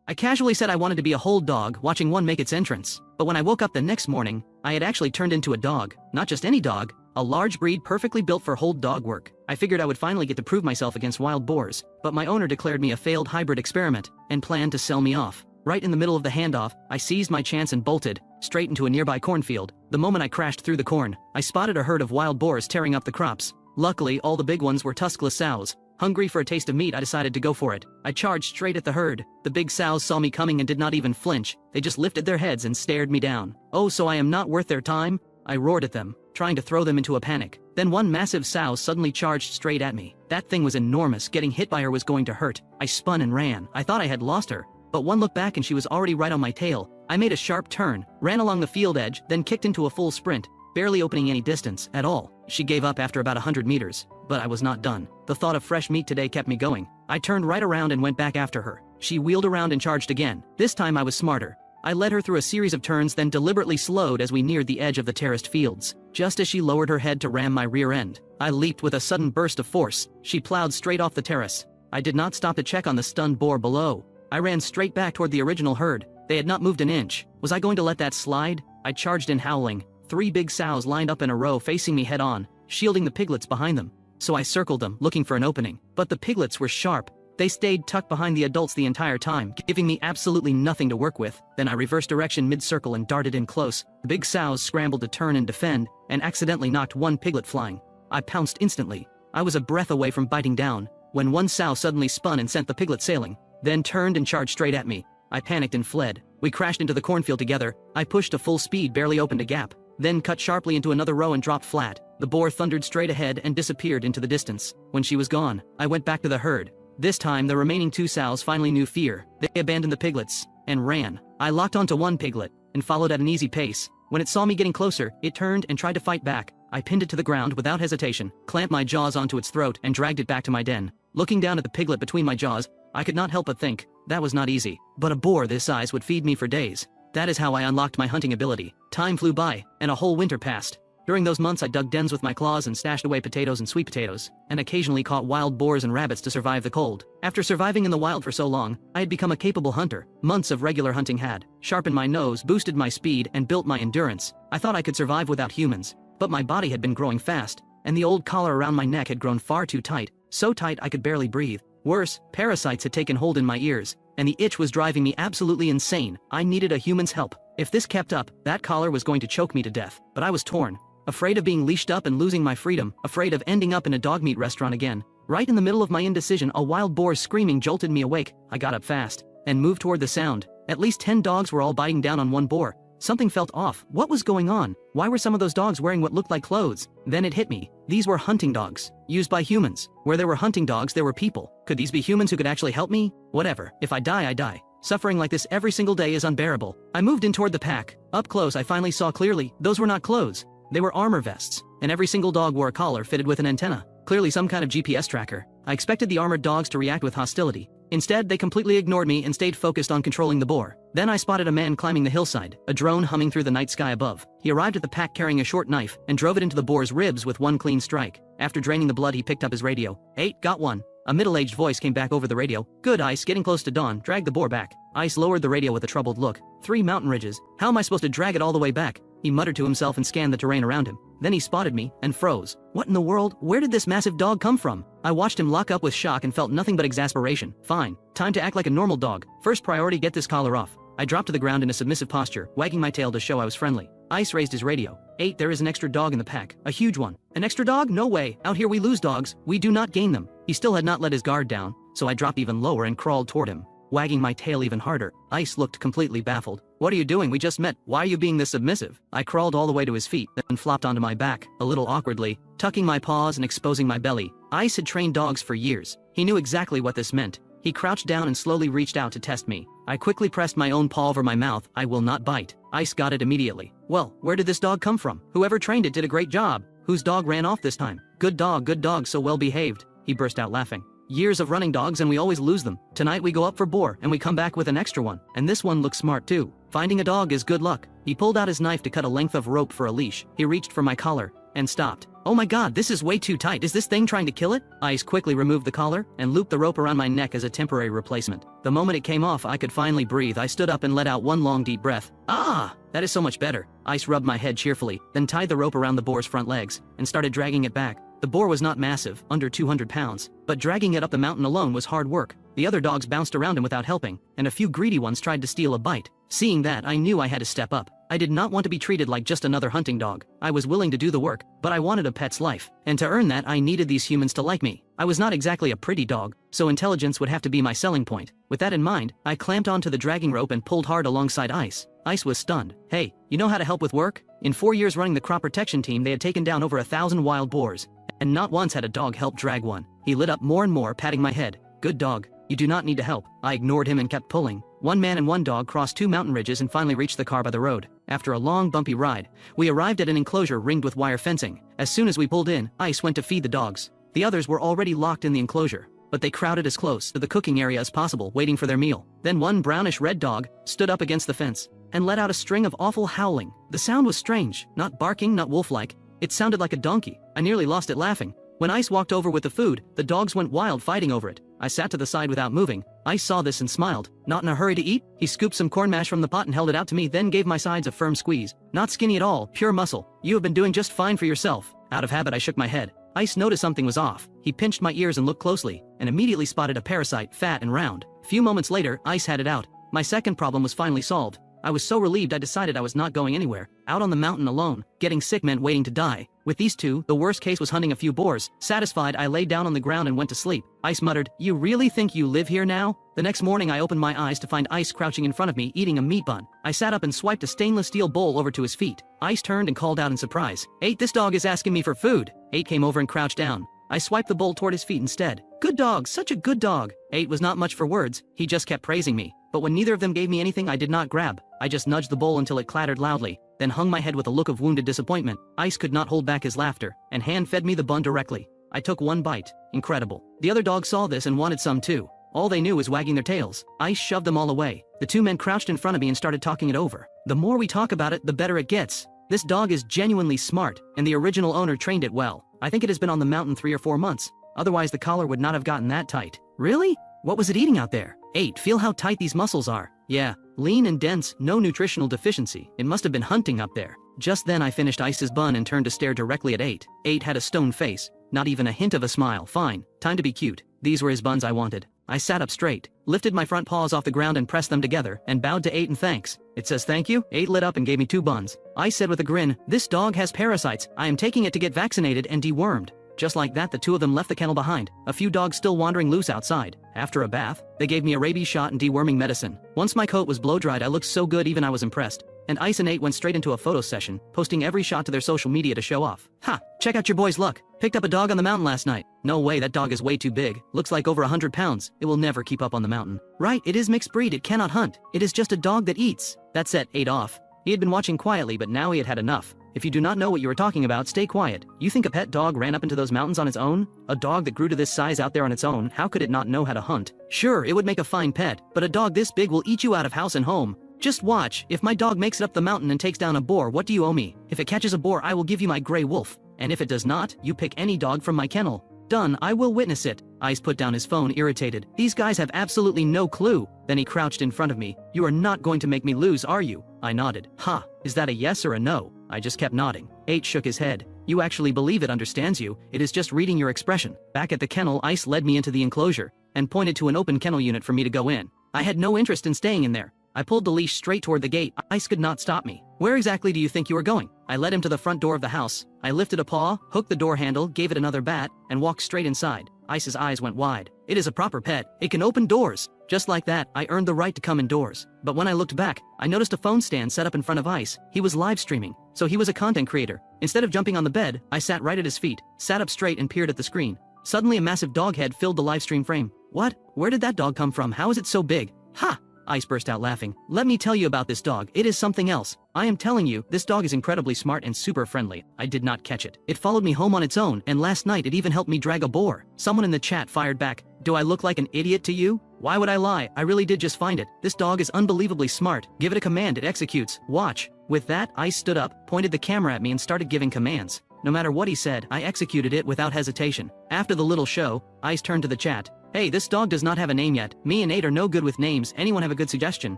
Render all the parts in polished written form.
I casually said I wanted to be a whole dog, watching one make its entrance. But when I woke up the next morning, I had actually turned into a dog. Not just any dog, a large breed perfectly built for whole dog work. I figured I would finally get to prove myself against wild boars, but my owner declared me a failed hybrid experiment and planned to sell me off. Right in the middle of the handoff, I seized my chance and bolted straight into a nearby cornfield. The moment I crashed through the corn, I spotted a herd of wild boars tearing up the crops. Luckily, all the big ones were tuskless sows. Hungry for a taste of meat, I decided to go for it. I charged straight at the herd. The big sows saw me coming and did not even flinch. They just lifted their heads and stared me down. Oh, so I am not worth their time? I roared at them, trying to throw them into a panic. Then one massive sow suddenly charged straight at me. That thing was enormous. Getting hit by her was going to hurt. I spun and ran. I thought I had lost her, but one look back and she was already right on my tail. I made a sharp turn, ran along the field edge, then kicked into a full sprint, barely opening any distance at all. She gave up after about 100 meters, but I was not done. The thought of fresh meat today kept me going. I turned right around and went back after her. She wheeled around and charged again. This time I was smarter. I led her through a series of turns, then deliberately slowed as we neared the edge of the terraced fields. Just as she lowered her head to ram my rear end, I leaped with a sudden burst of force. She plowed straight off the terrace. I did not stop to check on the stunned boar below. I ran straight back toward the original herd. They had not moved an inch. Was I going to let that slide? I charged in howling. 3 big sows lined up in a row facing me head on, shielding the piglets behind them. So I circled them, looking for an opening. But the piglets were sharp. They stayed tucked behind the adults the entire time, giving me absolutely nothing to work with. Then I reversed direction mid-circle and darted in close. The big sows scrambled to turn and defend, and accidentally knocked one piglet flying. I pounced instantly. I was a breath away from biting down, when one sow suddenly spun and sent the piglet sailing, then turned and charged straight at me. I panicked and fled. We crashed into the cornfield together. I pushed to full speed, barely opened a gap, then cut sharply into another row and dropped flat. The boar thundered straight ahead and disappeared into the distance. When she was gone, I went back to the herd. This time the remaining 2 sows finally knew fear. They abandoned the piglets and ran. I locked onto one piglet and followed at an easy pace. When it saw me getting closer, it turned and tried to fight back. I pinned it to the ground without hesitation, clamped my jaws onto its throat and dragged it back to my den. Looking down at the piglet between my jaws, I could not help but think, that was not easy. But a boar this size would feed me for days. That is how I unlocked my hunting ability. Time flew by, and a whole winter passed. During those months I dug dens with my claws and stashed away potatoes and sweet potatoes, and occasionally caught wild boars and rabbits to survive the cold. After surviving in the wild for so long, I had become a capable hunter. Months of regular hunting had sharpened my nose, boosted my speed, and built my endurance. I thought I could survive without humans, but my body had been growing fast, and the old collar around my neck had grown far too tight, so tight I could barely breathe. Worse, parasites had taken hold in my ears, and the itch was driving me absolutely insane. I needed a human's help. If this kept up, that collar was going to choke me to death. But I was torn. Afraid of being leashed up and losing my freedom, afraid of ending up in a dog meat restaurant again. Right in the middle of my indecision, a wild boar's screaming jolted me awake. I got up fast and moved toward the sound. At least 10 dogs were all biting down on one boar. Something felt off. What was going on? Why were some of those dogs wearing what looked like clothes? Then it hit me. These were hunting dogs, used by humans. Where there were hunting dogs, there were people. Could these be humans who could actually help me? Whatever. If I die, I die. Suffering like this every single day is unbearable. I moved in toward the pack. Up close, I finally saw clearly. Those were not clothes. They were armor vests, and every single dog wore a collar fitted with an antenna. Clearly some kind of GPS tracker. I expected the armored dogs to react with hostility. Instead, they completely ignored me and stayed focused on controlling the boar. Then I spotted a man climbing the hillside, a drone humming through the night sky above. He arrived at the pack carrying a short knife and drove it into the boar's ribs with one clean strike. After draining the blood, he picked up his radio. "Hey, got one." A middle-aged voice came back over the radio. "Good, Ice, getting close to dawn. Drag the boar back." Ice lowered the radio with a troubled look. 3 mountain ridges. How am I supposed to drag it all the way back? He muttered to himself and scanned the terrain around him. Then he spotted me and froze. What in the world? Where did this massive dog come from? I watched him lock up with shock and felt nothing but exasperation. Fine. Time to act like a normal dog. First priority, get this collar off. I dropped to the ground in a submissive posture, wagging my tail to show I was friendly. Ice raised his radio. "8, there is an extra dog in the pack. A huge one." "An extra dog? No way. Out here we lose dogs. We do not gain them." He still had not let his guard down, so I dropped even lower and crawled toward him, wagging my tail even harder. Ice looked completely baffled. "What are you doing? We just met. Why are you being this submissive?" I crawled all the way to his feet, then flopped onto my back, a little awkwardly, tucking my paws and exposing my belly. Ice had trained dogs for years. He knew exactly what this meant. He crouched down and slowly reached out to test me. I quickly pressed my own paw over my mouth. "I will not bite." Ice got it immediately. "Well, where did this dog come from? Whoever trained it did a great job. Whose dog ran off this time?" Good dog, so well behaved." He burst out laughing. "Years of running dogs and we always lose them. Tonight we go up for boar and we come back with an extra one. And this one looks smart too. Finding a dog is good luck." He pulled out his knife to cut a length of rope for a leash. He reached for my collar and stopped. Oh my god, this is way too tight. Is this thing trying to kill it? Ice quickly removed the collar and looped the rope around my neck as a temporary replacement. The moment it came off, I could finally breathe. I stood up and let out one long deep breath. Ah, that is so much better. Ice rubbed my head cheerfully, then tied the rope around the boar's front legs and started dragging it back. The boar was not massive, under 200 pounds, but dragging it up the mountain alone was hard work. The other dogs bounced around him without helping, and a few greedy ones tried to steal a bite. Seeing that, I knew I had to step up. I did not want to be treated like just another hunting dog. I was willing to do the work, but I wanted a pet's life. And to earn that, I needed these humans to like me. I was not exactly a pretty dog, so intelligence would have to be my selling point. With that in mind, I clamped onto the dragging rope and pulled hard alongside Ice. Ice was stunned. Hey, you know how to help with work? In 4 years running the crop protection team, they had taken down over 1,000 wild boars, and not once had a dog help drag one. He lit up more and more, patting my head. Good dog. You do not need to help. I ignored him and kept pulling. One man and one dog crossed 2 mountain ridges and finally reached the car by the road. After a long, bumpy ride, we arrived at an enclosure ringed with wire fencing. As soon as we pulled in, Ice went to feed the dogs. The others were already locked in the enclosure, but they crowded as close to the cooking area as possible, waiting for their meal. Then one brownish-red dog stood up against the fence and let out a string of awful howling. The sound was strange, not barking, not wolf-like. It sounded like a donkey. I nearly lost it laughing. When Ice walked over with the food, the dogs went wild, fighting over it. I sat to the side without moving. Ice saw this and smiled. Not in a hurry to eat, he scooped some corn mash from the pot and held it out to me, then gave my sides a firm squeeze. Not skinny at all, pure muscle. You have been doing just fine for yourself. Out of habit, I shook my head. Ice noticed something was off. He pinched my ears and looked closely, and immediately spotted a parasite, fat and round. Few moments later, Ice had it out. My second problem was finally solved. I was so relieved I decided I was not going anywhere. Out on the mountain alone, getting sick meant waiting to die. With these two, the worst case was hunting a few boars. Satisfied, I lay down on the ground and went to sleep. Ice muttered, "You really think you live here now?" The next morning I opened my eyes to find Ice crouching in front of me eating a meat bun. I sat up and swiped a stainless steel bowl over to his feet. Ice turned and called out in surprise, "Eight, this dog is asking me for food." Eight came over and crouched down. I swiped the bowl toward his feet instead. Good dog, such a good dog. Eight was not much for words, he just kept praising me. But when neither of them gave me anything, I did not grab. I just nudged the bowl until it clattered loudly, then hung my head with a look of wounded disappointment. Ice could not hold back his laughter, and hand-fed me the bun directly. I took one bite. Incredible. The other dogs saw this and wanted some too. All they knew was wagging their tails. Ice shoved them all away. The 2 men crouched in front of me and started talking it over. The more we talk about it, the better it gets. This dog is genuinely smart, and the original owner trained it well. I think it has been on the mountain 3 or 4 months. Otherwise the collar would not have gotten that tight. Really? What was it eating out there? 8. Feel how tight these muscles are. Yeah, lean and dense, no nutritional deficiency. It must have been hunting up there. Just then I finished Ice's bun and turned to stare directly at 8. 8 had a stone face, not even a hint of a smile. Fine, time to be cute. These were his buns I wanted. I sat up straight, lifted my front paws off the ground and pressed them together, and bowed to 8 in thanks. It says thank you? 8 lit up and gave me 2 buns. I said with a grin, "This dog has parasites. I am taking it to get vaccinated and dewormed." Just like that, the 2 of them left the kennel behind, a few dogs still wandering loose outside. After a bath, they gave me a rabies shot and deworming medicine. Once my coat was blow-dried, I looked so good even I was impressed. And Ice and 8 went straight into a photo session, posting every shot to their social media to show off. Ha! Check out your boy's luck. Picked up a dog on the mountain last night. No way, that dog is way too big. Looks like over 100 pounds. It will never keep up on the mountain. Right, it is mixed breed, it cannot hunt. It is just a dog that eats. That set 8 off. He had been watching quietly, but now he had had enough. If you do not know what you are talking about, stay quiet. You think a pet dog ran up into those mountains on its own? A dog that grew to this size out there on its own, how could it not know how to hunt? Sure, it would make a fine pet, but a dog this big will eat you out of house and home. Just watch, if my dog makes it up the mountain and takes down a boar, what do you owe me? If it catches a boar, I will give you my gray wolf. And if it does not, you pick any dog from my kennel. Done, I will witness it. Ice put down his phone, irritated. These guys have absolutely no clue. Then he crouched in front of me. You are not going to make me lose, are you? I nodded. Ha, is that a yes or a no? I just kept nodding. 8 shook his head. You actually believe it understands you. It is just reading your expression. Back at the kennel, Ice led me into the enclosure and pointed to an open kennel unit for me to go in. I had no interest in staying in there. I pulled the leash straight toward the gate. Ice could not stop me. Where exactly do you think you are going? I led him to the front door of the house. I lifted a paw, hooked the door handle, gave it another bat, and walked straight inside. Ice's eyes went wide. It is a proper pet. It can open doors. Just like that, I earned the right to come indoors. But when I looked back, I noticed a phone stand set up in front of Ice. He was live streaming, so he was a content creator. Instead of jumping on the bed, I sat right at his feet, sat up straight and peered at the screen. Suddenly a massive dog head filled the live stream frame. What? Where did that dog come from? How is it so big? Ha! Ice burst out laughing. Let me tell you about this dog. It is something else. I am telling you, this dog is incredibly smart and super friendly. I did not catch it. It followed me home on its own, and last night it even helped me drag a boar. Someone in the chat fired back. Do I look like an idiot to you? Why would I lie? I really did just find it. This dog is unbelievably smart. Give it a command, it executes. Watch. With that, Ice stood up, pointed the camera at me and started giving commands. No matter what he said, I executed it without hesitation. After the little show, Ice turned to the chat. Hey, this dog does not have a name yet. Me and 8 are no good with names. Anyone have a good suggestion?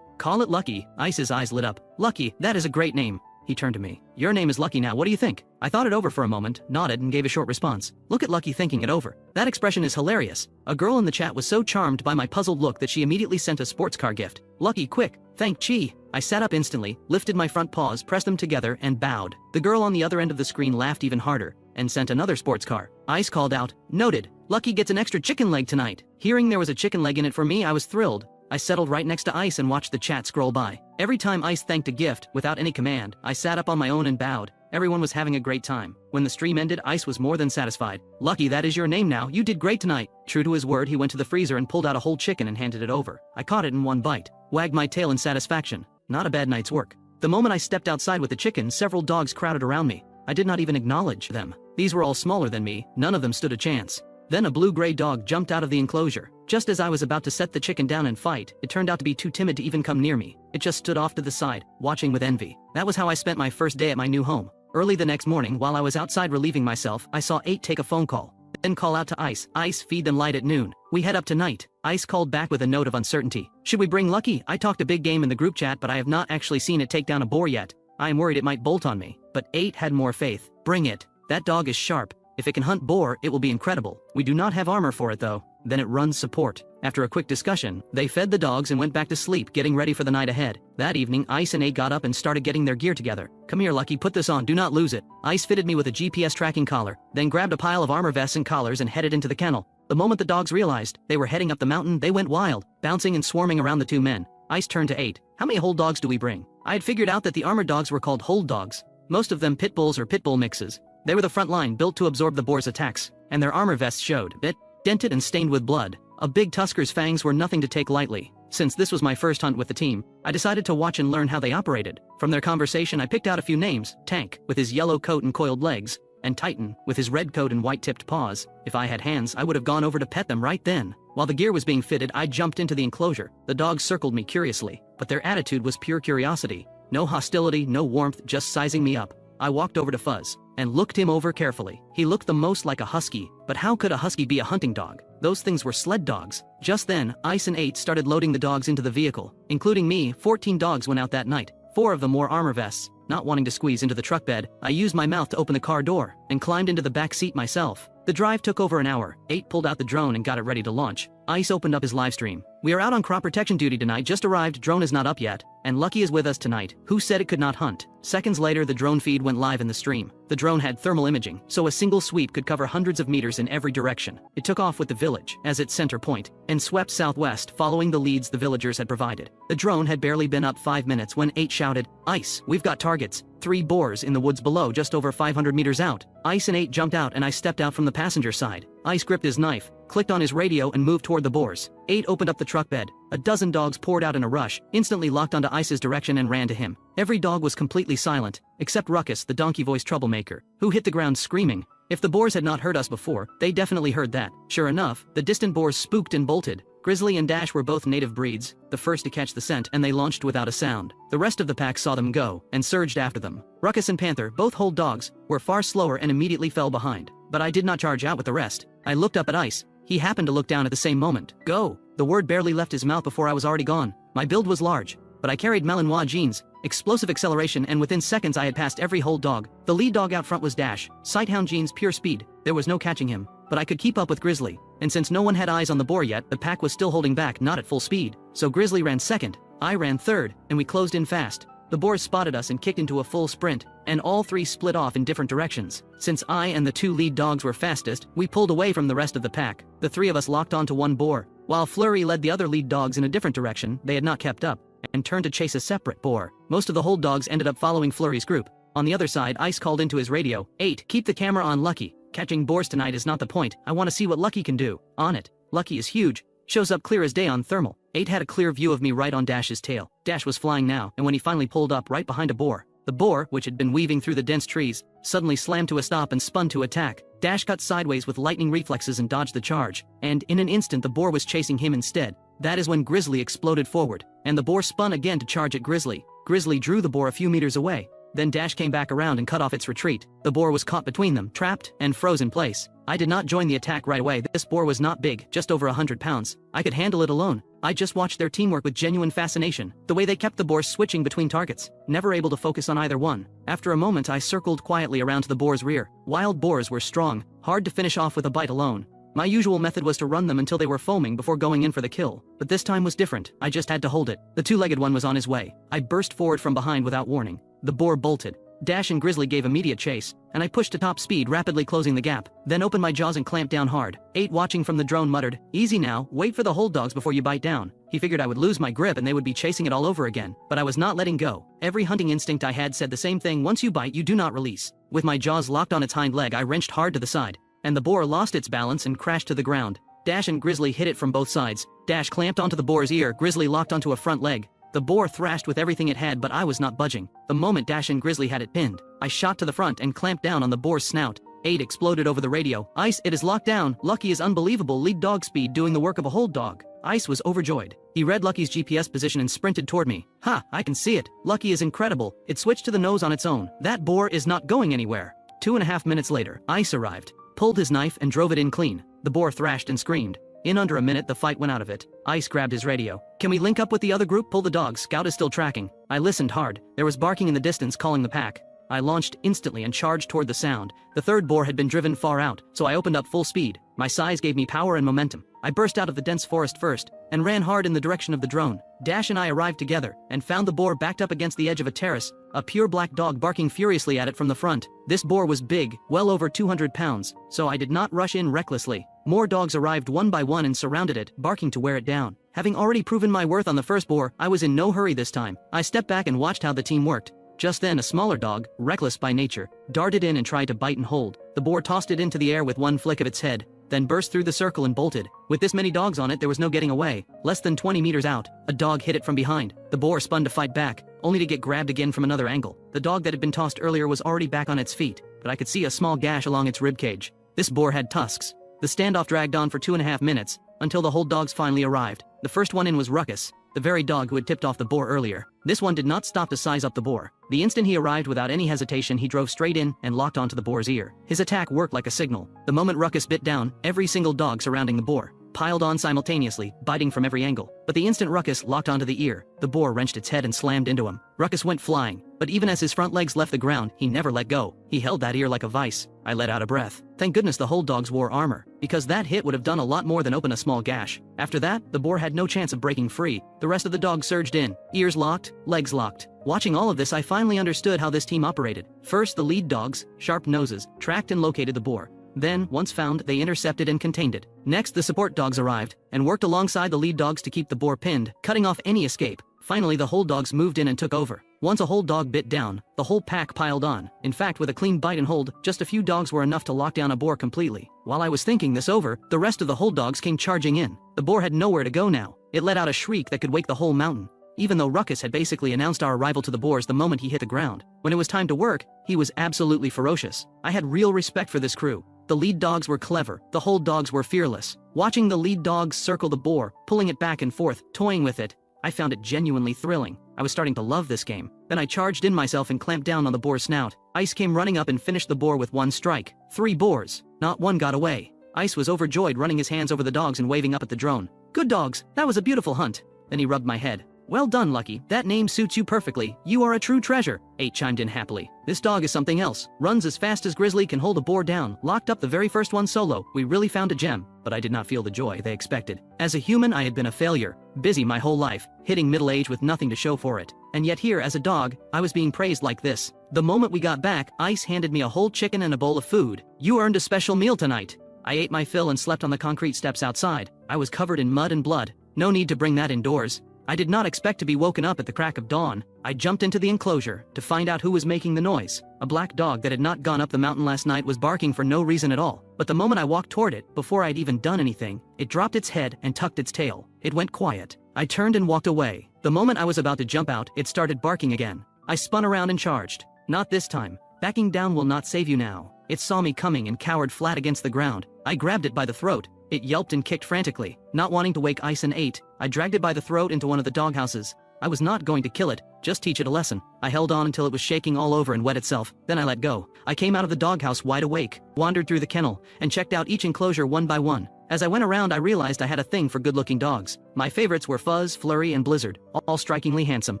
Call it Lucky. Ice's eyes lit up. Lucky, that is a great name. He turned to me. Your name is Lucky now, what do you think? I thought it over for a moment, nodded and gave a short response. Look at Lucky thinking it over. That expression is hilarious. A girl in the chat was so charmed by my puzzled look that she immediately sent a sports car gift. Lucky, quick, thank Chi. I sat up instantly, lifted my front paws, pressed them together, and bowed. The girl on the other end of the screen laughed even harder, and sent another sports car. Ice called out, noted. Lucky gets an extra chicken leg tonight. Hearing there was a chicken leg in it for me, I was thrilled. I settled right next to Ice and watched the chat scroll by. Every time Ice thanked a gift, without any command, I sat up on my own and bowed. Everyone was having a great time. When the stream ended, Ice was more than satisfied. Lucky, that is your name now, you did great tonight. True to his word, he went to the freezer and pulled out a whole chicken and handed it over. I caught it in one bite, wagged my tail in satisfaction. Not a bad night's work. The moment I stepped outside with the chicken, several dogs crowded around me. I did not even acknowledge them. These were all smaller than me, none of them stood a chance. Then a blue-gray dog jumped out of the enclosure. Just as I was about to set the chicken down and fight, it turned out to be too timid to even come near me. It just stood off to the side, watching with envy. That was how I spent my first day at my new home. Early the next morning, while I was outside relieving myself, I saw 8 take a phone call. Then call out to Ice. Ice, feed them light at noon. We head up tonight. Ice called back with a note of uncertainty. Should we bring Lucky? I talked a big game in the group chat, but I have not actually seen it take down a boar yet. I am worried it might bolt on me. But 8 had more faith. Bring it. That dog is sharp. If it can hunt boar, it will be incredible. We do not have armor for it though. Then it runs support. After a quick discussion, they fed the dogs and went back to sleep, getting ready for the night ahead. That evening, Ice and 8 got up and started getting their gear together. Come here, Lucky, put this on, do not lose it. Ice fitted me with a GPS tracking collar, then grabbed a pile of armor vests and collars and headed into the kennel. The moment the dogs realized they were heading up the mountain, they went wild, bouncing and swarming around the 2 men. Ice turned to 8. How many hold dogs do we bring? I had figured out that the armored dogs were called hold dogs. Most of them pit bulls or pit bull mixes. They were the front line, built to absorb the boar's attacks, and their armor vests showed it, dented and stained with blood. A big tusker's fangs were nothing to take lightly. Since this was my first hunt with the team, I decided to watch and learn how they operated. From their conversation, I picked out a few names: Tank, with his yellow coat and coiled legs, and Titan, with his red coat and white-tipped paws. If I had hands, I would have gone over to pet them right then. While the gear was being fitted, I jumped into the enclosure. The dogs circled me curiously, but their attitude was pure curiosity. No hostility, no warmth, just sizing me up. I walked over to Fuzz and looked him over carefully. He looked the most like a husky, but how could a husky be a hunting dog? Those things were sled dogs. Just then, Ice and 8 started loading the dogs into the vehicle. Including me, 14 dogs went out that night. 4 of them wore armor vests. Not wanting to squeeze into the truck bed, I used my mouth to open the car door and climbed into the back seat myself. The drive took over an hour. 8 pulled out the drone and got it ready to launch. Ice opened up his live stream. We are out on crop protection duty tonight, just arrived, drone is not up yet, and Lucky is with us tonight. Who said it could not hunt? Seconds later, the drone feed went live in the stream. The drone had thermal imaging, so a single sweep could cover hundreds of meters in every direction. It took off with the village as its center point and swept southwest, following the leads the villagers had provided. The drone had barely been up 5 minutes when 8 shouted, Ice, we've got targets. 3 boars in the woods below, just over 500 meters out. Ice and 8 jumped out and I stepped out from the passenger side. Ice gripped his knife, clicked on his radio and moved toward the boars. 8 opened up the truck bed. A dozen dogs poured out in a rush, instantly locked onto Ice's direction and ran to him. Every dog was completely silent, except Ruckus, the donkey-voiced troublemaker, who hit the ground screaming. If the boars had not heard us before, they definitely heard that. Sure enough, the distant boars spooked and bolted. Grizzly and Dash were both native breeds, the first to catch the scent, and they launched without a sound. The rest of the pack saw them go, and surged after them. Ruckus and Panther, both hold dogs, were far slower and immediately fell behind. But I did not charge out with the rest. I looked up at Ice. He happened to look down at the same moment. Go! The word barely left his mouth before I was already gone. My build was large, but I carried Manhwa genes, explosive acceleration, and within seconds I had passed every hold dog. The lead dog out front was Dash, Sighthound genes, pure speed. There was no catching him, but I could keep up with Grizzly. And since no one had eyes on the boar yet, the pack was still holding back, not at full speed. So Grizzly ran second, I ran third, and we closed in fast. The boars spotted us and kicked into a full sprint, and all 3 split off in different directions. Since I and the 2 lead dogs were fastest, we pulled away from the rest of the pack. The 3 of us locked onto one boar, while Flurry led the other lead dogs in a different direction. They had not kept up, and turned to chase a separate boar. Most of the hold dogs ended up following Flurry's group. On the other side, Ice called into his radio, 8, keep the camera on Lucky. Catching boars tonight is not the point, I want to see what Lucky can do. On it. Lucky is huge. Shows up clear as day on thermal. 8 had a clear view of me right on Dash's tail. Dash was flying now, and when he finally pulled up right behind a boar, the boar, which had been weaving through the dense trees, suddenly slammed to a stop and spun to attack. Dash cut sideways with lightning reflexes and dodged the charge, and in an instant the boar was chasing him instead. That is when Grizzly exploded forward, and the boar spun again to charge at Grizzly. Grizzly drew the boar a few meters away, Then Dash came back around and cut off its retreat. The boar was caught between them, trapped, and froze in place. I did not join the attack right away. This boar was not big, just over 100 pounds. I could handle it alone. I just watched their teamwork with genuine fascination. The way they kept the boars switching between targets, never able to focus on either one. After a moment I circled quietly around to the boar's rear. Wild boars were strong, hard to finish off with a bite alone. My usual method was to run them until they were foaming before going in for the kill. But this time was different. I just had to hold it. The two-legged one was on his way. I burst forward from behind without warning. The boar bolted. Dash and Grizzly gave immediate chase, and I pushed to top speed, rapidly closing the gap, then opened my jaws and clamped down hard. 8 watching from the drone muttered, "Easy now, wait for the hold dogs before you bite down." He figured I would lose my grip and they would be chasing it all over again, but I was not letting go. Every hunting instinct I had said the same thing: once you bite, you do not release. With my jaws locked on its hind leg, I wrenched hard to the side, and the boar lost its balance and crashed to the ground. Dash and Grizzly hit it from both sides. Dash clamped onto the boar's ear, Grizzly locked onto a front leg. The boar thrashed with everything it had, but I was not budging. The moment Dash and Grizzly had it pinned, I shot to the front and clamped down on the boar's snout. 8 exploded over the radio. "Ice, it is locked down. Lucky is unbelievable lead dog speed doing the work of a hold dog." Ice was overjoyed. He read Lucky's GPS position and sprinted toward me. "Ha, I can see it. Lucky is incredible. It switched to the nose on its own. That boar is not going anywhere." 2.5 minutes later, Ice arrived, pulled his knife and drove it in clean. The boar thrashed and screamed. In under a minute the fight went out of it. Ice grabbed his radio. "Can we link up with the other group? Pull the dogs. Scout is still tracking." I listened hard. There was barking in the distance calling the pack. I launched instantly and charged toward the sound. The third boar had been driven far out, so I opened up full speed. My size gave me power and momentum. I burst out of the dense forest first, and ran hard in the direction of the drone. Dash and I arrived together, and found the boar backed up against the edge of a terrace, a pure black dog barking furiously at it from the front. This boar was big, well over 200 pounds, so I did not rush in recklessly. More dogs arrived one by one and surrounded it, barking to wear it down. Having already proven my worth on the first boar, I was in no hurry this time. I stepped back and watched how the team worked. Just then a smaller dog, reckless by nature, darted in and tried to bite and hold. The boar tossed it into the air with one flick of its head, then burst through the circle and bolted. With this many dogs on it, there was no getting away. Less than 20 meters out, a dog hit it from behind. The boar spun to fight back, only to get grabbed again from another angle. The dog that had been tossed earlier was already back on its feet, but I could see a small gash along its rib cage. This boar had tusks. The standoff dragged on for 2.5 minutes, until the hold dogs finally arrived. The first one in was Ruckus, the very dog who had tipped off the boar earlier. This one did not stop to size up the boar. The instant he arrived, without any hesitation, he drove straight in and locked onto the boar's ear. His attack worked like a signal. The moment Ruckus bit down, every single dog surrounding the boar piled on simultaneously, biting from every angle. But the instant Ruckus locked onto the ear, the boar wrenched its head and slammed into him. Ruckus went flying, but even as his front legs left the ground, he never let go. He held that ear like a vice. I let out a breath. Thank goodness the hold dogs wore armor, because that hit would have done a lot more than open a small gash. After that, the boar had no chance of breaking free. The rest of the dogs surged in, ears locked, legs locked. Watching all of this, I finally understood how this team operated. First, the lead dogs, sharp noses, tracked and located the boar. Then, once found, they intercepted and contained it. Next, the support dogs arrived, and worked alongside the lead dogs to keep the boar pinned, cutting off any escape. Finally, the hold dogs moved in and took over. Once a hold dog bit down, the whole pack piled on. In fact, with a clean bite and hold, just a few dogs were enough to lock down a boar completely. While I was thinking this over, the rest of the hold dogs came charging in. The boar had nowhere to go now. It let out a shriek that could wake the whole mountain. Even though Ruckus had basically announced our arrival to the boars the moment he hit the ground. When it was time to work, he was absolutely ferocious. I had real respect for this crew. The lead dogs were clever, the hold dogs were fearless. Watching the lead dogs circle the boar, pulling it back and forth, toying with it, I found it genuinely thrilling. I was starting to love this game. Then I charged in myself and clamped down on the boar's snout. Ice came running up and finished the boar with one strike. 3 boars. Not one got away. Ice was overjoyed, running his hands over the dogs and waving up at the drone. "Good dogs, that was a beautiful hunt." Then he rubbed my head. "Well done, Lucky. That name suits you perfectly. You are a true treasure." 8 chimed in happily. "This dog is something else. Runs as fast as Grizzly, can hold a boar down. Locked up the very first one solo. We really found a gem." But I did not feel the joy they expected. As a human, I had been a failure. Busy my whole life, hitting middle age with nothing to show for it. And yet here, as a dog, I was being praised like this. The moment we got back, Ice handed me a whole chicken and a bowl of food. "You earned a special meal tonight." I ate my fill and slept on the concrete steps outside. I was covered in mud and blood. No need to bring that indoors. I did not expect to be woken up at the crack of dawn. I jumped into the enclosure to find out who was making the noise. A black dog that had not gone up the mountain last night was barking for no reason at all. But the moment I walked toward it, before I'd even done anything, it dropped its head and tucked its tail. It went quiet. I turned and walked away. The moment I was about to jump out, it started barking again. I spun around and charged. Not this time. Backing down will not save you now. It saw me coming and cowered flat against the ground. I grabbed it by the throat. It yelped and kicked frantically. Not wanting to wake Ice and 8, I dragged it by the throat into one of the doghouses. I was not going to kill it, just teach it a lesson. I held on until it was shaking all over and wet itself, then I let go. I came out of the doghouse wide awake, wandered through the kennel, and checked out each enclosure one by one. As I went around, I realized I had a thing for good-looking dogs. My favorites were Fuzz, Flurry, and Blizzard, all strikingly handsome.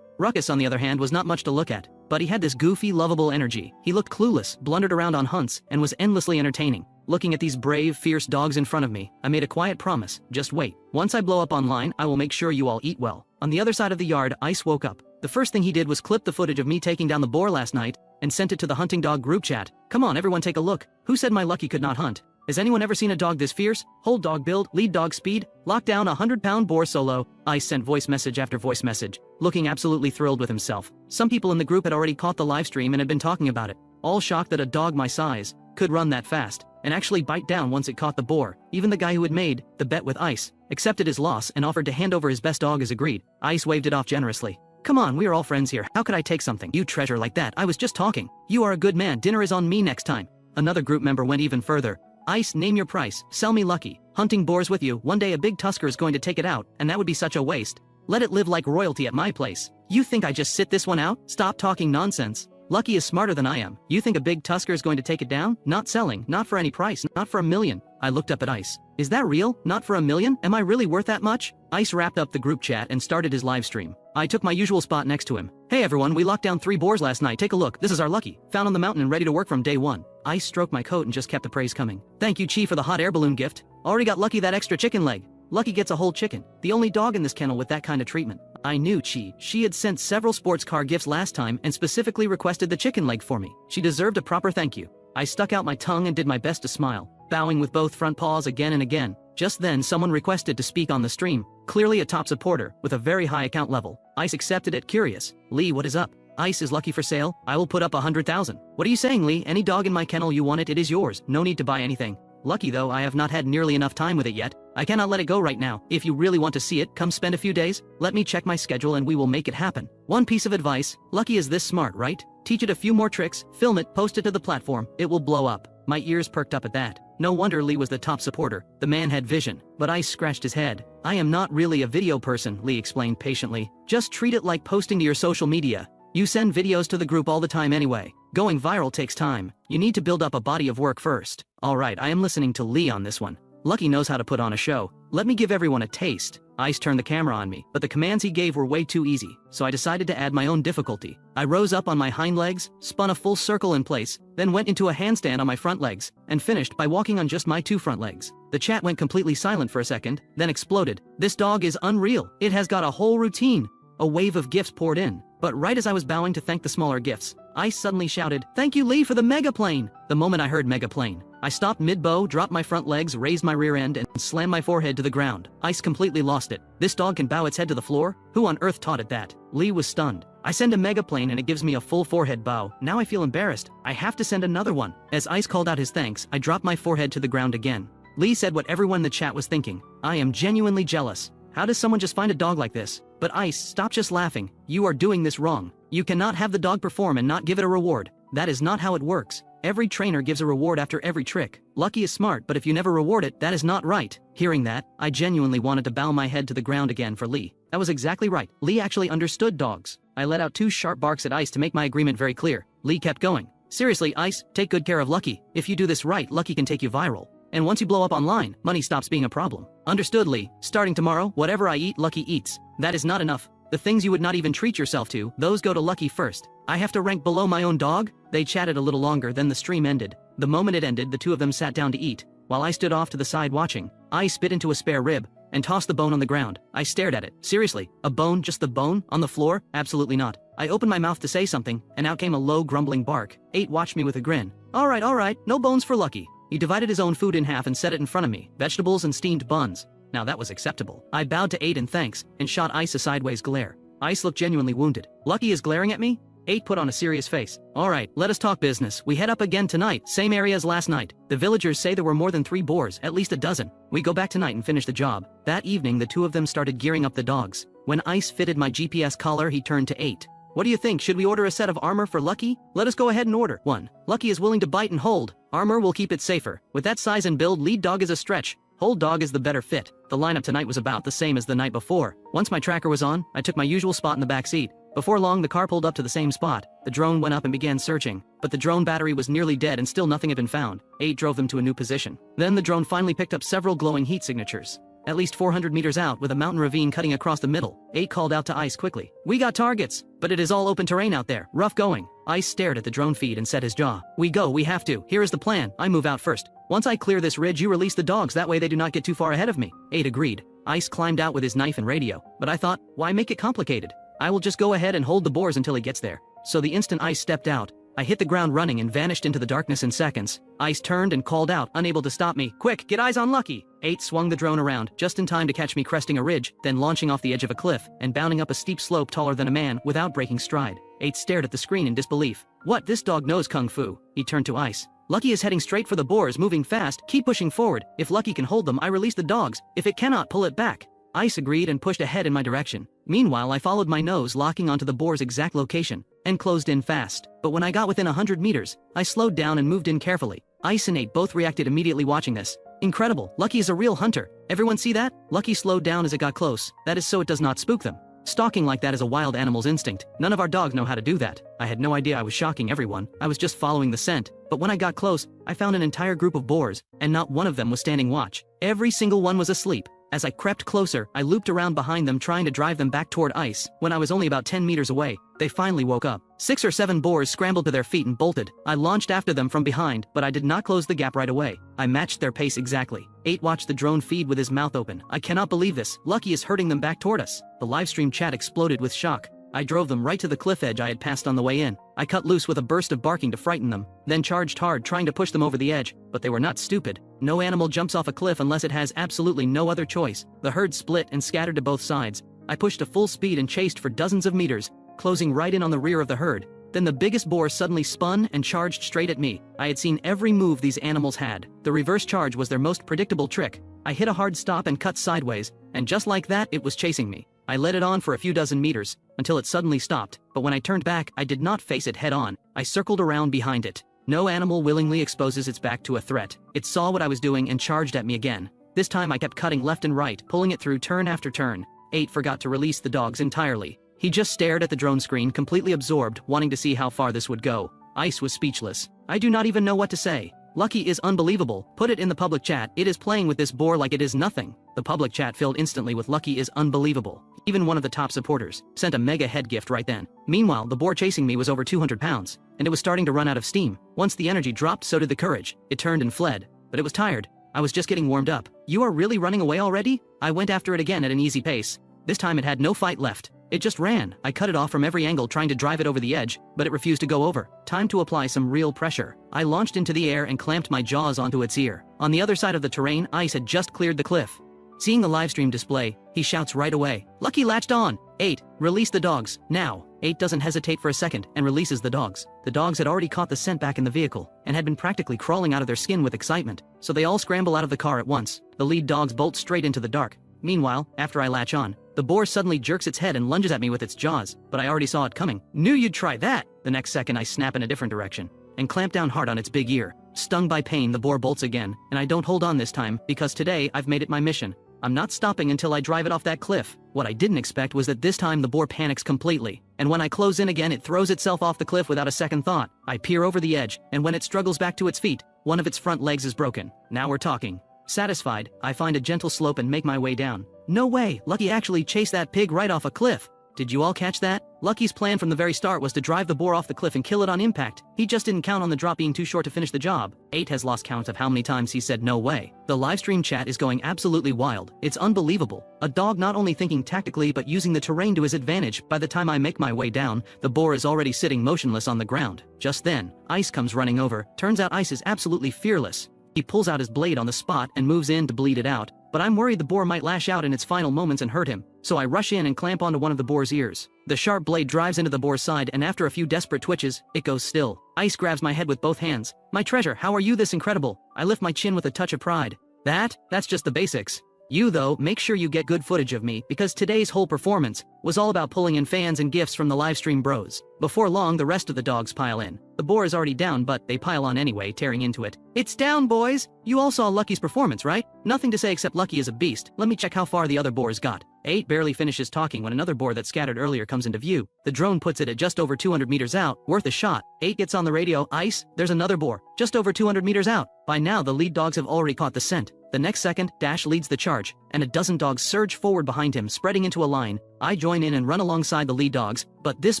Ruckus, on the other hand, was not much to look at, but he had this goofy, lovable energy. He looked clueless, blundered around on hunts, and was endlessly entertaining. Looking at these brave, fierce dogs in front of me, I made a quiet promise: just wait. Once I blow up online, I will make sure you all eat well. On the other side of the yard, Ice woke up. The first thing he did was clip the footage of me taking down the boar last night and sent it to the hunting dog group chat. Come on, everyone, take a look. Who said my Lucky could not hunt? Has anyone ever seen a dog this fierce? Hold dog build, lead dog speed, lock down 100-pound boar solo. Ice sent voice message after voice message, looking absolutely thrilled with himself. Some people in the group had already caught the live stream and had been talking about it, all shocked that a dog my size could run that fast and actually bite down once it caught the boar. Even the guy who had made the bet with Ice accepted his loss and offered to hand over his best dog as agreed. Ice waved it off generously. Come on, we are all friends here. How could I take something you treasure like that? I was just talking. You are a good man. Dinner is on me next time. Another group member went even further. Ice, name your price. Sell me Lucky. Hunting boars with you. One day a big tusker is going to take it out, and that would be such a waste. Let it live like royalty at my place. You think I just sit this one out? Stop talking nonsense. Lucky is smarter than I am. You think a big tusker is going to take it down? Not selling, not for any price, not for $1 million. I looked up at Ice. Is that real? Not for $1 million? Am I really worth that much? Ice wrapped up the group chat and started his live stream. I took my usual spot next to him. Hey everyone, we locked down 3 boars last night. Take a look. This is our Lucky. Found on the mountain and ready to work from day 1. Ice stroked my coat and just kept the praise coming. Thank you, Chi, for the hot air balloon gift. Already got Lucky that extra chicken leg. Lucky gets a whole chicken. The only dog in this kennel with that kind of treatment. I knew Chi. She had sent several sports car gifts last time and specifically requested the chicken leg for me. She deserved a proper thank you. I stuck out my tongue and did my best to smile, bowing with both front paws again and again. Just then someone requested to speak on the stream, clearly a top supporter, with a very high account level. Ice accepted it, curious. Lee, what is up? Ice, is Lucky for sale? I will put up 100,000. What are you saying, Lee? Any dog in my kennel you want it is yours. No need to buy anything. Lucky though, I have not had nearly enough time with it yet. I cannot let it go right now. If you really want to see it, come spend a few days. Let me check my schedule and we will make it happen. One piece of advice, Lucky is this smart, right? Teach it a few more tricks, film it, post it to the platform. It will blow up. My ears perked up at that. No wonder Lee was the top supporter. The man had vision. But Ice scratched his head. I am not really a video person, Lee explained patiently. Just treat it like posting to your social media. You send videos to the group all the time anyway. Going viral takes time. You need to build up a body of work first. Alright, I am listening to Lee on this one. Lucky knows how to put on a show. Let me give everyone a taste. Ice turned the camera on me, but the commands he gave were way too easy, so I decided to add my own difficulty. I rose up on my hind legs, spun a full circle in place, then went into a handstand on my front legs, and finished by walking on just my 2 front legs. The chat went completely silent for a second, then exploded. This dog is unreal. It has got a whole routine. A wave of gifts poured in, but right as I was bowing to thank the smaller gifts, Ice suddenly shouted, "Thank you, Lee, for the mega plane!" The moment I heard mega plane, I stopped mid-bow, dropped my front legs, raised my rear end, and slammed my forehead to the ground. Ice completely lost it. This dog can bow its head to the floor? Who on earth taught it that? Lee was stunned. I send a mega plane and it gives me a full forehead bow. Now I feel embarrassed. I have to send another one. As Ice called out his thanks, I dropped my forehead to the ground again. Lee said what everyone in the chat was thinking. I am genuinely jealous. How does someone just find a dog like this? But Ice, stop just laughing. You are doing this wrong. You cannot have the dog perform and not give it a reward. That is not how it works. Every trainer gives a reward after every trick. Lucky is smart, but if you never reward it, that is not right. Hearing that, I genuinely wanted to bow my head to the ground again for Lee. That was exactly right. Lee actually understood dogs. I let out 2 sharp barks at Ice to make my agreement very clear. Lee kept going. Seriously, Ice, take good care of Lucky. If you do this right, Lucky can take you viral. And once you blow up online, money stops being a problem. Understood, Lee. Starting tomorrow, whatever I eat, Lucky eats. That is not enough. The things you would not even treat yourself to, those go to Lucky first. I have to rank below my own dog? They chatted a little longer, then the stream ended. The moment it ended, the 2 of them sat down to eat. While I stood off to the side watching, I spit into a spare rib and tossed the bone on the ground. I stared at it. Seriously, a bone, just the bone, on the floor? Absolutely not. I opened my mouth to say something, and out came a low grumbling bark. 8 watched me with a grin. Alright, no bones for Lucky. He divided his own food in half and set it in front of me, vegetables and steamed buns. Now that was acceptable. I bowed to 8 in thanks, and shot Ice a sideways glare. Ice looked genuinely wounded. Lucky is glaring at me? 8 put on a serious face. Alright, let us talk business. We head up again tonight, same area as last night. The villagers say there were more than 3 boars, at least a dozen. We go back tonight and finish the job. That evening the 2 of them started gearing up the dogs. When Ice fitted my GPS collar, he turned to 8. What do you think? Should we order a set of armor for Lucky? Let us go ahead and order. 1. Lucky is willing to bite and hold. Armor will keep it safer. With that size and build, lead dog is a stretch. Hold dog is the better fit. The lineup tonight was about the same as the night before. Once my tracker was on, I took my usual spot in the back seat. Before long, the car pulled up to the same spot. The drone went up and began searching, but the drone battery was nearly dead and still nothing had been found. 8 drove them to a new position. Then the drone finally picked up several glowing heat signatures. At least 400 meters out, with a mountain ravine cutting across the middle, 8 called out to Ice quickly. "We got targets, but it is all open terrain out there. Rough going." Ice stared at the drone feed and set his jaw. "We go, we have to. Here is the plan. I move out first. Once I clear this ridge, you release the dogs, that way they do not get too far ahead of me." 8 agreed. Ice climbed out with his knife and radio, but I thought, why make it complicated? I will just go ahead and hold the boars until he gets there. So the instant Ice stepped out, I hit the ground running and vanished into the darkness in seconds. Ice turned and called out, unable to stop me. "Quick, get eyes on Lucky!" 8 swung the drone around, just in time to catch me cresting a ridge, then launching off the edge of a cliff, and bounding up a steep slope taller than a man, without breaking stride. 8 stared at the screen in disbelief. "What, this dog knows Kung Fu?" He turned to Ice. "Lucky is heading straight for the boars, moving fast. Keep pushing forward. If Lucky can hold them, I release the dogs. If it cannot, pull it back." Ice agreed and pushed ahead in my direction. Meanwhile, I followed my nose, locking onto the boar's exact location, and closed in fast. But when I got within 100 meters, I slowed down and moved in carefully. Ice and 8 both reacted immediately watching this. "Incredible, Lucky is a real hunter. Everyone see that?" Lucky slowed down as it got close. That is so it does not spook them. Stalking like that is a wild animal's instinct. None of our dogs know how to do that. I had no idea I was shocking everyone. I was just following the scent. But when I got close, I found an entire group of boars, and not one of them was standing watch. Every single one was asleep. As I crept closer, I looped around behind them trying to drive them back toward Ice. When I was only about 10 meters away, they finally woke up. 6 or 7 boars scrambled to their feet and bolted. I launched after them from behind, but I did not close the gap right away. I matched their pace exactly. 8 watched the drone feed with his mouth open. "I cannot believe this. Lucky is herding them back toward us." The livestream chat exploded with shock. I drove them right to the cliff edge I had passed on the way in. I cut loose with a burst of barking to frighten them, then charged hard trying to push them over the edge, but they were not stupid. No animal jumps off a cliff unless it has absolutely no other choice. The herd split and scattered to both sides. I pushed to full speed and chased for dozens of meters, closing right in on the rear of the herd. Then the biggest boar suddenly spun and charged straight at me. I had seen every move these animals had. The reverse charge was their most predictable trick. I hit a hard stop and cut sideways, and just like that, it was chasing me. I led it on for a few dozen meters, until it suddenly stopped, but when I turned back, I did not face it head on. I circled around behind it. No animal willingly exposes its back to a threat. It saw what I was doing and charged at me again. This time I kept cutting left and right, pulling it through turn after turn. 8 forgot to release the dogs entirely. He just stared at the drone screen, completely absorbed, wanting to see how far this would go. Ice was speechless. I do not even know what to say. Lucky is unbelievable. Put it in the public chat. It is playing with this boar like it is nothing. The public chat filled instantly with Lucky is unbelievable. Even one of the top supporters sent a mega head gift right then. Meanwhile, the boar chasing me was over 200 pounds, and it was starting to run out of steam. Once the energy dropped, so did the courage. It turned and fled, but it was tired. I was just getting warmed up. "You are really running away already?" I went after it again at an easy pace. This time it had no fight left. It just ran. I cut it off from every angle trying to drive it over the edge, but it refused to go over. Time to apply some real pressure. I launched into the air and clamped my jaws onto its ear. On the other side of the terrain, Ice had just cleared the cliff. Seeing the livestream display, he shouts right away, "Lucky latched on! 8, release the dogs, now!" 8 doesn't hesitate for a second and releases the dogs. The dogs had already caught the scent back in the vehicle, and had been practically crawling out of their skin with excitement, so they all scramble out of the car at once. The lead dogs bolt straight into the dark. Meanwhile, after I latch on, the boar suddenly jerks its head and lunges at me with its jaws, but I already saw it coming. "Knew you'd try that!" The next second I snap in a different direction, and clamp down hard on its big ear. Stung by pain, the boar bolts again, and I don't hold on this time, because today I've made it my mission. I'm not stopping until I drive it off that cliff. What I didn't expect was that this time the boar panics completely, and when I close in again it throws itself off the cliff without a second thought. I peer over the edge, and when it struggles back to its feet, one of its front legs is broken. Now we're talking. Satisfied, I find a gentle slope and make my way down. No way, Lucky actually chased that pig right off a cliff. Did you all catch that? Lucky's plan from the very start was to drive the boar off the cliff and kill it on impact. He just didn't count on the drop being too short to finish the job. 8 has lost count of how many times he said no way. The livestream chat is going absolutely wild. It's unbelievable. A dog not only thinking tactically but using the terrain to his advantage. By the time I make my way down, the boar is already sitting motionless on the ground. Just then, Ice comes running over. Turns out Ice is absolutely fearless. He pulls out his blade on the spot and moves in to bleed it out. But I'm worried the boar might lash out in its final moments and hurt him, so I rush in and clamp onto one of the boar's ears. The sharp blade drives into the boar's side, and after a few desperate twitches, it goes still. Ice grabs my head with both hands. "My treasure, how are you this incredible?" I lift my chin with a touch of pride. That's just the basics. You though, make sure you get good footage of me because today's whole performance was all about pulling in fans and gifts from the livestream bros. Before long, the rest of the dogs pile in. The boar is already down, but they pile on anyway, tearing into it. It's down, boys! You all saw Lucky's performance, right? Nothing to say except Lucky is a beast. Let me check how far the other boars got. 8 barely finishes talking when another boar that scattered earlier comes into view. The drone puts it at just over 200 meters out, worth a shot. 8 gets on the radio, Ice, there's another boar, just over 200 meters out. By now, the lead dogs have already caught the scent. The next second, Dash leads the charge, and a dozen dogs surge forward behind him, spreading into a line. I join in and run alongside the lead dogs, but this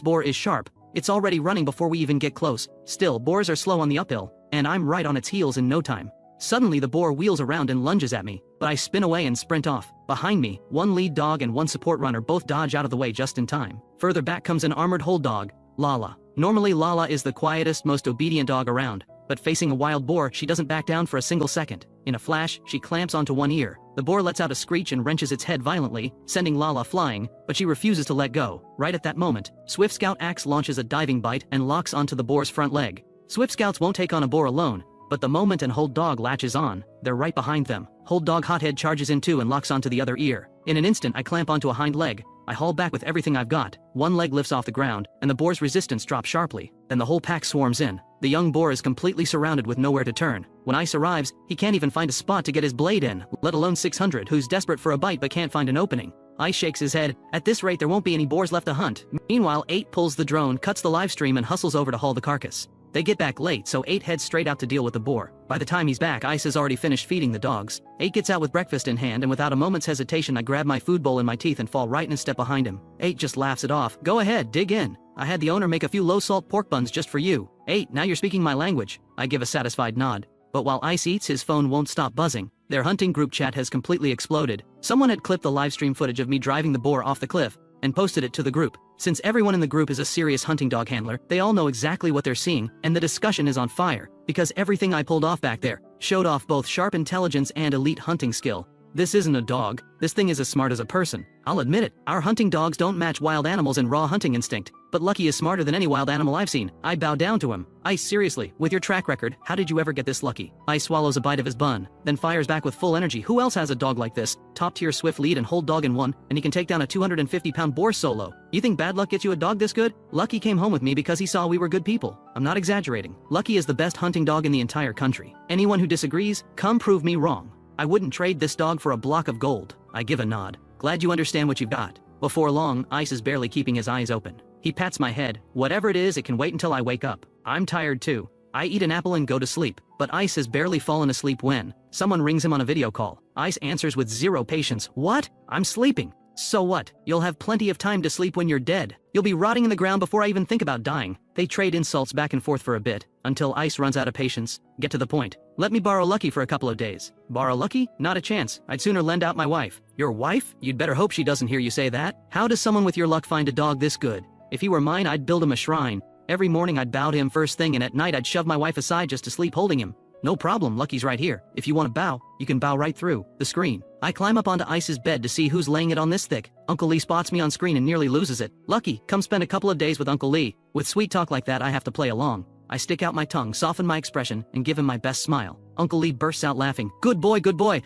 boar is sharp. It's already running before we even get close. Still, boars are slow on the uphill, and I'm right on its heels in no time. Suddenly the boar wheels around and lunges at me, but I spin away and sprint off. Behind me, one lead dog and one support runner both dodge out of the way just in time. Further back comes an armored hold dog, Lala. Normally Lala is the quietest, most obedient dog around, but facing a wild boar, she doesn't back down for a single second. In a flash, she clamps onto one ear. The boar lets out a screech and wrenches its head violently, sending Lala flying, but she refuses to let go. Right at that moment, Swift Scout Axe launches a diving bite and locks onto the boar's front leg. Swift Scouts won't take on a boar alone, but the moment an Hold Dog latches on, they're right behind them. Hold Dog Hothead charges in too and locks onto the other ear. In an instant, I clamp onto a hind leg. I haul back with everything I've got. One leg lifts off the ground, and the boar's resistance drops sharply. Then the whole pack swarms in. The young boar is completely surrounded with nowhere to turn. When Ice arrives, he can't even find a spot to get his blade in, let alone 600, who's desperate for a bite but can't find an opening. Ice shakes his head. At this rate, there won't be any boars left to hunt. Meanwhile, 8 pulls the drone, cuts the live stream, and hustles over to haul the carcass. They get back late, so 8 heads straight out to deal with the boar. By the time he's back, Ice has already finished feeding the dogs. 8 gets out with breakfast in hand, and without a moment's hesitation, I grab my food bowl in my teeth and fall right in a step behind him. 8 just laughs it off. Go ahead, dig in. I had the owner make a few low-salt pork buns just for you. 8, now you're speaking my language. I give a satisfied nod. But while Ice eats, his phone won't stop buzzing. Their hunting group chat has completely exploded. Someone had clipped the livestream footage of me driving the boar off the cliff and posted it to the group. Since everyone in the group is a serious hunting dog handler, they all know exactly what they're seeing, and the discussion is on fire, because everything I pulled off back there showed off both sharp intelligence and elite hunting skill. This isn't a dog, this thing is as smart as a person. I'll admit it, our hunting dogs don't match wild animals in raw hunting instinct, but Lucky is smarter than any wild animal I've seen. I bow down to him. Ice, seriously, with your track record, how did you ever get this lucky? Ice swallows a bite of his bun, then fires back with full energy. Who else has a dog like this? Top-tier swift lead and hold dog in one, and he can take down a 250-pound boar solo. You think bad luck gets you a dog this good? Lucky came home with me because he saw we were good people. I'm not exaggerating. Lucky is the best hunting dog in the entire country. Anyone who disagrees, come prove me wrong. I wouldn't trade this dog for a block of gold. I give a nod. Glad you understand what you've got. Before long, Ice is barely keeping his eyes open. He pats my head. Whatever it is, it can wait until I wake up. I'm tired too. I eat an apple and go to sleep. But Ice has barely fallen asleep when someone rings him on a video call. Ice answers with zero patience. What? I'm sleeping. So what? You'll have plenty of time to sleep when you're dead. You'll be rotting in the ground before I even think about dying. They trade insults back and forth for a bit, until Ice runs out of patience. Get to the point. Let me borrow Lucky for a couple of days. Borrow Lucky? Not a chance. I'd sooner lend out my wife. Your wife? You'd better hope she doesn't hear you say that. How does someone with your luck find a dog this good? If he were mine, I'd build him a shrine. Every morning I'd bow to him first thing, and at night I'd shove my wife aside just to sleep holding him. No problem, Lucky's right here. If you want to bow, you can bow right through the screen. I climb up onto Ice's bed to see who's laying it on this thick. Uncle Lee spots me on screen and nearly loses it. Lucky, come spend a couple of days with Uncle Lee. With sweet talk like that, I have to play along. I stick out my tongue, soften my expression, and give him my best smile. Uncle Lee bursts out laughing. Good boy,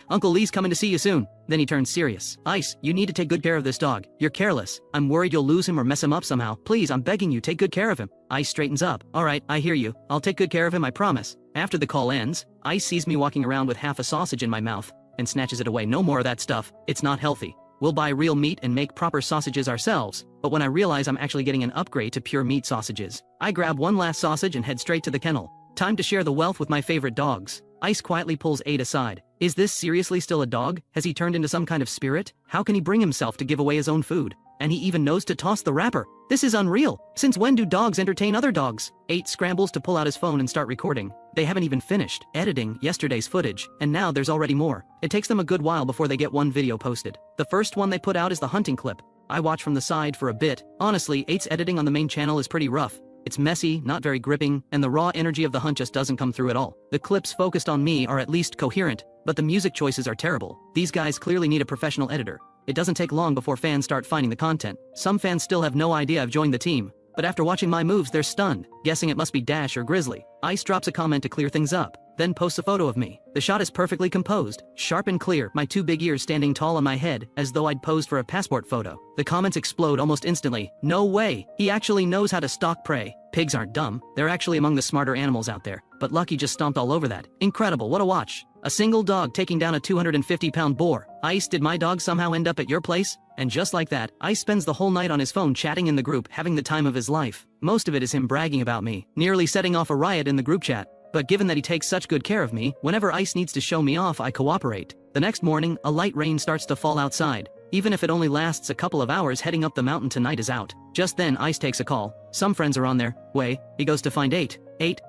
Uncle Lee's coming to see you soon. Then he turns serious. Ice, you need to take good care of this dog. You're careless. I'm worried you'll lose him or mess him up somehow. Please, I'm begging you, take good care of him. Ice straightens up. All right, I hear you. I'll take good care of him, I promise. After the call ends, Ice sees me walking around with half a sausage in my mouth and snatches it away. No more of that stuff. It's not healthy. We'll buy real meat and make proper sausages ourselves. But when I realize I'm actually getting an upgrade to pure meat sausages, I grab one last sausage and head straight to the kennel. Time to share the wealth with my favorite dogs. Ice quietly pulls 8 aside. Is this seriously still a dog? Has he turned into some kind of spirit? How can he bring himself to give away his own food? And he even knows to toss the wrapper. This is unreal. Since when do dogs entertain other dogs? 8 scrambles to pull out his phone and start recording. They haven't even finished editing yesterday's footage, and now there's already more. It takes them a good while before they get one video posted. The first one they put out is the hunting clip. I watch from the side for a bit. Honestly, 8's editing on the main channel is pretty rough. It's messy, not very gripping, and the raw energy of the hunt just doesn't come through at all. The clips focused on me are at least coherent, but the music choices are terrible. These guys clearly need a professional editor. It doesn't take long before fans start finding the content. Some fans still have no idea I've joined the team, but after watching my moves they're stunned, guessing it must be Dash or Grizzly. Ice drops a comment to clear things up. then posts a photo of me. The shot is perfectly composed, sharp and clear, my two big ears standing tall on my head, as though I'd posed for a passport photo. The comments explode almost instantly. No way! He actually knows how to stalk prey. Pigs aren't dumb, they're actually among the smarter animals out there. But Lucky just stomped all over that. Incredible, what a watch. A single dog taking down a 250-pound boar. Ice, did my dog somehow end up at your place? And just like that, Ice spends the whole night on his phone chatting in the group, having the time of his life. Most of it is him bragging about me, nearly setting off a riot in the group chat. But given that he takes such good care of me, whenever Ice needs to show me off, I cooperate. The next morning, a light rain starts to fall outside. Even if it only lasts a couple of hours, heading up the mountain tonight is out. Just then, Ice takes a call. Some friends are on their way. He goes to find 8.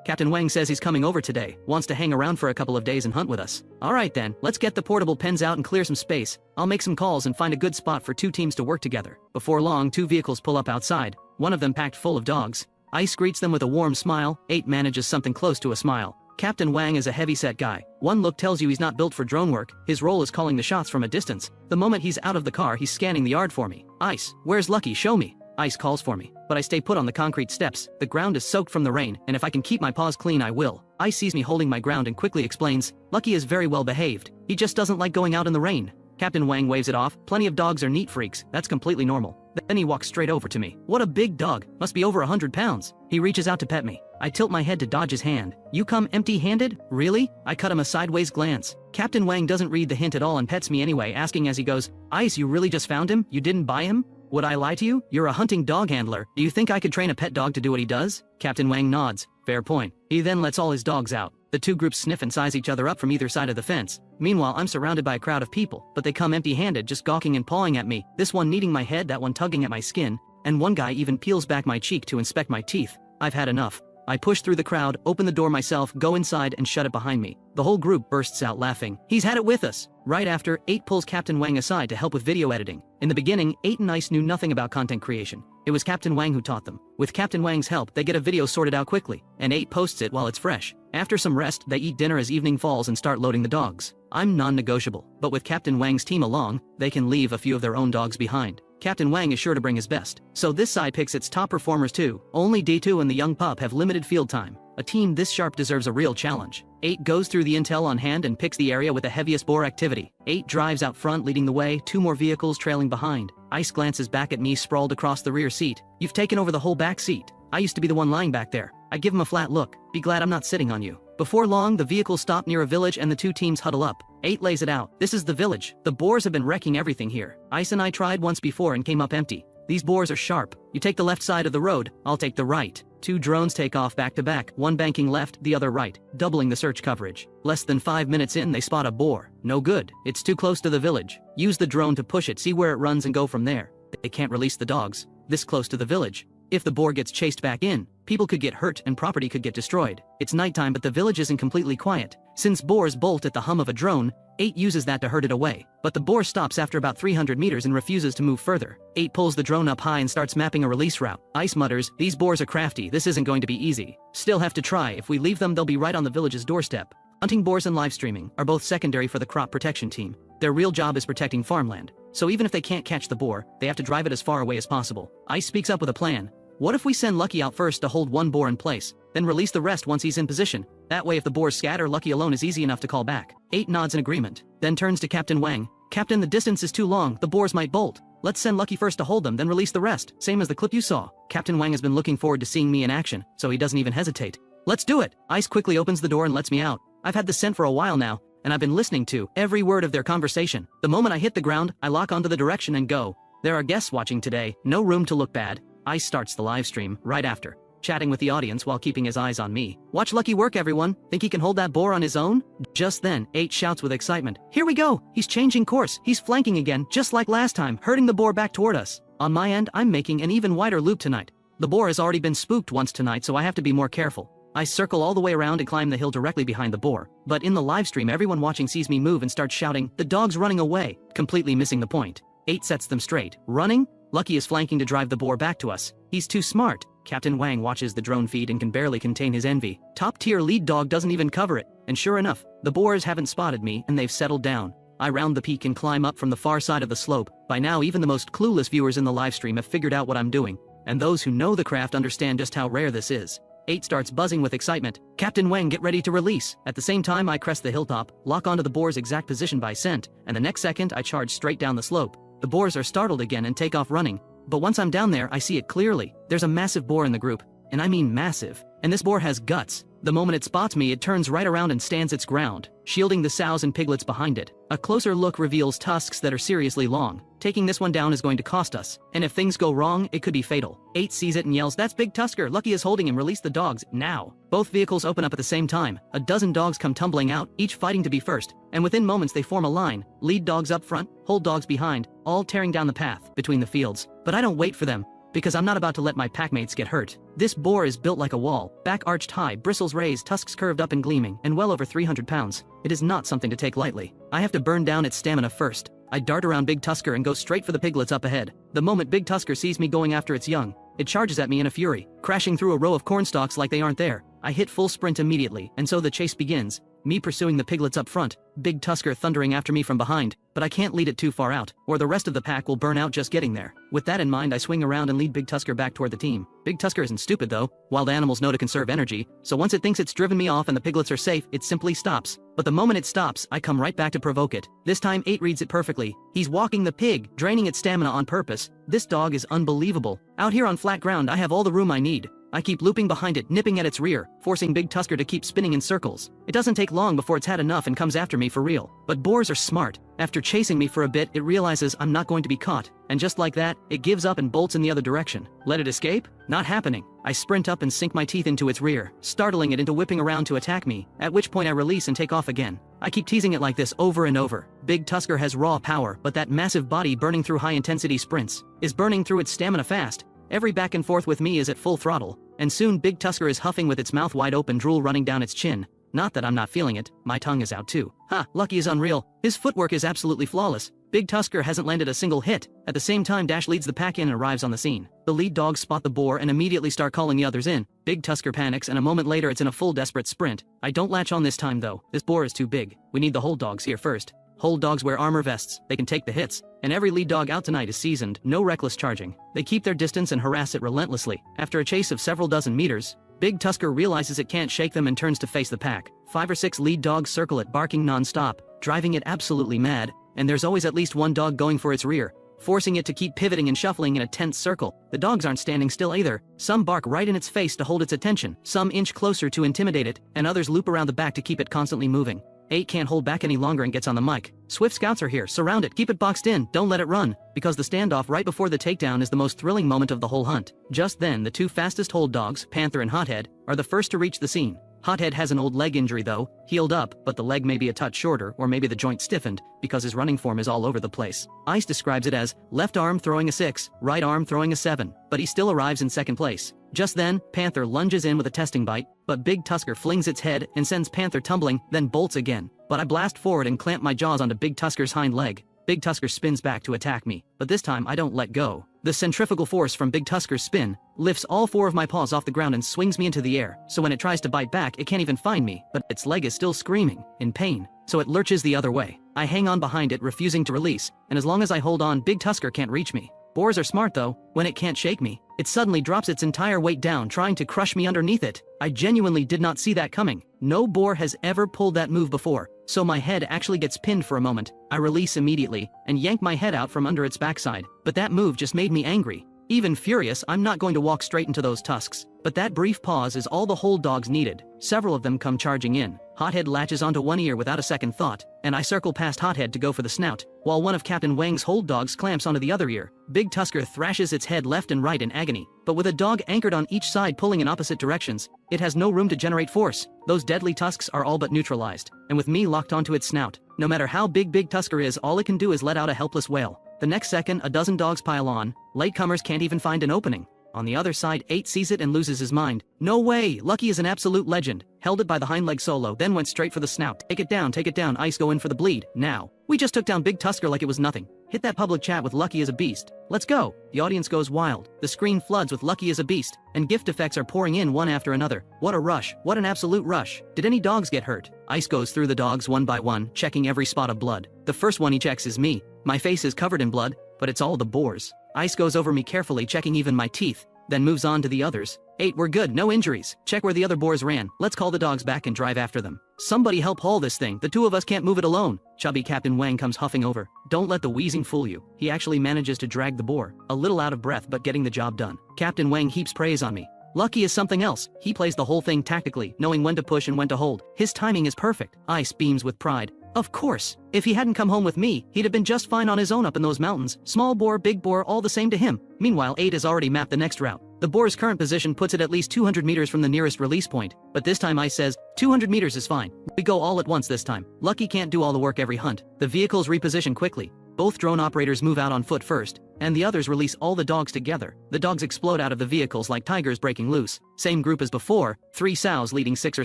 Captain Wang says he's coming over today, wants to hang around for a couple of days and hunt with us. Alright then, let's get the portable pens out and clear some space. I'll make some calls and find a good spot for 2 teams to work together. Before long, 2 vehicles pull up outside, one of them packed full of dogs. Ice greets them with a warm smile. 8 manages something close to a smile. Captain Wang is a heavy-set guy. One look tells you he's not built for drone work. His role is calling the shots from a distance. The moment he's out of the car, he's scanning the yard for me. Ice, where's Lucky? Show me. Ice calls for me, but I stay put on the concrete steps. The ground is soaked from the rain, and if I can keep my paws clean, I will. Ice sees me holding my ground and quickly explains, Lucky is very well behaved. He just doesn't like going out in the rain. Captain Wang waves it off. Plenty of dogs are neat freaks. That's completely normal. Then he walks straight over to me. What a big dog. Must be over 100 pounds. He reaches out to pet me. I tilt my head to dodge his hand. You come empty-handed? Really? I cut him a sideways glance. Captain Wang doesn't read the hint at all and pets me anyway, asking as he goes, Ice, you really just found him? You didn't buy him? Would I lie to you? You're a hunting dog handler. Do you think I could train a pet dog to do what he does? Captain Wang nods. Fair point. He then lets all his dogs out. The 2 groups sniff and size each other up from either side of the fence. Meanwhile, I'm surrounded by a crowd of people, but they come empty-handed, just gawking and pawing at me, this one kneading my head, that one tugging at my skin, and one guy even peels back my cheek to inspect my teeth. I've had enough. I push through the crowd, open the door myself, go inside and shut it behind me. The whole group bursts out laughing. He's had it with us. Right after, 8 pulls Captain Wang aside to help with video editing. In the beginning, 8 and Ice knew nothing about content creation. It was Captain Wang who taught them. With Captain Wang's help, they get a video sorted out quickly, and 8 posts it while it's fresh. After some rest, they eat dinner as evening falls and start loading the dogs. I'm non-negotiable, but with Captain Wang's team along, they can leave a few of their own dogs behind. Captain Wang is sure to bring his best, so this side picks its top performers too. Only D2 and the young pup have limited field time. A team this sharp deserves a real challenge. 8 goes through the intel on hand and picks the area with the heaviest boar activity. 8 drives out front leading the way, 2 more vehicles trailing behind. Ice glances back at me sprawled across the rear seat. You've taken over the whole back seat. I used to be the one lying back there. I give him a flat look. Be glad I'm not sitting on you. Before long, the vehicles stop near a village and the 2 teams huddle up. 8 lays it out. This is the village. The boars have been wrecking everything here. Ice and I tried once before and came up empty. These boars are sharp. You take the left side of the road, I'll take the right. 2 drones take off back to back, one banking left, the other right, doubling the search coverage. Less than 5 minutes in, they spot a boar. No good. It's too close to the village. Use the drone to push it, see where it runs and go from there. They can't release the dogs. This close to the village. If the boar gets chased back in, people could get hurt and property could get destroyed. It's nighttime but the village isn't completely quiet. Since boars bolt at the hum of a drone, 8 uses that to herd it away. But the boar stops after about 300 meters and refuses to move further. 8 pulls the drone up high and starts mapping a release route. Ice mutters, these boars are crafty, this isn't going to be easy. Still have to try, if we leave them they'll be right on the village's doorstep. Hunting boars and live streaming are both secondary for the crop protection team. Their real job is protecting farmland. So even if they can't catch the boar, they have to drive it as far away as possible. Ice speaks up with a plan. What if we send Lucky out first to hold 1 boar in place, then release the rest once he's in position? That way if the boars scatter, Lucky alone is easy enough to call back. 8 nods in agreement, then turns to Captain Wang. Captain, the distance is too long, the boars might bolt. Let's send Lucky first to hold them, then release the rest, same as the clip you saw. Captain Wang has been looking forward to seeing me in action, so he doesn't even hesitate. Let's do it! Ice quickly opens the door and lets me out. I've had the scent for a while now, and I've been listening to every word of their conversation. The moment I hit the ground, I lock onto the direction and go. There are guests watching today, no room to look bad. Ice starts the live stream right after, chatting with the audience while keeping his eyes on me. Watch Lucky work, everyone. Think he can hold that boar on his own? Just then, 8 shouts with excitement. Here we go! He's changing course. He's flanking again, just like last time, herding the boar back toward us. On my end, I'm making an even wider loop tonight. The boar has already been spooked once tonight, so I have to be more careful. I circle all the way around and climb the hill directly behind the boar. But in the live stream, everyone watching sees me move and starts shouting, the dog's running away, completely missing the point. 8 sets them straight. Running? Lucky is flanking to drive the boar back to us. He's too smart. Captain Wang watches the drone feed and can barely contain his envy. Top-tier lead dog doesn't even cover it. And sure enough, the boars haven't spotted me and they've settled down. I round the peak and climb up from the far side of the slope. By now, even the most clueless viewers in the livestream have figured out what I'm doing. And those who know the craft understand just how rare this is. 8 starts buzzing with excitement. Captain Wang, get ready to release. At the same time I crest the hilltop, lock onto the boar's exact position by scent, and the next second I charge straight down the slope. The boars are startled again and take off running. But once I'm down there I see it clearly. There's a massive boar in the group. And I mean massive. And this boar has guts. The moment it spots me, it turns right around and stands its ground, shielding the sows and piglets behind it. A closer look reveals tusks that are seriously long. Taking this one down is going to cost us, and if things go wrong, it could be fatal. 8 sees it and yells, "That's Big Tusker, Lucky is holding him, release the dogs, now." Both vehicles open up at the same time. A dozen dogs come tumbling out, each fighting to be first, and within moments they form a line, lead dogs up front, hold dogs behind, all tearing down the path between the fields. But I don't wait for them, because I'm not about to let my packmates get hurt. This boar is built like a wall, back arched high, bristles raised, tusks curved up and gleaming, and well over 300 pounds. It is not something to take lightly. I have to burn down its stamina first. I dart around Big Tusker and go straight for the piglets up ahead. The moment Big Tusker sees me going after its young, it charges at me in a fury, crashing through a row of corn stalks like they aren't there. I hit full sprint immediately, and so the chase begins. Me pursuing the piglets up front, Big Tusker thundering after me from behind, but I can't lead it too far out, or the rest of the pack will burn out just getting there. With that in mind, I swing around and lead Big Tusker back toward the team. Big Tusker isn't stupid though. Wild animals know to conserve energy, so once it thinks it's driven me off and the piglets are safe, it simply stops. But the moment it stops, I come right back to provoke it. This time 8 reads it perfectly. He's walking the pig, draining its stamina on purpose. This dog is unbelievable. Out here on flat ground, I have all the room I need. I keep looping behind it, nipping at its rear, forcing Big Tusker to keep spinning in circles. It doesn't take long before it's had enough and comes after me for real. But boars are smart. After chasing me for a bit, it realizes I'm not going to be caught. And just like that, it gives up and bolts in the other direction. Let it escape? Not happening. I sprint up and sink my teeth into its rear, startling it into whipping around to attack me, at which point I release and take off again. I keep teasing it like this over and over. Big Tusker has raw power, but that massive body burning through high-intensity sprints is burning through its stamina fast. Every back and forth with me is at full throttle, and soon Big Tusker is huffing with its mouth wide open, drool running down its chin. Not that I'm not feeling it, my tongue is out too. Ha, Lucky is unreal. His footwork is absolutely flawless. Big Tusker hasn't landed a single hit. At the same time, Dash leads the pack in and arrives on the scene. The lead dogs spot the boar and immediately start calling the others in. Big Tusker panics and a moment later it's in a full desperate sprint. I don't latch on this time though. This boar is too big. We need the hold dogs here first. Hold dogs wear armor vests, they can take the hits, and every lead dog out tonight is seasoned, no reckless charging. They keep their distance and harass it relentlessly. After a chase of several dozen meters, Big Tusker realizes it can't shake them and turns to face the pack. 5 or 6 lead dogs circle it, barking non-stop, driving it absolutely mad, and there's always at least one dog going for its rear, forcing it to keep pivoting and shuffling in a tense circle. The dogs aren't standing still either. Some bark right in its face to hold its attention, some inch closer to intimidate it, and others loop around the back to keep it constantly moving. 8 can't hold back any longer and gets on the mic. Swift scouts are here, surround it, keep it boxed in, don't let it run, because the standoff right before the takedown is the most thrilling moment of the whole hunt. Just then, the 2 fastest hold dogs, Panther and Hothead, are the first to reach the scene. Hothead has an old leg injury though, healed up, but the leg may be a touch shorter or maybe the joint stiffened, because his running form is all over the place. Ice describes it as, left arm throwing a 6, right arm throwing a 7, but he still arrives in second place. Just then, Panther lunges in with a testing bite, but Big Tusker flings its head and sends Panther tumbling, then bolts again. But I blast forward and clamp my jaws onto Big Tusker's hind leg. Big Tusker spins back to attack me, but this time I don't let go. The centrifugal force from Big Tusker's spin lifts all 4 of my paws off the ground and swings me into the air, so when it tries to bite back it can't even find me, but its leg is still screaming, in pain, so it lurches the other way. I hang on behind it, refusing to release, and as long as I hold on, Big Tusker can't reach me. Boars are smart though. When it can't shake me, it suddenly drops its entire weight down, trying to crush me underneath it. I genuinely did not see that coming. No boar has ever pulled that move before, so my head actually gets pinned for a moment. I release immediately, and yank my head out from under its backside, but that move just made me angry. Even furious, I'm not going to walk straight into those tusks. But that brief pause is all the hold dogs needed. Several of them come charging in. Hothead latches onto one ear without a second thought, and I circle past Hothead to go for the snout, while one of Captain Wang's hold dogs clamps onto the other ear. Big Tusker thrashes its head left and right in agony, but with a dog anchored on each side pulling in opposite directions, it has no room to generate force. Those deadly tusks are all but neutralized, and with me locked onto its snout, no matter how big Big Tusker is, all it can do is let out a helpless wail. The next second, a dozen dogs pile on. Latecomers can't even find an opening. On the other side, 8 sees it and loses his mind. No way! Lucky is an absolute legend. Held it by the hind leg solo, then went straight for the snout. Take it down, Ice go in for the bleed, now. We just took down Big Tusker like it was nothing. Hit that public chat with Lucky is a beast. Let's go! The audience goes wild. The screen floods with Lucky is a beast, and gift effects are pouring in one after another. What a rush, what an absolute rush. Did any dogs get hurt? Ice goes through the dogs one by one, checking every spot of blood. The first one he checks is me. My face is covered in blood, but it's all the boars. Ice goes over me carefully, checking even my teeth, then moves on to the others. 8, we're good, no injuries. Check where the other boars ran. Let's call the dogs back and drive after them. Somebody help haul this thing. The two of us can't move it alone. Chubby Captain Wang comes huffing over. Don't let the wheezing fool you. He actually manages to drag the boar, a little out of breath but getting the job done. Captain Wang heaps praise on me. Lucky is something else. He plays the whole thing tactically, knowing when to push and when to hold. His timing is perfect. Ice beams with pride. Of course. If he hadn't come home with me, he'd have been just fine on his own up in those mountains. Small boar, big boar, all the same to him. Meanwhile, 8 has already mapped the next route. The boar's current position puts it at least 200 meters from the nearest release point, but this time Ice says, 200 meters is fine. We go all at once this time. Lucky can't do all the work every hunt. The vehicles reposition quickly. Both drone operators move out on foot first, and the others release all the dogs together. The dogs explode out of the vehicles like tigers breaking loose. Same group as before, 3 sows leading 6 or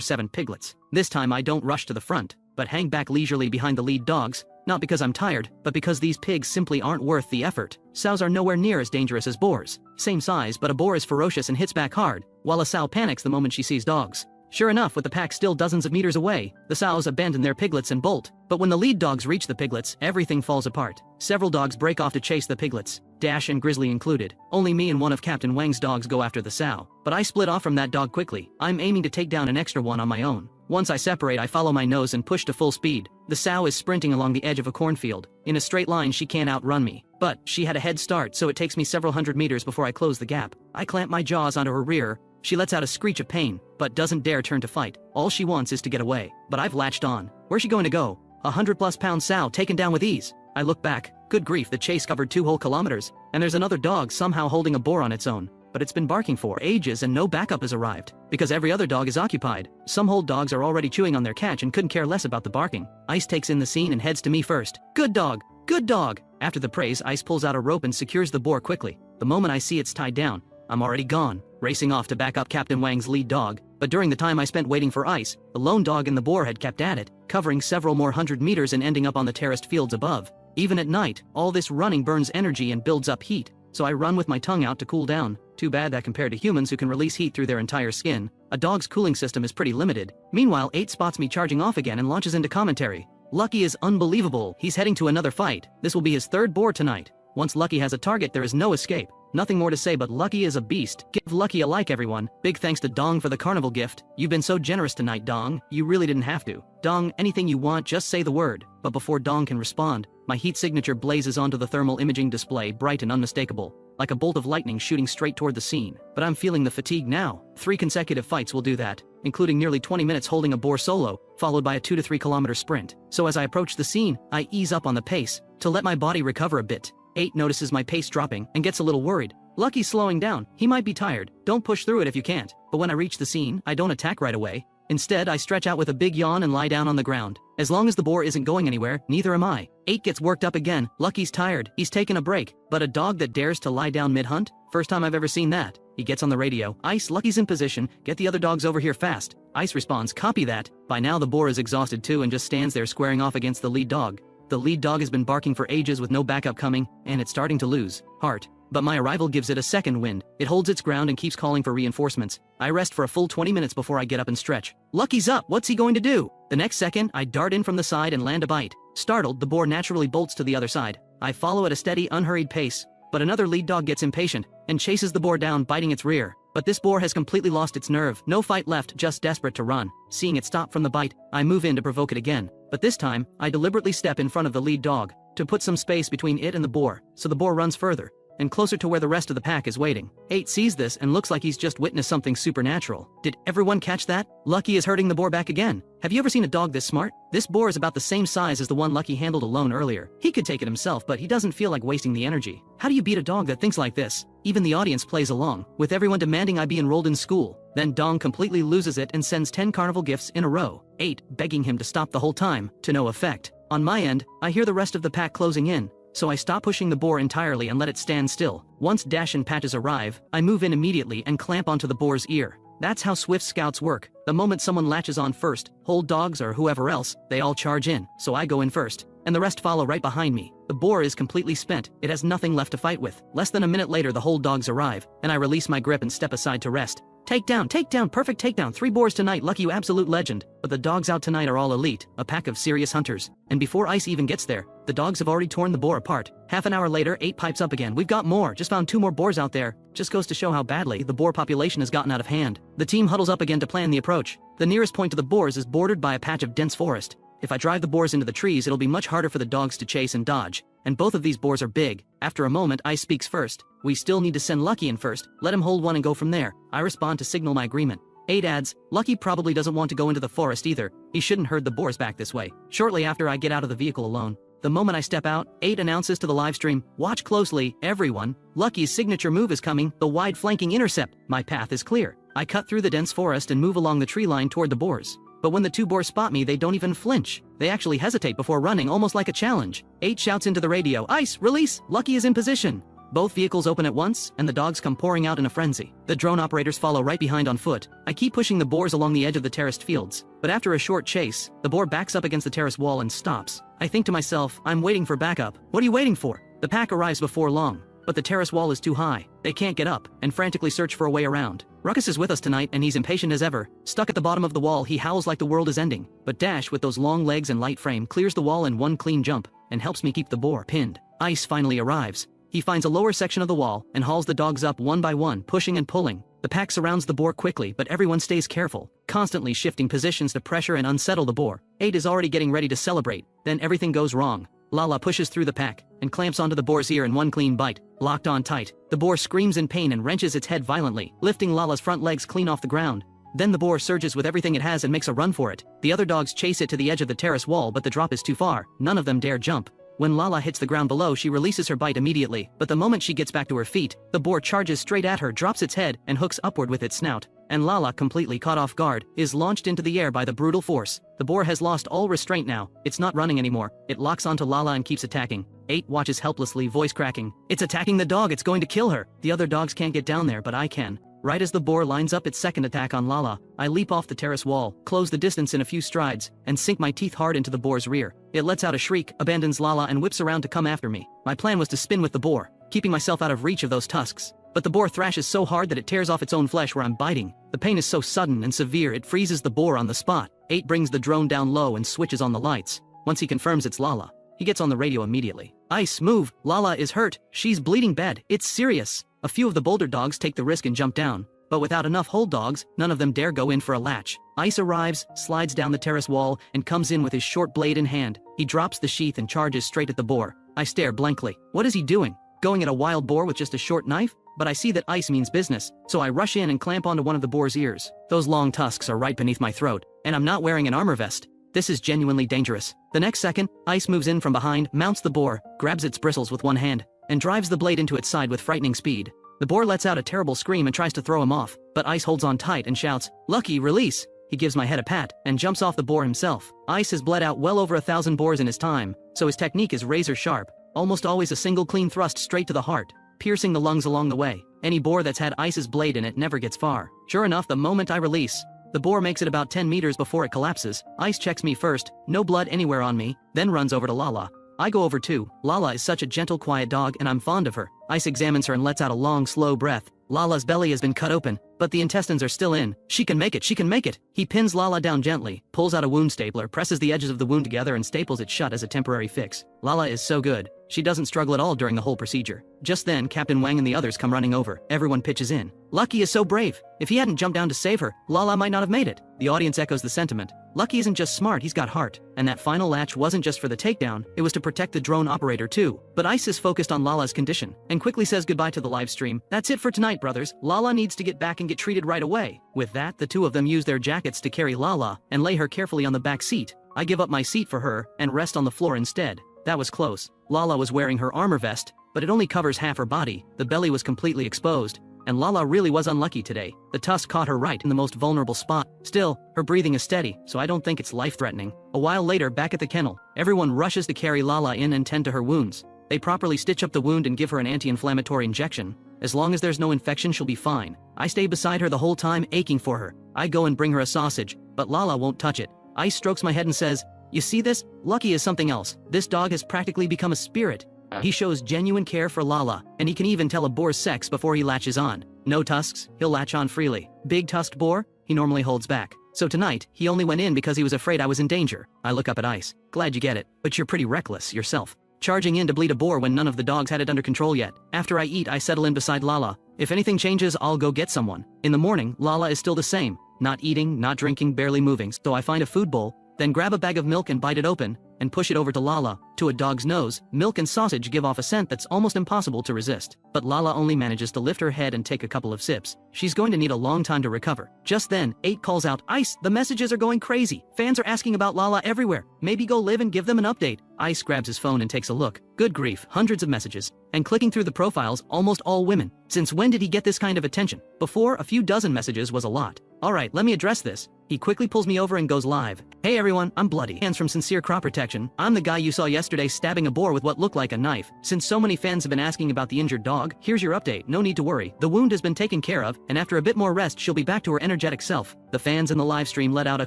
7 piglets. This time I don't rush to the front, but hang back leisurely behind the lead dogs, not because I'm tired, but because these pigs simply aren't worth the effort. Sows are nowhere near as dangerous as boars. Same size, but a boar is ferocious and hits back hard, while a sow panics the moment she sees dogs. Sure enough, with the pack still dozens of meters away, the sows abandon their piglets and bolt. But when the lead dogs reach the piglets, everything falls apart. Several dogs break off to chase the piglets, Dash and Grizzly included. Only me and one of Captain Wang's dogs go after the sow. But I split off from that dog quickly. I'm aiming to take down an extra one on my own. Once I separate, I follow my nose and push to full speed. The sow is sprinting along the edge of a cornfield. In a straight line, she can't outrun me. But she had a head start, so it takes me several hundred meters before I close the gap. I clamp my jaws onto her rear. She lets out a screech of pain, but doesn't dare turn to fight. All she wants is to get away. But I've latched on. Where's she going to go? 100+ pound sow taken down with ease. I look back. Good grief, the chase covered 2 whole kilometers. And there's another dog somehow holding a boar on its own. But it's been barking for ages and no backup has arrived. Because every other dog is occupied. Some hold dogs are already chewing on their catch and couldn't care less about the barking. Ice takes in the scene and heads to me first. Good dog! Good dog! After the praise, Ice pulls out a rope and secures the boar quickly. The moment I see it's tied down, I'm already gone, racing off to back up Captain Wang's lead dog. But during the time I spent waiting for Ice, the lone dog and the boar had kept at it, covering several more 100 meters and ending up on the terraced fields above. Even at night, all this running burns energy and builds up heat, so I run with my tongue out to cool down. Too bad that compared to humans who can release heat through their entire skin, a dog's cooling system is pretty limited. Meanwhile, 8 spots me charging off again and launches into commentary. Lucky is unbelievable. He's heading to another fight. This will be his 3rd boar tonight. Once Lucky has a target, there is no escape. Nothing more to say, but Lucky is a beast. Give Lucky a like, everyone. Big thanks to Dong for the carnival gift. You've been so generous tonight, Dong. You really didn't have to. Dong, anything you want, just say the word. But before Dong can respond, my heat signature blazes onto the thermal imaging display, bright and unmistakable, like a bolt of lightning shooting straight toward the scene. But I'm feeling the fatigue now. 3 consecutive fights will do that, including nearly 20 minutes holding a boar solo, followed by a 2 to 3 kilometer sprint. So as I approach the scene, I ease up on the pace, to let my body recover a bit. 8 notices my pace dropping and gets a little worried. Lucky's slowing down. He might be tired. Don't push through it if you can't. But when I reach the scene, I don't attack right away. Instead, I stretch out with a big yawn and lie down on the ground. As long as the boar isn't going anywhere, neither am I. 8 gets worked up again. Lucky's tired. He's taken a break. But a dog that dares to lie down mid-hunt? First time I've ever seen that. He gets on the radio. Ice, Lucky's in position. Get the other dogs over here fast. Ice responds, copy that. By now the boar is exhausted too and just stands there squaring off against the lead dog. The lead dog has been barking for ages with no backup coming, and it's starting to lose heart. But my arrival gives it a second wind. It holds its ground and keeps calling for reinforcements. I rest for a full 20 minutes before I get up and stretch. Lucky's up, what's he going to do? The next second, I dart in from the side and land a bite. Startled, the boar naturally bolts to the other side. I follow at a steady, unhurried pace. But another lead dog gets impatient and chases the boar down, biting its rear. But this boar has completely lost its nerve. No fight left, just desperate to run. Seeing it stop from the bite, I move in to provoke it again. But this time, I deliberately step in front of the lead dog to put some space between it and the boar, so the boar runs further and closer to where the rest of the pack is waiting. 8 sees this and looks like he's just witnessed something supernatural. Did everyone catch that? Lucky is herding the boar back again. Have you ever seen a dog this smart? This boar is about the same size as the one Lucky handled alone earlier. He could take it himself, but he doesn't feel like wasting the energy. How do you beat a dog that thinks like this? Even the audience plays along, with everyone demanding I be enrolled in school. Then Dong completely loses it and sends 10 carnival gifts in a row. 8 begging him to stop the whole time, to no effect. On my end, I hear the rest of the pack closing in, so I stop pushing the boar entirely and let it stand still. Once Dash and Patches arrive, I move in immediately and clamp onto the boar's ear. That's how swift scouts work. The moment someone latches on first, hold dogs or whoever else, they all charge in, so I go in first, and the rest follow right behind me. The boar is completely spent. It has nothing left to fight with. Less than a minute later, the hold dogs arrive, and I release my grip and step aside to rest. Takedown, perfect takedown, 3 boars tonight, Lucky you absolute legend. But the dogs out tonight are all elite, a pack of serious hunters. And before Ice even gets there, the dogs have already torn the boar apart. Half an hour later, 8 pipes up again, we've got more, just found 2 more boars out there. Just goes to show how badly the boar population has gotten out of hand. The team huddles up again to plan the approach. The nearest point to the boars is bordered by a patch of dense forest. If I drive the boars into the trees, it'll be much harder for the dogs to chase and dodge. And both of these boars are big. After a moment, Ice speaks first. We still need to send Lucky in first. Let him hold one and go from there. I respond to signal my agreement. 8 adds, Lucky probably doesn't want to go into the forest either. He shouldn't herd the boars back this way. Shortly after I get out of the vehicle alone. The moment I step out, 8 announces to the livestream, watch closely, everyone. Lucky's signature move is coming, the wide flanking intercept. My path is clear. I cut through the dense forest and move along the tree line toward the boars. But when the 2 boars spot me, they don't even flinch. They actually hesitate before running, almost like a challenge. 8 shouts into the radio, Ice, release, Lucky is in position. Both vehicles open at once, and the dogs come pouring out in a frenzy. The drone operators follow right behind on foot. I keep pushing the boars along the edge of the terraced fields. But after a short chase, the boar backs up against the terrace wall and stops. I think to myself, I'm waiting for backup. What are you waiting for? The pack arrives before long. But the terrace wall is too high. They can't get up, and frantically search for a way around. Ruckus is with us tonight, and he's impatient as ever. Stuck at the bottom of the wall, he howls like the world is ending. But Dash, with those long legs and light frame, clears the wall in one clean jump, and helps me keep the boar pinned. Ice finally arrives. He finds a lower section of the wall, and hauls the dogs up one by one, pushing and pulling. The pack surrounds the boar quickly, but everyone stays careful, constantly shifting positions to pressure and unsettle the boar. 8 is already getting ready to celebrate. Then everything goes wrong. Lala pushes through the pack, and clamps onto the boar's ear in one clean bite. Locked on tight, the boar screams in pain and wrenches its head violently, lifting Lala's front legs clean off the ground. Then the boar surges with everything it has and makes a run for it. The other dogs chase it to the edge of the terrace wall, but the drop is too far. None of them dare jump. When Lala hits the ground below, she releases her bite immediately, but the moment she gets back to her feet, the boar charges straight at her, drops its head, and hooks upward with its snout. And Lala, completely caught off guard, is launched into the air by the brutal force. The boar has lost all restraint now. It's not running anymore. It locks onto Lala and keeps attacking. 8 watches helplessly, voice cracking. It's attacking the dog, it's going to kill her. The other dogs can't get down there, but I can. Right as the boar lines up its second attack on Lala, I leap off the terrace wall, close the distance in a few strides, and sink my teeth hard into the boar's rear. It lets out a shriek, abandons Lala, and whips around to come after me. My plan was to spin with the boar, keeping myself out of reach of those tusks. But the boar thrashes so hard that it tears off its own flesh where I'm biting. The pain is so sudden and severe it freezes the boar on the spot. 8 brings the drone down low and switches on the lights. Once he confirms it's Lala, he gets on the radio immediately. Ice, move, Lala is hurt, she's bleeding bad, it's serious. A few of the bolder dogs take the risk and jump down. But without enough hold dogs, none of them dare go in for a latch. Ice arrives, slides down the terrace wall, and comes in with his short blade in hand. He drops the sheath and charges straight at the boar. I stare blankly. What is he doing? Going at a wild boar with just a short knife? But I see that Ice means business, so I rush in and clamp onto one of the boar's ears. Those long tusks are right beneath my throat, and I'm not wearing an armor vest. This is genuinely dangerous. The next second, Ice moves in from behind, mounts the boar, grabs its bristles with one hand, and drives the blade into its side with frightening speed. The boar lets out a terrible scream and tries to throw him off, but Ice holds on tight and shouts, Lucky, release! He gives my head a pat, and jumps off the boar himself. Ice has bled out well over 1,000 boars in his time, so his technique is razor sharp, almost always a single clean thrust straight to the heart, piercing the lungs along the way. Any boar that's had Ice's blade in it never gets far. Sure enough, the moment I release, the boar makes it about 10 meters before it collapses. Ice checks me first, no blood anywhere on me, then runs over to Lala. I go over too. Lala is such a gentle, quiet dog, and I'm fond of her. Ice examines her and lets out a long, slow breath. Lala's belly has been cut open, but the intestines are still in. She can make it, she can make it. He pins Lala down gently, pulls out a wound stapler, presses the edges of the wound together and staples it shut as a temporary fix. Lala is so good. She doesn't struggle at all during the whole procedure. Just then, Captain Wang and the others come running over. Everyone pitches in. Lucky is so brave. If he hadn't jumped down to save her, Lala might not have made it. The audience echoes the sentiment. Lucky isn't just smart, he's got heart. And that final latch wasn't just for the takedown, it was to protect the drone operator too. But Ice is focused on Lala's condition, and quickly says goodbye to the live stream. That's it for tonight, brothers. Lala needs to get back and get treated right away. With that, the two of them use their jackets to carry Lala, and lay her carefully on the back seat. I give up my seat for her, and rest on the floor instead. That was close. Lala was wearing her armor vest, but it only covers half her body. The belly was completely exposed, and Lala really was unlucky today. The tusk caught her right in the most vulnerable spot. Still, her breathing is steady, so I don't think it's life-threatening. A while later, back at the kennel, everyone rushes to carry Lala in and tend to her wounds. They properly stitch up the wound and give her an anti-inflammatory injection. As long as there's no infection, she'll be fine. I stay beside her the whole time, aching for her. I go and bring her a sausage, but Lala won't touch it. Ice strokes my head and says, "You see this? Lucky is something else. This dog has practically become a spirit. He shows genuine care for Lala, and he can even tell a boar's sex before he latches on. No tusks, he'll latch on freely. Big tusked boar, he normally holds back. So tonight, he only went in because he was afraid I was in danger. I look up at Ice. Glad you get it, but you're pretty reckless yourself. Charging in to bleed a boar when none of the dogs had it under control yet. After I eat, I settle in beside Lala. If anything changes, I'll go get someone. In the morning, Lala is still the same. Not eating, not drinking, barely moving. So I find a food bowl, then grab a bag of milk and bite it open, and push it over to Lala. To a dog's nose, milk and sausage give off a scent that's almost impossible to resist. But Lala only manages to lift her head and take a couple of sips. She's going to need a long time to recover. Just then, 8 calls out, "Ice, the messages are going crazy. Fans are asking about Lala everywhere. Maybe go live and give them an update." Ice grabs his phone and takes a look. Good grief, hundreds of messages. And clicking through the profiles, almost all women. Since when did he get this kind of attention? Before, a few dozen messages was a lot. Alright, let me address this. He quickly pulls me over and goes live. "Hey everyone, I'm Bloody. Hands from Sincere Crop Protection. I'm the guy you saw yesterday stabbing a boar with what looked like a knife. Since so many fans have been asking about the injured dog, here's your update. No need to worry. The wound has been taken care of, and after a bit more rest, she'll be back to her energetic self." The fans in the livestream let out a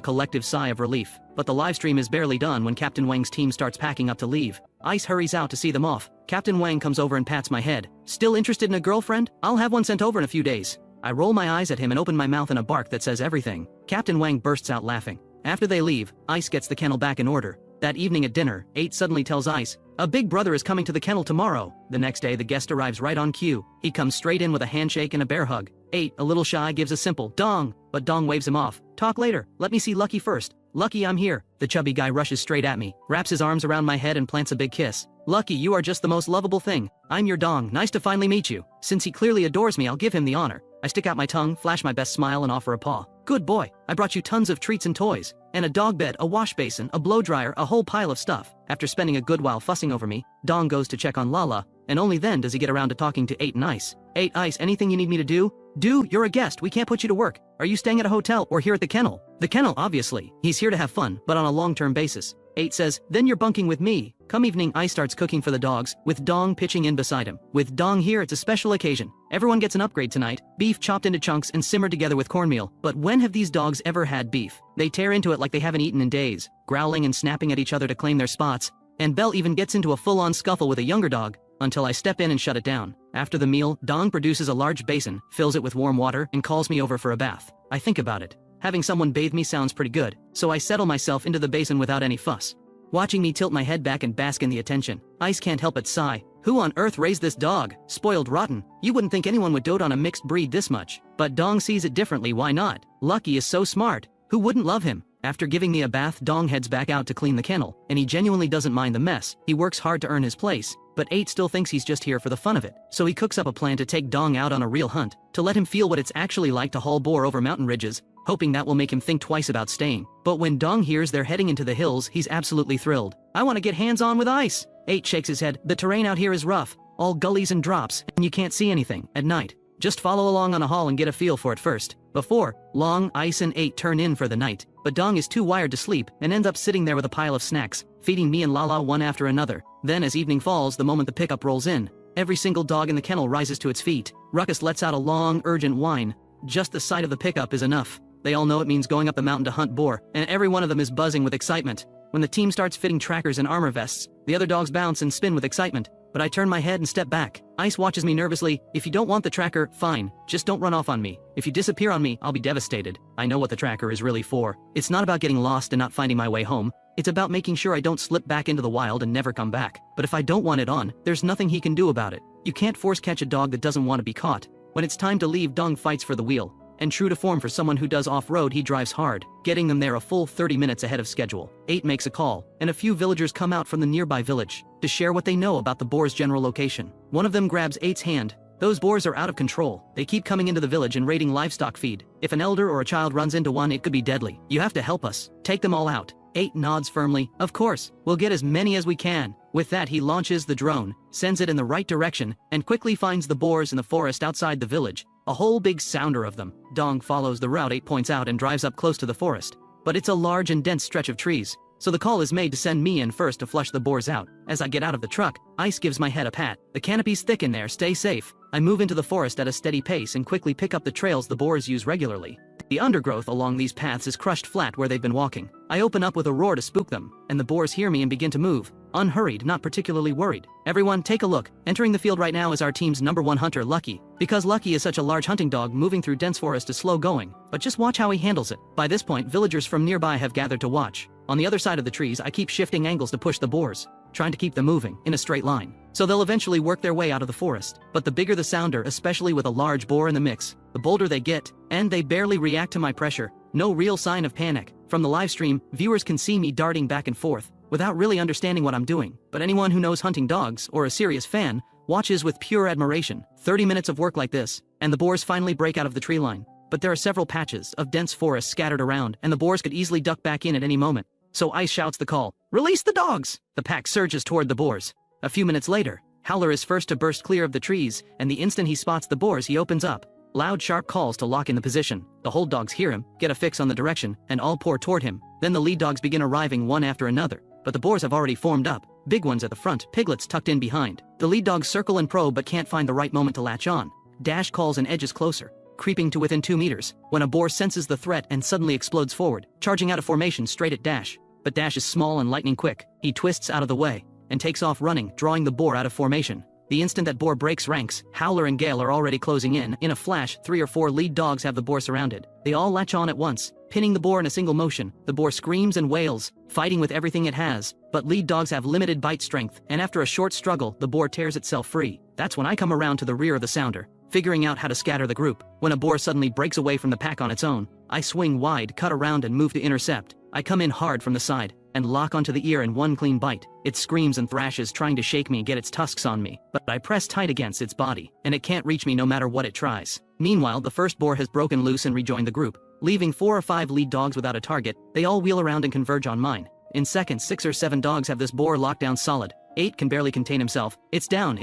collective sigh of relief. But the livestream is barely done when Captain Wang's team starts packing up to leave. Ice hurries out to see them off. Captain Wang comes over and pats my head. "Still interested in a girlfriend? I'll have one sent over in a few days." I roll my eyes at him and open my mouth in a bark that says everything. Captain Wang bursts out laughing. After they leave, Ice gets the kennel back in order. That evening at dinner, 8 suddenly tells Ice, "A big brother is coming to the kennel tomorrow." The next day the guest arrives right on cue. He comes straight in with a handshake and a bear hug. 8, a little shy, gives a simple "Dong," but Dong waves him off. "Talk later, let me see Lucky first." "Lucky, I'm here." The chubby guy rushes straight at me, wraps his arms around my head and plants a big kiss. "Lucky, you are just the most lovable thing. I'm your Dong, nice to finally meet you." Since he clearly adores me, I'll give him the honor. I stick out my tongue, flash my best smile and offer a paw. "Good boy, I brought you tons of treats and toys. And a dog bed, a wash basin, a blow dryer, a whole pile of stuff." After spending a good while fussing over me, Dong goes to check on Lala, and only then does he get around to talking to 8 and Ice. 8, "Ice, anything you need me to do?" "Do, you're a guest, we can't put you to work. Are you staying at a hotel or here at the kennel?" "The kennel, obviously. He's here to have fun, but on a long-term basis." 8 says, "Then you're bunking with me." Come evening, Ice starts cooking for the dogs, with Dong pitching in beside him. With Dong here, it's a special occasion. Everyone gets an upgrade tonight. Beef chopped into chunks and simmered together with cornmeal. But when have these dogs ever had beef? They tear into it like they haven't eaten in days, growling and snapping at each other to claim their spots. And Belle even gets into a full-on scuffle with a younger dog, until I step in and shut it down. After the meal, Dong produces a large basin, fills it with warm water, and calls me over for a bath. I think about it. Having someone bathe me sounds pretty good, so I settle myself into the basin without any fuss. Watching me tilt my head back and bask in the attention, Ice can't help but sigh. Who on earth raised this dog? Spoiled rotten. You wouldn't think anyone would dote on a mixed breed this much. But Dong sees it differently, why not? Lucky is so smart. Who wouldn't love him? After giving me a bath, Dong heads back out to clean the kennel, and he genuinely doesn't mind the mess. He works hard to earn his place, but 8 still thinks he's just here for the fun of it. So he cooks up a plan to take Dong out on a real hunt, to let him feel what it's actually like to haul boar over mountain ridges, hoping that will make him think twice about staying. But when Dong hears they're heading into the hills, he's absolutely thrilled. "I want to get hands-on with Ice." 8 shakes his head. "The terrain out here is rough, all gullies and drops, and you can't see anything at night. Just follow along on a haul and get a feel for it first." Before long, Ice and 8 turn in for the night, but Dong is too wired to sleep and ends up sitting there with a pile of snacks, feeding me and Lala one after another. Then as evening falls, the moment the pickup rolls in, every single dog in the kennel rises to its feet. Ruckus lets out a long, urgent whine. Just the sight of the pickup is enough. They all know it means going up the mountain to hunt boar, and every one of them is buzzing with excitement. When the team starts fitting trackers and armor vests, the other dogs bounce and spin with excitement. But I turn my head and step back. Ice watches me nervously. "If you don't want the tracker, fine. Just don't run off on me. If you disappear on me, I'll be devastated." I know what the tracker is really for. It's not about getting lost and not finding my way home. It's about making sure I don't slip back into the wild and never come back. But if I don't want it on, there's nothing he can do about it. You can't force catch a dog that doesn't want to be caught. When it's time to leave, Dong fights for the wheel. And true to form for someone who does off-road, he drives hard, getting them there a full 30 minutes ahead of schedule. 8 makes a call, and a few villagers come out from the nearby village to share what they know about the boar's general location. One of them grabs 8's hand. "Those boars are out of control. They keep coming into the village and raiding livestock feed. If an elder or a child runs into one, it could be deadly. You have to help us. Take them all out." 8 nods firmly. "Of course, we'll get as many as we can." With that, he launches the drone, sends it in the right direction, and quickly finds the boars in the forest outside the village. A whole big sounder of them. Dong follows the route 8 points out and drives up close to the forest. But it's a large and dense stretch of trees, so the call is made to send me in first to flush the boars out. As I get out of the truck, Ice gives my head a pat. "The canopy's thick in there, stay safe." I move into the forest at a steady pace and quickly pick up the trails the boars use regularly. The undergrowth along these paths is crushed flat where they've been walking. I open up with a roar to spook them, and the boars hear me and begin to move. unhurried, not particularly worried. Everyone, take a look. Entering the field right now is our team's #1 hunter, Lucky. Because Lucky is such a large hunting dog, moving through dense forest is slow going, but just watch how he handles it. By this point, villagers from nearby have gathered to watch. On the other side of the trees, I keep shifting angles to push the boars, trying to keep them moving in a straight line, so they'll eventually work their way out of the forest. But the bigger the sounder, especially with a large boar in the mix, the bolder they get, and they barely react to my pressure. No real sign of panic. From the live stream, viewers can see me darting back and forth, without really understanding what I'm doing. But anyone who knows hunting dogs, or a serious fan, watches with pure admiration. 30 minutes of work like this, and the boars finally break out of the tree line. But there are several patches of dense forest scattered around, and the boars could easily duck back in at any moment. So Ice shouts the call, "Release the dogs!" The pack surges toward the boars. A few minutes later, Howler is first to burst clear of the trees, and the instant he spots the boars, he opens up. Loud, sharp calls to lock in the position. The hold dogs hear him, get a fix on the direction, and all pour toward him. Then the lead dogs begin arriving one after another. But the boars have already formed up. Big ones at the front, piglets tucked in behind. The lead dogs circle and probe but can't find the right moment to latch on. Dash calls and edges closer, creeping to within 2 meters, when a boar senses the threat and suddenly explodes forward, charging out of formation straight at Dash. But Dash is small and lightning quick. He twists out of the way and takes off running, drawing the boar out of formation. The instant that boar breaks ranks, Howler and Gale are already closing in. In a flash, 3 or 4 lead dogs have the boar surrounded. They all latch on at once, pinning the boar in a single motion. The boar screams and wails, fighting with everything it has. But lead dogs have limited bite strength, and after a short struggle, the boar tears itself free. That's when I come around to the rear of the sounder, figuring out how to scatter the group. When a boar suddenly breaks away from the pack on its own, I swing wide, cut around and move to intercept. I come in hard from the side, and lock onto the ear in one clean bite. It screams and thrashes, trying to shake me and get its tusks on me, but I press tight against its body, and it can't reach me no matter what it tries. Meanwhile, the first boar has broken loose and rejoined the group. Leaving 4 or 5 lead dogs without a target, they all wheel around and converge on mine. In seconds, 6 or 7 dogs have this boar locked down solid. 8 can barely contain himself. It's down,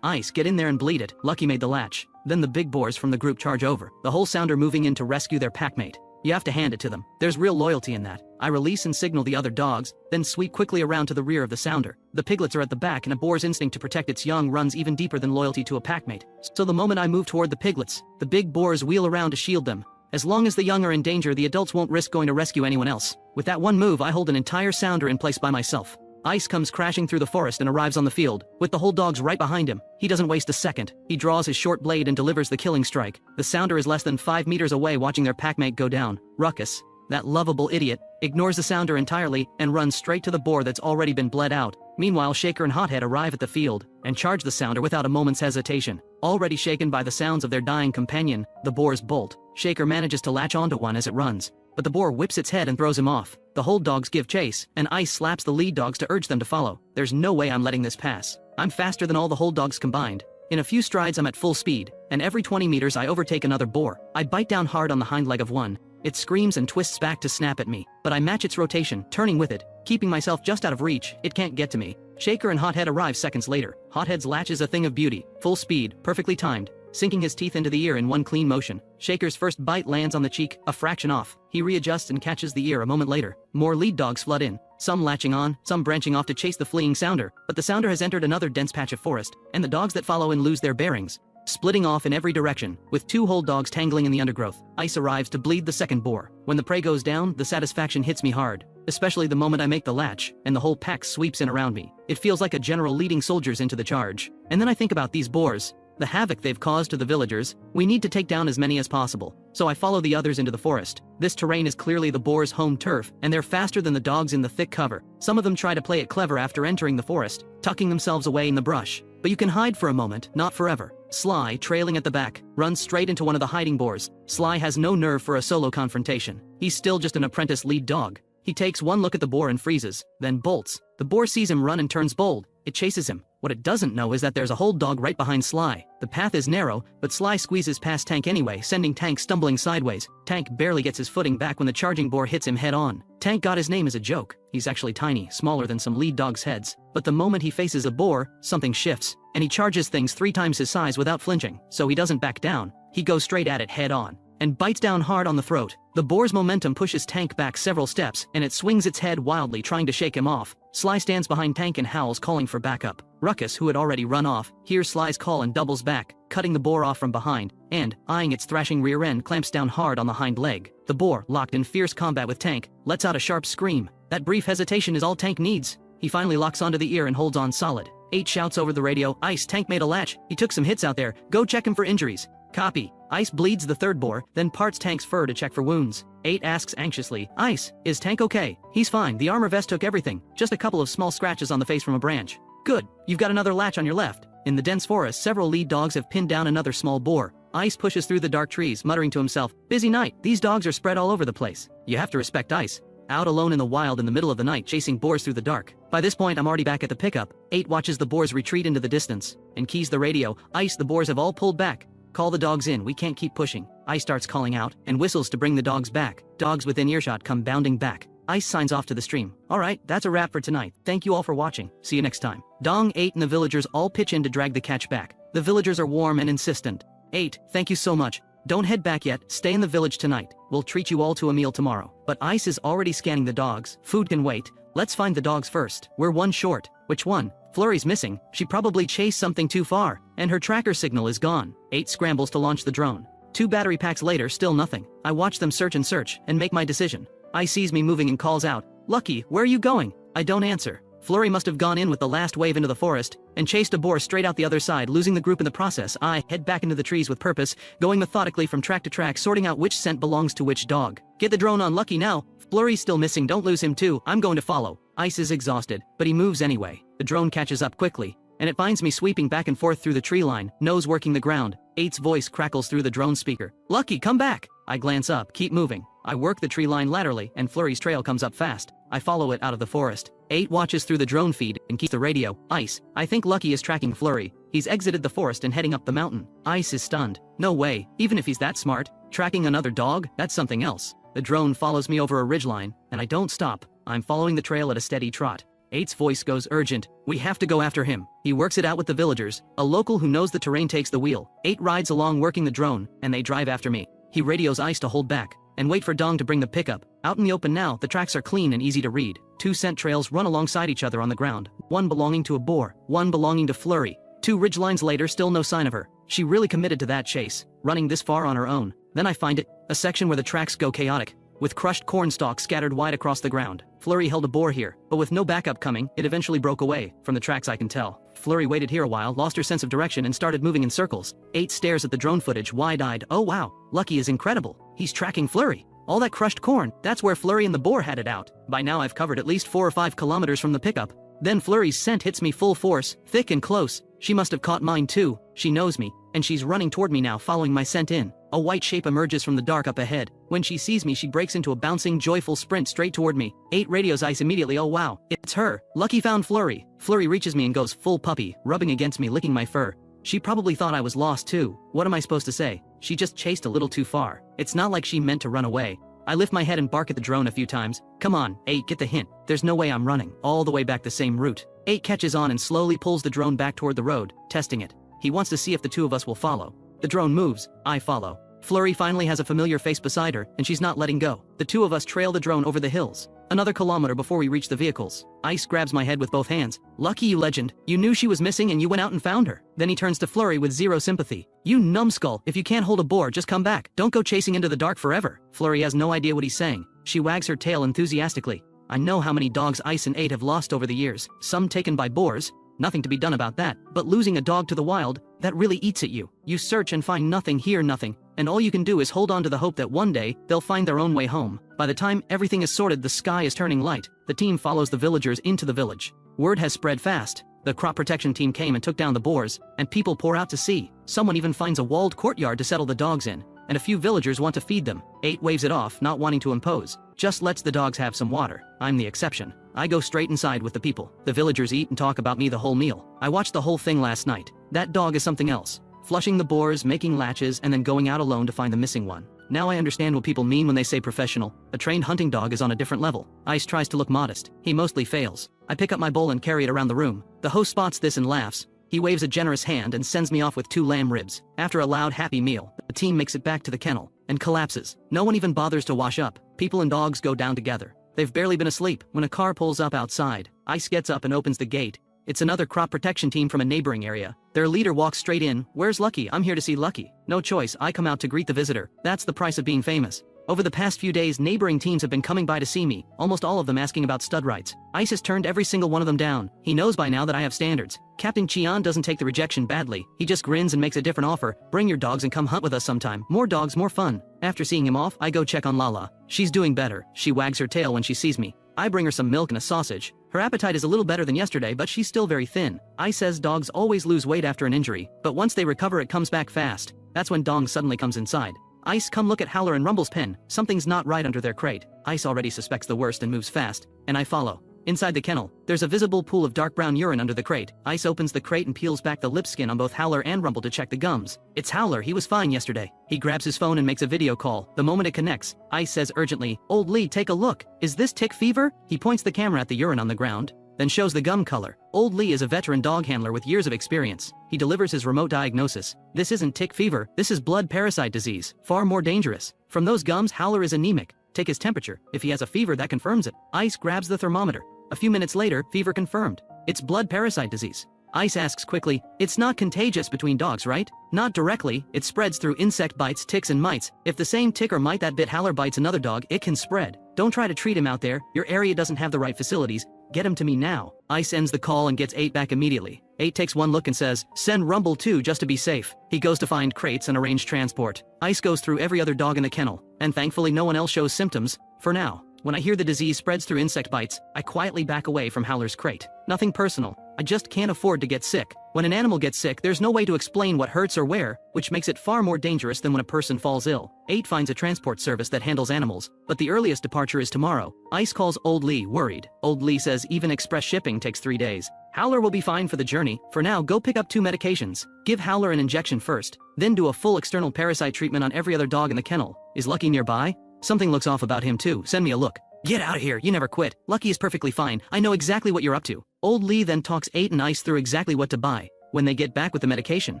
Ice, get in there and bleed it. Lucky made the latch. Then the big boars from the group charge over, the whole sounder moving in to rescue their packmate. You have to hand it to them. There's real loyalty in that. I release and signal the other dogs, then sweep quickly around to the rear of the sounder. The piglets are at the back, and a boar's instinct to protect its young runs even deeper than loyalty to a packmate. So the moment I move toward the piglets, the big boars wheel around to shield them. As long as the young are in danger, the adults won't risk going to rescue anyone else. With that one move, I hold an entire sounder in place by myself. Ice comes crashing through the forest and arrives on the field, with the whole dogs right behind him. He doesn't waste a second. He draws his short blade and delivers the killing strike. The sounder is less than 5 meters away, watching their packmate go down. Ruckus, that lovable idiot, ignores the sounder entirely and runs straight to the boar that's already been bled out. Meanwhile, Shaker and Hothead arrive at the field and charge the sounder without a moment's hesitation. Already shaken by the sounds of their dying companion, the boars bolt. Shaker manages to latch onto one as it runs, but the boar whips its head and throws him off. The hold dogs give chase, and Ice slaps the lead dogs to urge them to follow. There's no way I'm letting this pass. I'm faster than all the hold dogs combined. In a few strides I'm at full speed, and every 20 meters I overtake another boar. I bite down hard on the hind leg of one. It screams and twists back to snap at me, but I match its rotation, turning with it, keeping myself just out of reach. It can't get to me. Shaker and Hothead arrive seconds later. Hothead's latch is a thing of beauty, full speed, perfectly timed, sinking his teeth into the ear in one clean motion. Shaker's first bite lands on the cheek, a fraction off. He readjusts and catches the ear a moment later. More lead dogs flood in, some latching on, some branching off to chase the fleeing sounder, but the sounder has entered another dense patch of forest, and the dogs that follow in lose their bearings, splitting off in every direction, with 2 hold dogs tangling in the undergrowth. Ice arrives to bleed the second boar. When the prey goes down, the satisfaction hits me hard, especially the moment I make the latch, and the whole pack sweeps in around me. It feels like a general leading soldiers into the charge. And then I think about these boars, the havoc they've caused to the villagers. We need to take down as many as possible, so I follow the others into the forest. This terrain is clearly the boars' home turf, and they're faster than the dogs in the thick cover. Some of them try to play it clever after entering the forest, tucking themselves away in the brush. But you can hide for a moment, not forever. Sly, trailing at the back, runs straight into one of the hiding boars. Sly has no nerve for a solo confrontation. He's still just an apprentice lead dog. He takes one look at the boar and freezes, then bolts. The boar sees him run and turns bold. It chases him. What it doesn't know is that there's a hold dog right behind Sly. The path is narrow, but Sly squeezes past Tank anyway, sending Tank stumbling sideways. Tank barely gets his footing back when the charging boar hits him head on. Tank got his name as a joke. He's actually tiny, smaller than some lead dogs' heads. But the moment he faces a boar, something shifts, and he charges things 3 times his size without flinching. So he doesn't back down. He goes straight at it head on, and bites down hard on the throat. The boar's momentum pushes Tank back several steps, and it swings its head wildly, trying to shake him off. Sly stands behind Tank and howls, calling for backup. Ruckus, who had already run off, hears Sly's call and doubles back, cutting the boar off from behind, and, eyeing its thrashing rear end, clamps down hard on the hind leg. The boar, locked in fierce combat with Tank, lets out a sharp scream. That brief hesitation is all Tank needs. He finally locks onto the ear and holds on solid. 8 shouts over the radio, "Ice, tank made a latch. He took some hits out there. Go check him for injuries." Copy. Ice bleeds the third boar, then parts tank's fur to check for wounds. 8 asks anxiously, "Ice, is tank okay?" "He's fine. The armor vest took everything. Just a couple of small scratches on the face from a branch." "Good. You've got another latch on your left." In the dense forest, several lead dogs have pinned down another small boar. Ice pushes through the dark trees, muttering to himself, "Busy night. These dogs are spread all over the place." You have to respect Ice. Out alone in the wild in the middle of the night chasing boars through the dark. By this point I'm already back at the pickup. 8 watches the boars retreat into the distance and keys the radio. "Ice, the boars have all pulled back. Call the dogs in, we can't keep pushing." Ice starts calling out and whistles to bring the dogs back. Dogs within earshot come bounding back. Ice signs off to the stream. "Alright, that's a wrap for tonight. Thank you all for watching. See you next time." Dong, 8 and the villagers all pitch in to drag the catch back. The villagers are warm and insistent. 8, thank you so much. Don't head back yet, stay in the village tonight. We'll treat you all to a meal tomorrow. But Ice is already scanning the dogs. Food can wait. Let's find the dogs first. We're one short. Which one? Flurry's missing. She probably chased something too far. And her tracker signal is gone. 8 scrambles to launch the drone. 2 battery packs later, still nothing. I watch them search and make my decision. Ice sees me moving and calls out, "Lucky, where are you going?" I don't answer. Flurry must have gone in with the last wave into the forest and chased a boar straight out the other side, losing the group in the process. I head back into the trees with purpose, going methodically from track to track, sorting out which scent belongs to which dog. Get the drone on Lucky now. Flurry's still missing, don't lose him too. I'm going to follow. Ice is exhausted, but he moves anyway. The drone catches up quickly, and it finds me sweeping back and forth through the tree line, nose working the ground. 8's voice crackles through the drone speaker. "Lucky, come back!" I glance up, keep moving. I work the tree line laterally, and Flurry's trail comes up fast. I follow it out of the forest. 8 watches through the drone feed and keeps the radio. "Ice, I think Lucky is tracking Flurry. He's exited the forest and heading up the mountain." Ice is stunned. "No way, even if he's that smart. Tracking another dog? That's something else." The drone follows me over a ridgeline, and I don't stop. I'm following the trail at a steady trot. 8's voice goes urgent. "We have to go after him." He works it out with the villagers. A local who knows the terrain takes the wheel. 8 rides along working the drone, and they drive after me. He radios Ice to hold back and wait for Dong to bring the pickup. Out in the open now, the tracks are clean and easy to read. 2 scent trails run alongside each other on the ground. One belonging to a boar, one belonging to Flurry. 2 ridgelines later, still no sign of her. She really committed to that chase, running this far on her own. Then I find it, a section where the tracks go chaotic, with crushed corn stalks scattered wide across the ground. Flurry held a boar here, but with no backup coming, it eventually broke away. From the tracks I can tell. Flurry waited here a while, lost her sense of direction and started moving in circles. 8 stares at the drone footage, wide-eyed. "Oh wow, Lucky is incredible. He's tracking Flurry. All that crushed corn, that's where Flurry and the boar had it out." By now I've covered at least 4 or 5 kilometers from the pickup. Then Flurry's scent hits me full force, thick and close. She must have caught mine too. She knows me, and she's running toward me now, following my scent in. A white shape emerges from the dark up ahead. When she sees me, she breaks into a bouncing, joyful sprint straight toward me. 8 radios Ice immediately. "Oh wow, it's her. Lucky found Flurry." Flurry reaches me and goes full puppy, rubbing against me, licking my fur. She probably thought I was lost too. What am I supposed to say? She just chased a little too far. It's not like she meant to run away. I lift my head and bark at the drone a few times. "Come on, 8, get the hint. There's no way I'm running all the way back the same route." 8 catches on and slowly pulls the drone back toward the road, testing it. He wants to see if the 2 of us will follow. The drone moves, I follow. Flurry finally has a familiar face beside her, and she's not letting go. The 2 of us trail the drone over the hills. Another kilometer before we reach the vehicles. Ice grabs my head with both hands. "Lucky, you legend. You knew she was missing and you went out and found her." Then he turns to Flurry with zero sympathy. "You numbskull, if you can't hold a boar, just come back. Don't go chasing into the dark forever." Flurry has no idea what he's saying. She wags her tail enthusiastically. I know how many dogs Ice and 8 have lost over the years, some taken by boars. Nothing to be done about that. But losing a dog to the wild, that really eats at you. You search and find nothing, hear nothing, and all you can do is hold on to the hope that one day, they'll find their own way home. By the time everything is sorted, the sky is turning light. The team follows the villagers into the village. Word has spread fast. The crop protection team came and took down the boars, and people pour out to see. Someone even finds a walled courtyard to settle the dogs in, and a few villagers want to feed them. 8 waves it off, not wanting to impose. Just lets the dogs have some water. I'm the exception. I go straight inside with the people. The villagers eat and talk about me the whole meal. I watched the whole thing last night. That dog is something else. Flushing the boars, making latches, and then going out alone to find the missing one. Now I understand what people mean when they say professional. A trained hunting dog is on a different level. Ice tries to look modest. He mostly fails. I pick up my bowl and carry it around the room. The host spots this and laughs. He waves a generous hand and sends me off with 2 lamb ribs. After a loud, happy meal, the team makes it back to the kennel and collapses. No one even bothers to wash up. People and dogs go down together. They've barely been asleep when a car pulls up outside. Ice gets up and opens the gate. It's another crop protection team from a neighboring area. Their leader walks straight in. "Where's Lucky? I'm here to see Lucky." No choice, I come out to greet the visitor. That's the price of being famous. Over the past few days, neighboring teams have been coming by to see me, almost all of them asking about stud rights. Ice has turned every single one of them down. He knows by now that I have standards. Captain Chian doesn't take the rejection badly. He just grins and makes a different offer. Bring your dogs and come hunt with us sometime. More dogs, more fun. After seeing him off, I go check on Lala. She's doing better. She wags her tail when she sees me. I bring her some milk and a sausage. Her appetite is a little better than yesterday, but she's still very thin. Ice says dogs always lose weight after an injury, but once they recover it comes back fast. That's when Dong suddenly comes inside. Ice, come look at Howler and Rumble's pen. Something's not right under their crate. Ice already suspects the worst and moves fast, and I follow. Inside the kennel, there's a visible pool of dark brown urine under the crate. Ice opens the crate and peels back the lip skin on both Howler and Rumble to check the gums. It's Howler, he was fine yesterday. He grabs his phone and makes a video call. The moment it connects, Ice says urgently, "Old Lee, take a look. Is this tick fever?" He points the camera at the urine on the ground, then shows the gum color. Old Lee is a veteran dog handler with years of experience. He delivers his remote diagnosis. This isn't tick fever, this is blood parasite disease, far more dangerous. From those gums, Howler is anemic. Take his temperature. If he has a fever, that confirms it. Ice grabs the thermometer. A few minutes later, fever confirmed. It's blood parasite disease. Ice asks quickly, "It's not contagious between dogs, right?" "Not directly, it spreads through insect bites, ticks and mites. If the same tick or mite that bit Howler bites another dog, it can spread. Don't try to treat him out there, your area doesn't have the right facilities. Get him to me now." Ice ends the call and gets 8 back immediately. 8 takes one look and says, "Send Rumble too just to be safe." He goes to find crates and arrange transport. Ice goes through every other dog in the kennel, and thankfully no one else shows symptoms, for now. When I hear the disease spreads through insect bites, I quietly back away from Howler's crate. Nothing personal, I just can't afford to get sick. When an animal gets sick, there's no way to explain what hurts or where, which makes it far more dangerous than when a person falls ill. 8 finds a transport service that handles animals, but the earliest departure is tomorrow. Ice calls Old Lee, worried. Old Lee says even express shipping takes 3 days. Howler will be fine for the journey. For now, go pick up 2 medications. Give Howler an injection first, then do a full external parasite treatment on every other dog in the kennel. Is Lucky nearby? Something looks off about him too, send me a look. Get out of here, you never quit. Lucky is perfectly fine, I know exactly what you're up to. Old Lee then talks 8 and Ice through exactly what to buy. When they get back with the medication,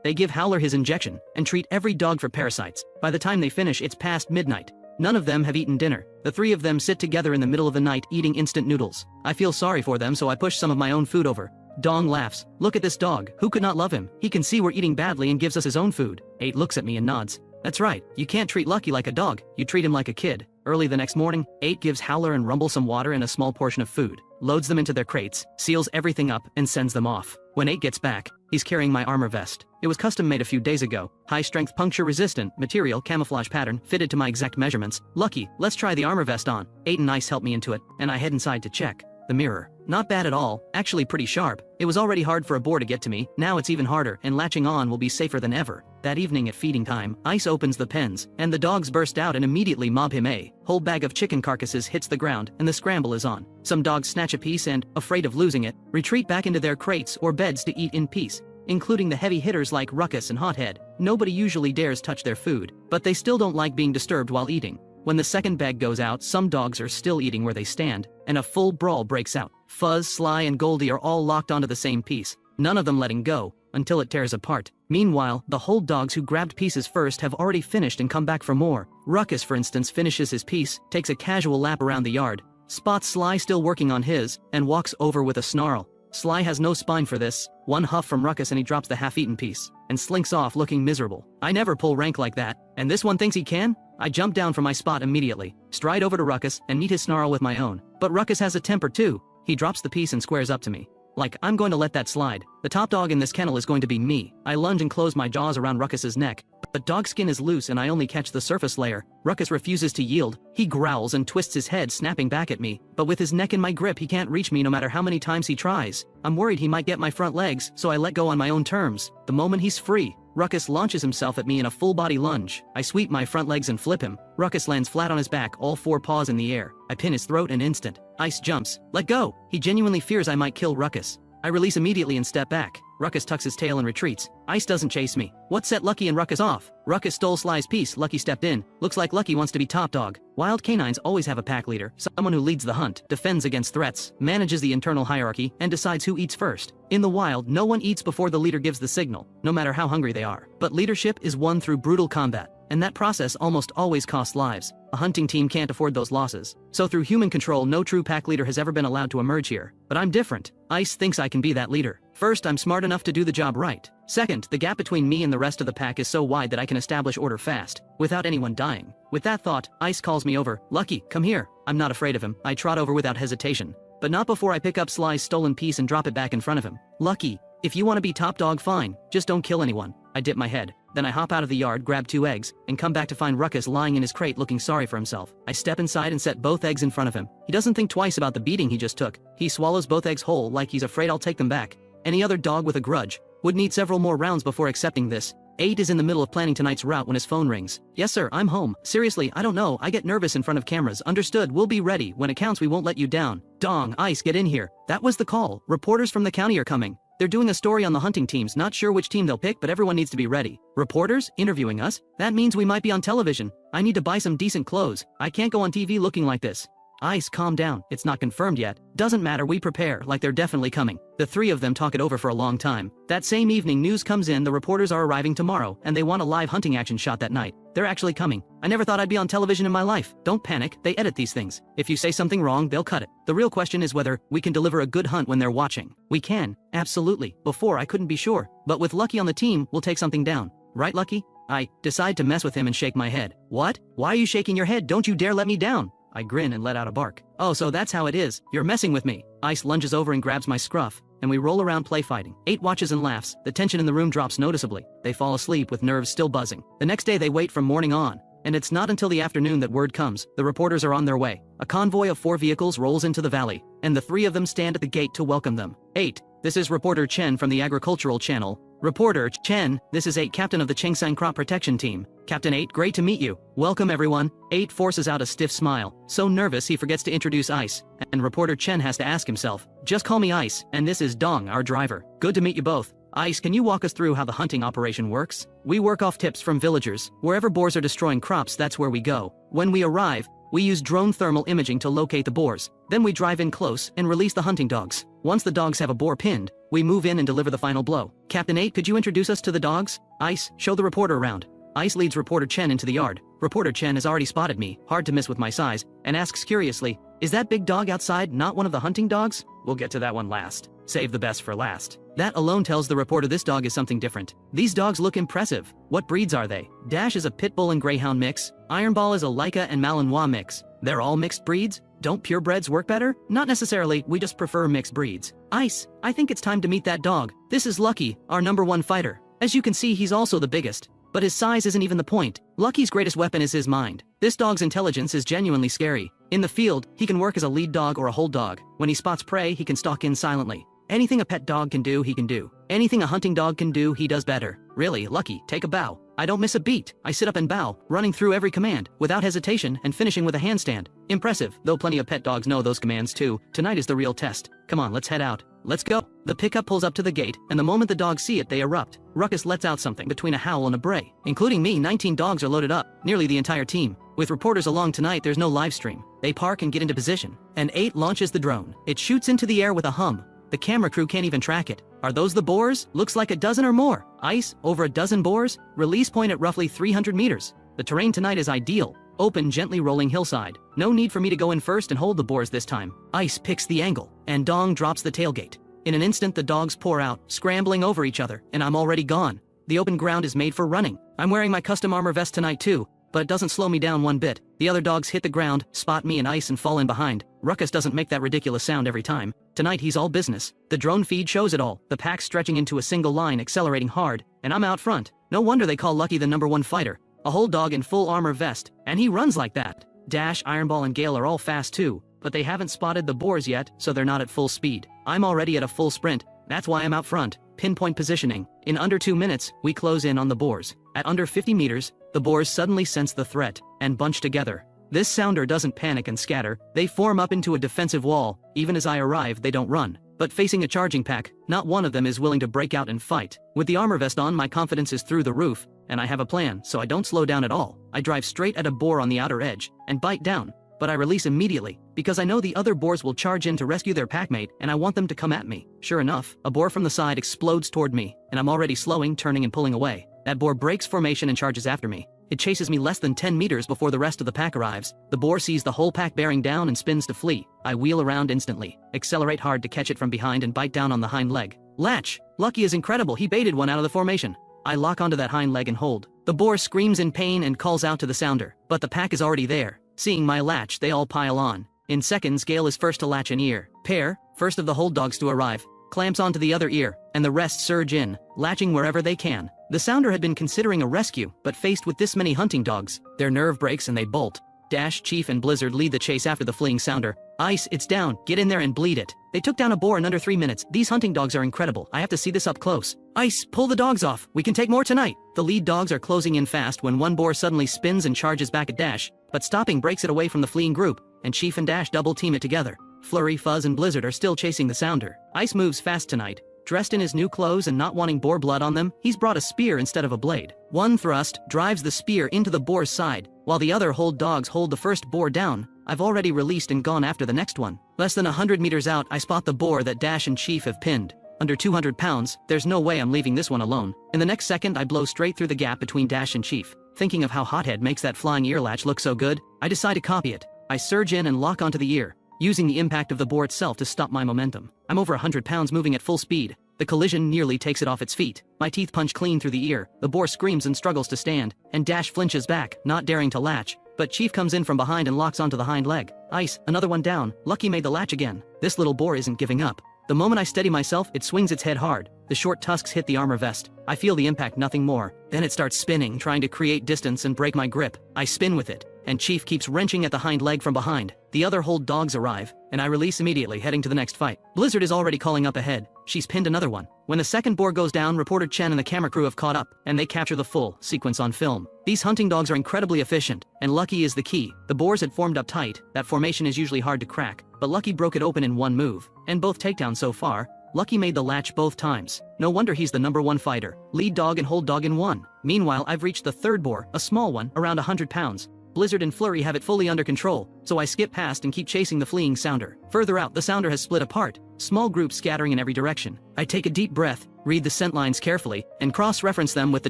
they give Howler his injection, and treat every dog for parasites. By the time they finish, it's past midnight. None of them have eaten dinner. The 3 of them sit together in the middle of the night eating instant noodles. I feel sorry for them, so I push some of my own food over. Dong laughs. "Look at this dog, who could not love him? He can see we're eating badly and gives us his own food." 8 looks at me and nods. "That's right, you can't treat Lucky like a dog, you treat him like a kid." Early the next morning, 8 gives Howler and Rumble some water and a small portion of food, loads them into their crates, seals everything up, and sends them off. When 8 gets back, he's carrying my armor vest. It was custom made a few days ago. High-strength puncture-resistant material, camouflage pattern, fitted to my exact measurements. "Lucky, let's try the armor vest on." 8 and Ice help me into it, and I head inside to check. The mirror. Not bad at all, actually pretty sharp. It was already hard for a boar to get to me, now it's even harder, and latching on will be safer than ever. That evening at feeding time, Ice opens the pens, and the dogs burst out and immediately mob him. A whole bag of chicken carcasses hits the ground, and the scramble is on. Some dogs snatch a piece and, afraid of losing it, retreat back into their crates or beds to eat in peace, including the heavy hitters like Ruckus and Hothead. Nobody usually dares touch their food, but they still don't like being disturbed while eating. When the second bag goes out, some dogs are still eating where they stand, and a full brawl breaks out. Fuzz, Sly, and Goldie are all locked onto the same piece, none of them letting go, until it tears apart. Meanwhile, the hold dogs who grabbed pieces first have already finished and come back for more. Ruckus, for instance, finishes his piece, takes a casual lap around the yard, spots Sly still working on his, and walks over with a snarl. Sly has no spine for this. One huff from Ruckus and he drops the half-eaten piece, and slinks off looking miserable. I never pull rank like that, and this one thinks he can? I jump down from my spot immediately, stride over to Ruckus, and meet his snarl with my own. But Ruckus has a temper too. He drops the piece and squares up to me. Like, I'm going to let that slide. The top dog in this kennel is going to be me. I lunge and close my jaws around Ruckus's neck. But dog skin is loose and I only catch the surface layer. Ruckus refuses to yield. He growls and twists his head, snapping back at me. But with his neck in my grip, he can't reach me no matter how many times he tries. I'm worried he might get my front legs, so I let go on my own terms. The moment he's free, Ruckus launches himself at me in a full-body lunge. I sweep my front legs and flip him. Ruckus lands flat on his back, all 4 paws in the air. I pin his throat in an instant. Ice jumps. Let go! He genuinely fears I might kill Ruckus. I release immediately and step back. Ruckus tucks his tail and retreats. Ice doesn't chase me. What set Lucky and Ruckus off? Ruckus stole Sly's piece, Lucky stepped in. Looks like Lucky wants to be top dog. Wild canines always have a pack leader, someone who leads the hunt, defends against threats, manages the internal hierarchy, and decides who eats first. In the wild, no one eats before the leader gives the signal, no matter how hungry they are. But leadership is won through brutal combat. and that process almost always costs lives. A hunting team can't afford those losses. So through human control, no true pack leader has ever been allowed to emerge here. But I'm different. Ice thinks I can be that leader. First, I'm smart enough to do the job right. Second, the gap between me and the rest of the pack is so wide that I can establish order fast, without anyone dying. With that thought, Ice calls me over. Lucky, come here. I'm not afraid of him. I trot over without hesitation. But not before I pick up Sly's stolen piece and drop it back in front of him. Lucky, if you want to be top dog, fine. Just don't kill anyone. I dip my head. Then I hop out of the yard, grab 2 eggs, and come back to find Ruckus lying in his crate looking sorry for himself. I step inside and set both eggs in front of him. He doesn't think twice about the beating he just took. He swallows both eggs whole like he's afraid I'll take them back. Any other dog with a grudge would need several more rounds before accepting this. 8 is in the middle of planning tonight's route when his phone rings. Yes sir, I'm home. Seriously, I don't know, I get nervous in front of cameras. Understood, we'll be ready. When it counts we won't let you down. Dong, Ice, get in here. That was the call. Reporters from the county are coming. They're doing a story on the hunting teams, not sure which team they'll pick, but everyone needs to be ready. Reporters? Interviewing us? That means we might be on television. I need to buy some decent clothes. I can't go on TV looking like this. Ice, calm down. It's not confirmed yet. Doesn't matter, we prepare, like they're definitely coming. The 3 of them talk it over for a long time. That same evening news comes in, the reporters are arriving tomorrow, and they want a live hunting action shot that night. They're actually coming. I never thought I'd be on television in my life. Don't panic, they edit these things. If you say something wrong, they'll cut it. The real question is whether we can deliver a good hunt when they're watching. We can, absolutely. Before I couldn't be sure. But with Lucky on the team, we'll take something down. Right, Lucky? I decide to mess with him and shake my head. What? Why are you shaking your head? Don't you dare let me down. I grin and let out a bark. Oh, so that's how it is. You're messing with me. Ice lunges over and grabs my scruff, and we roll around play fighting. 8 watches and laughs. The tension in the room drops noticeably. They fall asleep with nerves still buzzing. The next day they wait from morning on, and it's not until the afternoon that word comes. The reporters are on their way. A convoy of 4 vehicles rolls into the valley, and the 3 of them stand at the gate to welcome them. 8. This is reporter Chen from the Agricultural Channel. Reporter Chen, this is 8, captain of the Chengsang Crop Protection Team. Captain 8, great to meet you. Welcome everyone. 8 forces out a stiff smile, so nervous he forgets to introduce Ice, and reporter Chen has to ask himself, just call me Ice, and this is Dong, our driver. Good to meet you both. Ice, can you walk us through how the hunting operation works? We work off tips from villagers. Wherever boars are destroying crops, that's where we go. When we arrive, we use drone thermal imaging to locate the boars. Then we drive in close and release the hunting dogs. Once the dogs have a boar pinned, we move in and deliver the final blow. Captain 8, could you introduce us to the dogs? Ice, show the reporter around. Ice leads reporter Chen into the yard. Reporter Chen has already spotted me, hard to miss with my size, and asks curiously, is that big dog outside not one of the hunting dogs? We'll get to that one last. Save the best for last. That alone tells the reporter this dog is something different. These dogs look impressive. What breeds are they? Dash is a pit bull and greyhound mix. Ironball is a Laika and Malinois mix. They're all mixed breeds? Don't purebreds work better? Not necessarily, we just prefer mixed breeds. Ice, I think it's time to meet that dog. This is Lucky, our #1 fighter. As you can see, he's also the biggest. But his size isn't even the point. Lucky's greatest weapon is his mind. This dog's intelligence is genuinely scary. In the field, he can work as a lead dog or a hold dog. When he spots prey, he can stalk in silently. Anything a pet dog can do, he can do. Anything a hunting dog can do, he does better. Really, Lucky, take a bow. I don't miss a beat. I sit up and bow, running through every command, without hesitation, and finishing with a handstand. Impressive, though plenty of pet dogs know those commands too. Tonight is the real test. Come on, let's head out. Let's go. The pickup pulls up to the gate, and the moment the dogs see it, they erupt. Ruckus lets out something between a howl and a bray. Including me, 19 dogs are loaded up, nearly the entire team. With reporters along tonight, there's no live stream. They park and get into position, and 8 launches the drone. It shoots into the air with a hum. The camera crew can't even track it. Are those the boars? Looks like a dozen or more. Ice, over a dozen boars. Release point at roughly 300 meters. The terrain tonight is ideal. Open, gently rolling hillside. No need for me to go in first and hold the boars this time. Ice picks the angle, and Dong drops the tailgate. In an instant, the dogs pour out, scrambling over each other, and I'm already gone. The open ground is made for running. I'm wearing my custom armor vest tonight too, but it doesn't slow me down one bit. The other dogs hit the ground, spot me and Ice, and fall in behind. Ruckus doesn't make that ridiculous sound every time. Tonight he's all business. The drone feed shows it all, the pack stretching into a single line, accelerating hard, and I'm out front. No wonder they call Lucky the #1 fighter. A whole dog in full armor vest, and he runs like that. Dash, Ironball, and Gale are all fast too, but they haven't spotted the boars yet, so they're not at full speed. I'm already at a full sprint. That's why I'm out front. Pinpoint positioning. In under 2 minutes, we close in on the boars. At under 50 meters, the boars suddenly sense the threat and bunch together. This sounder doesn't panic and scatter. They form up into a defensive wall. Even as I arrive, they don't run. But facing a charging pack, not one of them is willing to break out and fight. With the armor vest on, my confidence is through the roof, and I have a plan, so I don't slow down at all. I drive straight at a boar on the outer edge and bite down. But I release immediately, because I know the other boars will charge in to rescue their packmate, and I want them to come at me. Sure enough, a boar from the side explodes toward me, and I'm already slowing, turning, and pulling away. That boar breaks formation and charges after me. It chases me less than 10 meters before the rest of the pack arrives. The boar sees the whole pack bearing down and spins to flee. I wheel around instantly, accelerate hard to catch it from behind and bite down on the hind leg. Latch! Lucky is incredible, he baited one out of the formation. I lock onto that hind leg and hold. The boar screams in pain and calls out to the sounder, but the pack is already there. Seeing my latch, they all pile on. In seconds, Gale is first to latch an ear. Pair, first of the hold dogs to arrive, clamps onto the other ear, and the rest surge in, latching wherever they can. The sounder had been considering a rescue, but faced with this many hunting dogs, their nerve breaks and they bolt. Dash, Chief, and Blizzard lead the chase after the fleeing sounder. Ice, it's down, get in there and bleed it. They took down a boar in under 3 minutes. These hunting dogs are incredible, I have to see this up close. Ice, pull the dogs off, we can take more tonight. The lead dogs are closing in fast when one boar suddenly spins and charges back at Dash, but stopping breaks it away from the fleeing group, and Chief and Dash double team it together. Flurry, Fuzz, and Blizzard are still chasing the sounder. Ice moves fast tonight. Dressed in his new clothes and not wanting boar blood on them, he's brought a spear instead of a blade. One thrust drives the spear into the boar's side, while the other hold dogs hold the first boar down. I've already released and gone after the next one. Less than 100 meters out, I spot the boar that Dash and Chief have pinned. Under 200 pounds, there's no way I'm leaving this one alone. In the next second, I blow straight through the gap between Dash and Chief. Thinking of how Hothead makes that flying ear latch look so good, I decide to copy it. I surge in and lock onto the ear, using the impact of the boar itself to stop my momentum. I'm over 100 pounds moving at full speed. The collision nearly takes it off its feet. My teeth punch clean through the ear. The boar screams and struggles to stand, and Dash flinches back, not daring to latch. But Chief comes in from behind and locks onto the hind leg. Ice, another one down. Lucky made the latch again. This little boar isn't giving up. The moment I steady myself, it swings its head hard. The short tusks hit the armor vest. I feel the impact, nothing more. Then it starts spinning, trying to create distance and break my grip. I spin with it, and Chief keeps wrenching at the hind leg from behind. The other hold dogs arrive, and I release immediately, heading to the next fight. Blizzard is already calling up ahead. She's pinned another one. When the second boar goes down, reporter Chen and the camera crew have caught up, and they capture the full sequence on film. These hunting dogs are incredibly efficient, and Lucky is the key. The boars had formed up tight. That formation is usually hard to crack, but Lucky broke it open in one move. And both takedowns so far, Lucky made the latch both times. No wonder he's the #1 fighter. Lead dog and hold dog in one. Meanwhile, I've reached the third boar, a small one, around 100 pounds. Blizzard and Flurry have it fully under control, so I skip past and keep chasing the fleeing sounder. Further out, the sounder has split apart, small groups scattering in every direction. I take a deep breath, read the scent lines carefully, and cross-reference them with the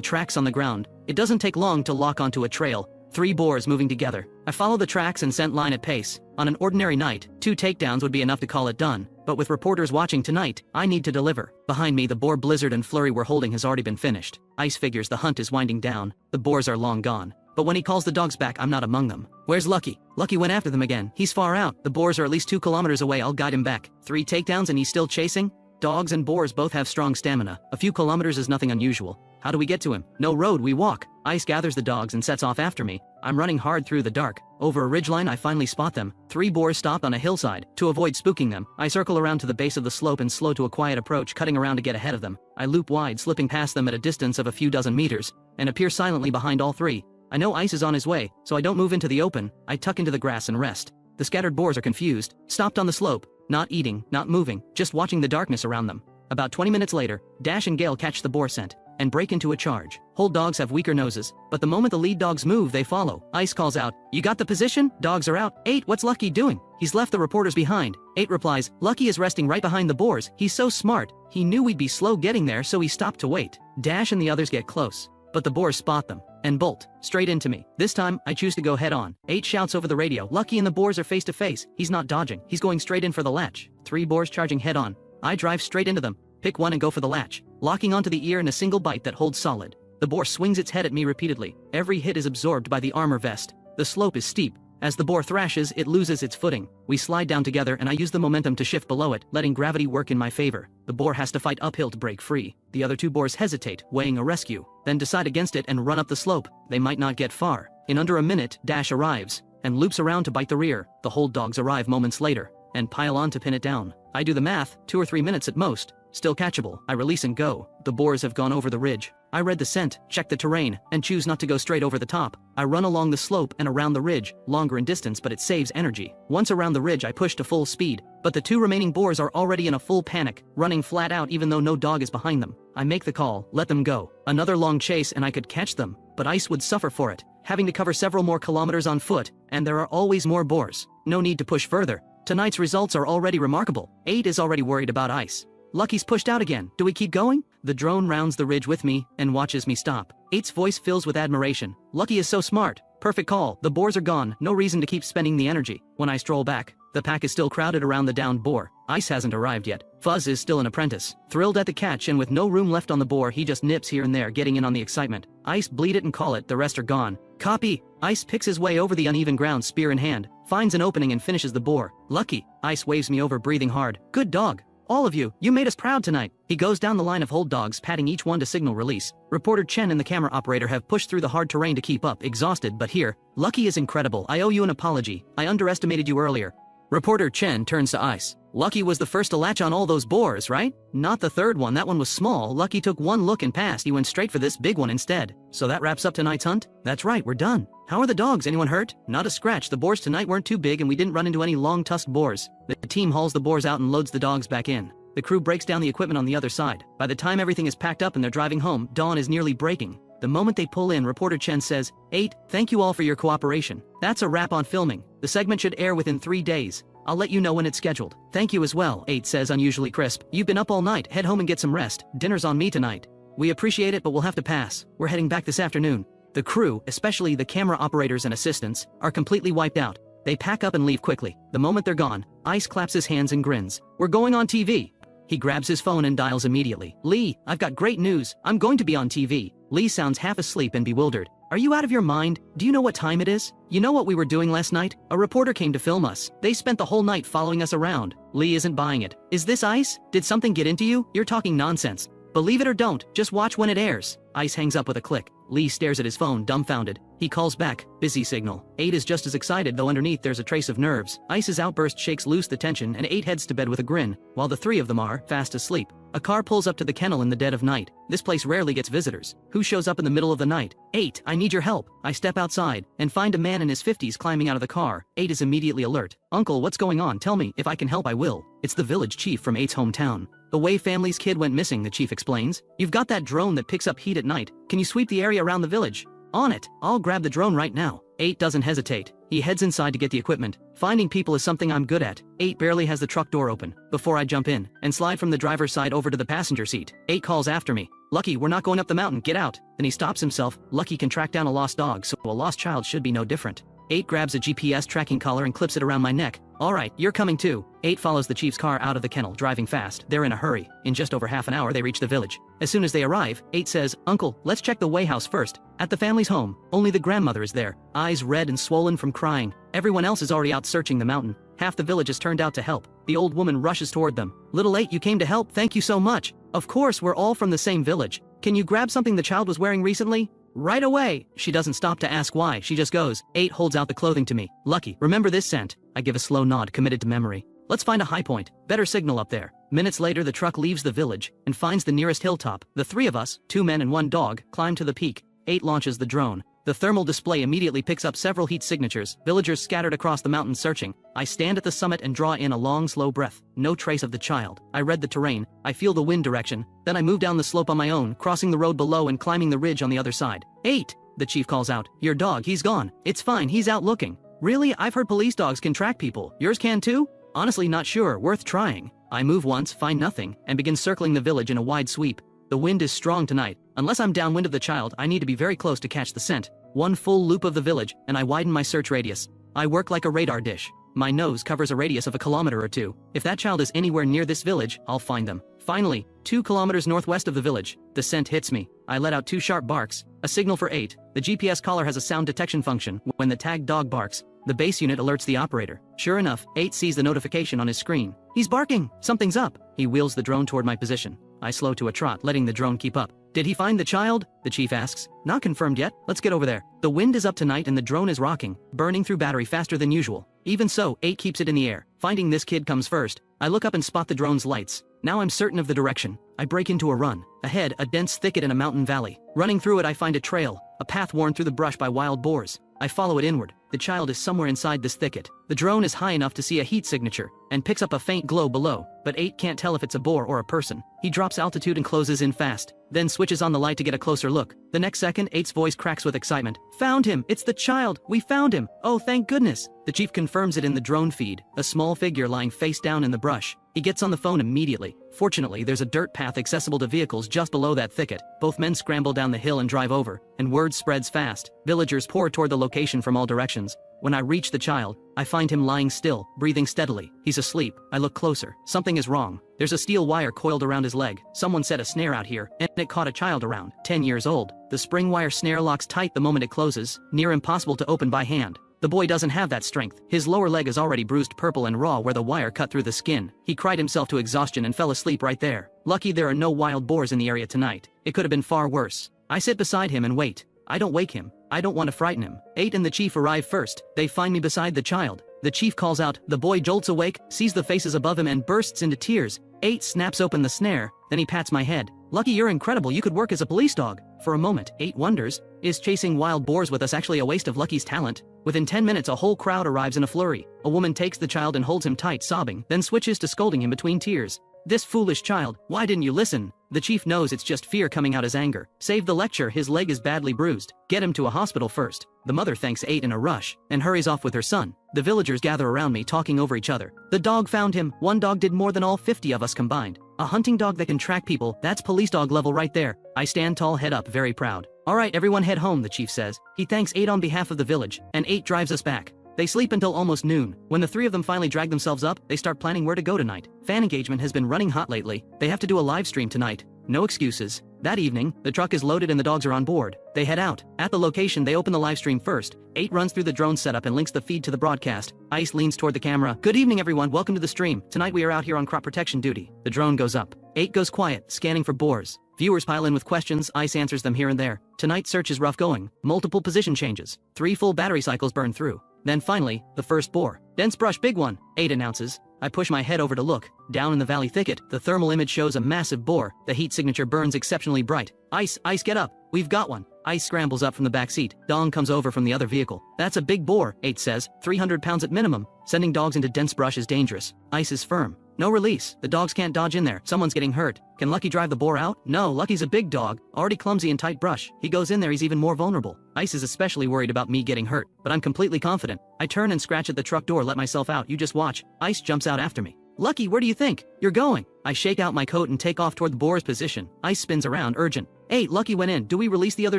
tracks on the ground. It doesn't take long to lock onto a trail. 3 boars moving together. I follow the tracks and scent line at pace. On an ordinary night, 2 takedowns would be enough to call it done, but with reporters watching tonight, I need to deliver. Behind me, the boar Blizzard and Flurry were holding has already been finished. Ice figures the hunt is winding down. The boars are long gone. But when he calls the dogs back, I'm not among them. Where's Lucky? Lucky went after them again. He's far out. The boars are at least 2 kilometers away. I'll guide him back. 3 takedowns and he's still chasing? Dogs and boars both have strong stamina. A few kilometers is nothing unusual. How do we get to him? No road, we walk. Ice gathers the dogs and sets off after me. I'm running hard through the dark. Over a ridgeline, I finally spot them. 3 boars stopped on a hillside. To avoid spooking them, I circle around to the base of the slope and slow to a quiet approach, cutting around to get ahead of them. I loop wide, slipping past them at a distance of a few dozen meters, and appear silently behind all 3. I know Ice is on his way, so I don't move into the open. I tuck into the grass and rest. The scattered boars are confused, stopped on the slope, not eating, not moving, just watching the darkness around them. About 20 minutes later, Dash and Gale catch the boar scent and break into a charge. Hold dogs have weaker noses, but the moment the lead dogs move, they follow. Ice calls out, "You got the position? Dogs are out." 8, what's Lucky doing? He's left the reporters behind. 8 replies, "Lucky is resting right behind the boars. He's so smart. He knew we'd be slow getting there, so he stopped to wait." Dash and the others get close, but the boars spot them and bolt straight into me. This time, I choose to go head on. 8 shouts over the radio, "Lucky and the boars are face to face." He's not dodging. He's going straight in for the latch. 3 boars charging head on. I drive straight into them, pick one and go for the latch, locking onto the ear in a single bite that holds solid. The boar swings its head at me repeatedly. Every hit is absorbed by the armor vest. The slope is steep. As the boar thrashes, it loses its footing. We slide down together and I use the momentum to shift below it, letting gravity work in my favor. The boar has to fight uphill to break free. The other 2 boars hesitate, weighing a rescue, then decide against it and run up the slope. They might not get far. In under a minute, Dash arrives and loops around to bite the rear. The hold dogs arrive moments later and pile on to pin it down. I do the math, 2 or 3 minutes at most. Still catchable. I release and go. The boars have gone over the ridge. I read the scent, check the terrain, and choose not to go straight over the top. I run along the slope and around the ridge, longer in distance but it saves energy. Once around the ridge I push to full speed, but the 2 remaining boars are already in a full panic, running flat out even though no dog is behind them. I make the call, let them go. Another long chase and I could catch them, but Ice would suffer for it, having to cover several more kilometers on foot, and there are always more boars. No need to push further. Tonight's results are already remarkable. 8 is already worried about Ice. Lucky's pushed out again. Do we keep going? The drone rounds the ridge with me and watches me stop. 8's voice fills with admiration. Lucky is so smart. Perfect call. The boars are gone, no reason to keep spending the energy. When I stroll back, the pack is still crowded around the downed boar. Ice hasn't arrived yet. Fuzz is still an apprentice. Thrilled at the catch and with no room left on the boar, he just nips here and there, getting in on the excitement. Ice, bleed it and call it, the rest are gone. Copy. Ice picks his way over the uneven ground, spear in hand, finds an opening and finishes the boar. Lucky. Ice waves me over, breathing hard. Good dog. All of you made us proud tonight. He goes down the line of hold dogs, patting each one to signal release. Reporter Chen and the camera operator have pushed through the hard terrain to keep up, exhausted, but here, Lucky is incredible. I owe you an apology. I underestimated you earlier. Reporter Chen turns to Ice. Lucky was the first to latch on all those boars, right? Not the third one, that one was small. Lucky took one look and passed. He went straight for this big one instead. So that wraps up tonight's hunt? That's right, we're done. How are the dogs? Anyone hurt? Not a scratch. The boars tonight weren't too big and we didn't run into any long-tusked boars. The team hauls the boars out and loads the dogs back in. The crew breaks down the equipment on the other side. By the time everything is packed up and they're driving home, dawn is nearly breaking. The moment they pull in, reporter Chen says, 8, thank you all for your cooperation. That's a wrap on filming. The segment should air within 3 days. I'll let you know when it's scheduled. Thank you as well, 8 says, unusually crisp. You've been up all night, head home and get some rest. Dinner's on me tonight. We appreciate it, but we'll have to pass. We're heading back this afternoon. The crew, especially the camera operators and assistants, are completely wiped out. They pack up and leave quickly. The moment they're gone, Ice claps his hands and grins. We're going on TV. He grabs his phone and dials immediately. Lee, I've got great news. I'm going to be on TV. Lee sounds half asleep and bewildered. Are you out of your mind? Do you know what time it is? You know what we were doing last night? A reporter came to film us. They spent the whole night following us around. Lee isn't buying it. Is this Ice? Did something get into you? You're talking nonsense. Believe it or don't, just watch when it airs. Ice hangs up with a click. Lee stares at his phone, dumbfounded. He calls back. Busy signal. 8 is just as excited, though underneath there's a trace of nerves. Ice's outburst shakes loose the tension, and 8 heads to bed with a grin, while the 3 of them are fast asleep. A car pulls up to the kennel in the dead of night. This place rarely gets visitors. Who shows up in the middle of the night? 8, I need your help. I step outside and find a man in his 50s climbing out of the car. 8 is immediately alert. Uncle, what's going on? Tell me. If I can help, I will. It's the village chief from 8's hometown. The Wei family's kid went missing, the chief explains. You've got that drone that picks up heat at night. Can you sweep the area around the village? On it. I'll grab the drone right now. 8 doesn't hesitate. He heads inside to get the equipment. Finding people is something I'm good at. 8 barely has the truck door open before I jump in and slide from the driver's side over to the passenger seat. 8 calls after me. Lucky, we're not going up the mountain. Get out. Then he stops himself. Lucky can track down a lost dog, so a lost child should be no different. 8 grabs a GPS tracking collar and clips it around my neck. All right, you're coming too. 8 follows the chief's car out of the kennel, driving fast. They're in a hurry. In just over half an hour, they reach the village. As soon as they arrive, 8 says, Uncle, let's check the Wei house first. At the family's home, only the grandmother is there, eyes red and swollen from crying. Everyone else is already out searching the mountain. Half the village has turned out to help. The old woman rushes toward them. Little 8, you came to help. Thank you so much. Of course, we're all from the same village. Can you grab something the child was wearing recently? Right away. She doesn't stop to ask why, she just goes. 8 holds out the clothing to me. Lucky, remember this scent? I give a slow nod, committed to memory. Let's find a high point. Better signal up there. Minutes later, the truck leaves the village and finds the nearest hilltop. The 3 of us, 2 men and 1 dog, climb to the peak. 8 launches the drone. The thermal display immediately picks up several heat signatures, villagers scattered across the mountain searching. I stand at the summit and draw in a long, slow breath. No trace of the child. I read the terrain. I feel the wind direction. Then I move down the slope on my own, crossing the road below and climbing the ridge on the other side. 8! The chief calls out. Your dog, he's gone. It's fine, he's out looking. Really? I've heard police dogs can track people. Yours can too? Honestly, not sure. Worth trying. I move once, find nothing, and begin circling the village in a wide sweep. The wind is strong tonight. Unless I'm downwind of the child, I need to be very close to catch the scent. One full loop of the village, and I widen my search radius. I work like a radar dish. My nose covers a radius of a kilometer or 2. If that child is anywhere near this village, I'll find them. Finally, 2 kilometers northwest of the village, the scent hits me. I let out 2 sharp barks, a signal for 8. The GPS collar has a sound detection function. When the tagged dog barks, the base unit alerts the operator. Sure enough, 8 sees the notification on his screen. He's barking! Something's up! He wheels the drone toward my position. I slow to a trot, letting the drone keep up. Did he find the child? The chief asks. Not confirmed yet. Let's get over there. The wind is up tonight and the drone is rocking, burning through battery faster than usual. Even so, 8 keeps it in the air. Finding this kid comes first. I look up and spot the drone's lights. Now I'm certain of the direction. I break into a run. Ahead, a dense thicket in a mountain valley. Running through it, I find a trail, a path worn through the brush by wild boars. I follow it inward. The child is somewhere inside this thicket. The drone is high enough to see a heat signature and picks up a faint glow below, but 8 can't tell if it's a boar or a person. He drops altitude and closes in fast. then switches on the light to get a closer look. The next second, 8's voice cracks with excitement. Found him! It's the child! We found him! Oh, thank goodness! The chief confirms it in the drone feed, a small figure lying face down in the brush. He gets on the phone immediately. Fortunately, there's a dirt path accessible to vehicles just below that thicket. Both men scramble down the hill and drive over, and word spreads fast. Villagers pour toward the location from all directions. When I reach the child, I find him lying still, breathing steadily. He's asleep. I look closer. Something is wrong. There's a steel wire coiled around his leg. Someone set a snare out here, and it caught a child around 10 years old. The spring wire snare locks tight the moment it closes, near impossible to open by hand. The boy doesn't have that strength. His lower leg is already bruised purple and raw where the wire cut through the skin. He cried himself to exhaustion and fell asleep right there. Lucky there are no wild boars in the area tonight. It could have been far worse. I sit beside him and wait. I don't wake him. I don't want to frighten him. 8 and the chief arrive first. They find me beside the child. The chief calls out. The boy jolts awake, sees the faces above him and bursts into tears. 8 snaps open the snare, then he pats my head. Lucky, you're incredible. You could work as a police dog. For a moment, 8 wonders, is chasing wild boars with us actually a waste of Lucky's talent? Within 10 minutes a whole crowd arrives in a flurry. A woman takes the child and holds him tight, sobbing, then switches to scolding him between tears. This foolish child, why didn't you listen? The chief knows it's just fear coming out as anger. Save the lecture, his leg is badly bruised. Get him to a hospital first. The mother thanks 8 in a rush, and hurries off with her son. The villagers gather around me talking over each other. The dog found him. One dog did more than all 50 of us combined. A hunting dog that can track people, that's police dog level right there. I stand tall, head up, very proud. Alright, everyone head home, the chief says. He thanks 8 on behalf of the village, and 8 drives us back. They sleep until almost noon. When the 3 of them finally drag themselves up, they start planning where to go tonight. Fan engagement has been running hot lately. They have to do a live stream tonight. No excuses. That evening, the truck is loaded and the dogs are on board. They head out. At the location, they open the live stream first. 8 runs through the drone setup and links the feed to the broadcast. Ice leans toward the camera. Good evening, everyone. Welcome to the stream. Tonight we are out here on crop protection duty. The drone goes up. 8 goes quiet, scanning for boars. Viewers pile in with questions. Ice answers them here and there. Tonight's search is rough going. Multiple position changes. 3 full battery cycles burn through. Then finally, the first boar. Dense brush, big one, 8 announces. I push my head over to look. Down in the valley thicket, the thermal image shows a massive boar. The heat signature burns exceptionally bright. Ice, get up. We've got one. Ice scrambles up from the back seat. Dong comes over from the other vehicle. That's a big boar, 8 says. 300 pounds at minimum. Sending dogs into dense brush is dangerous. Ice is firm. No release. The dogs can't dodge in there. Someone's getting hurt. Can Lucky drive the boar out? No, Lucky's a big dog, already clumsy in tight brush. He goes in there, he's even more vulnerable. Ice is especially worried about me getting hurt, but I'm completely confident. I turn and scratch at the truck door, let myself out. You just watch. Ice jumps out after me. Lucky, where do you think you're going? I shake out my coat and take off toward the boar's position. Ice spins around, urgent. 8, Lucky went in. Do we release the other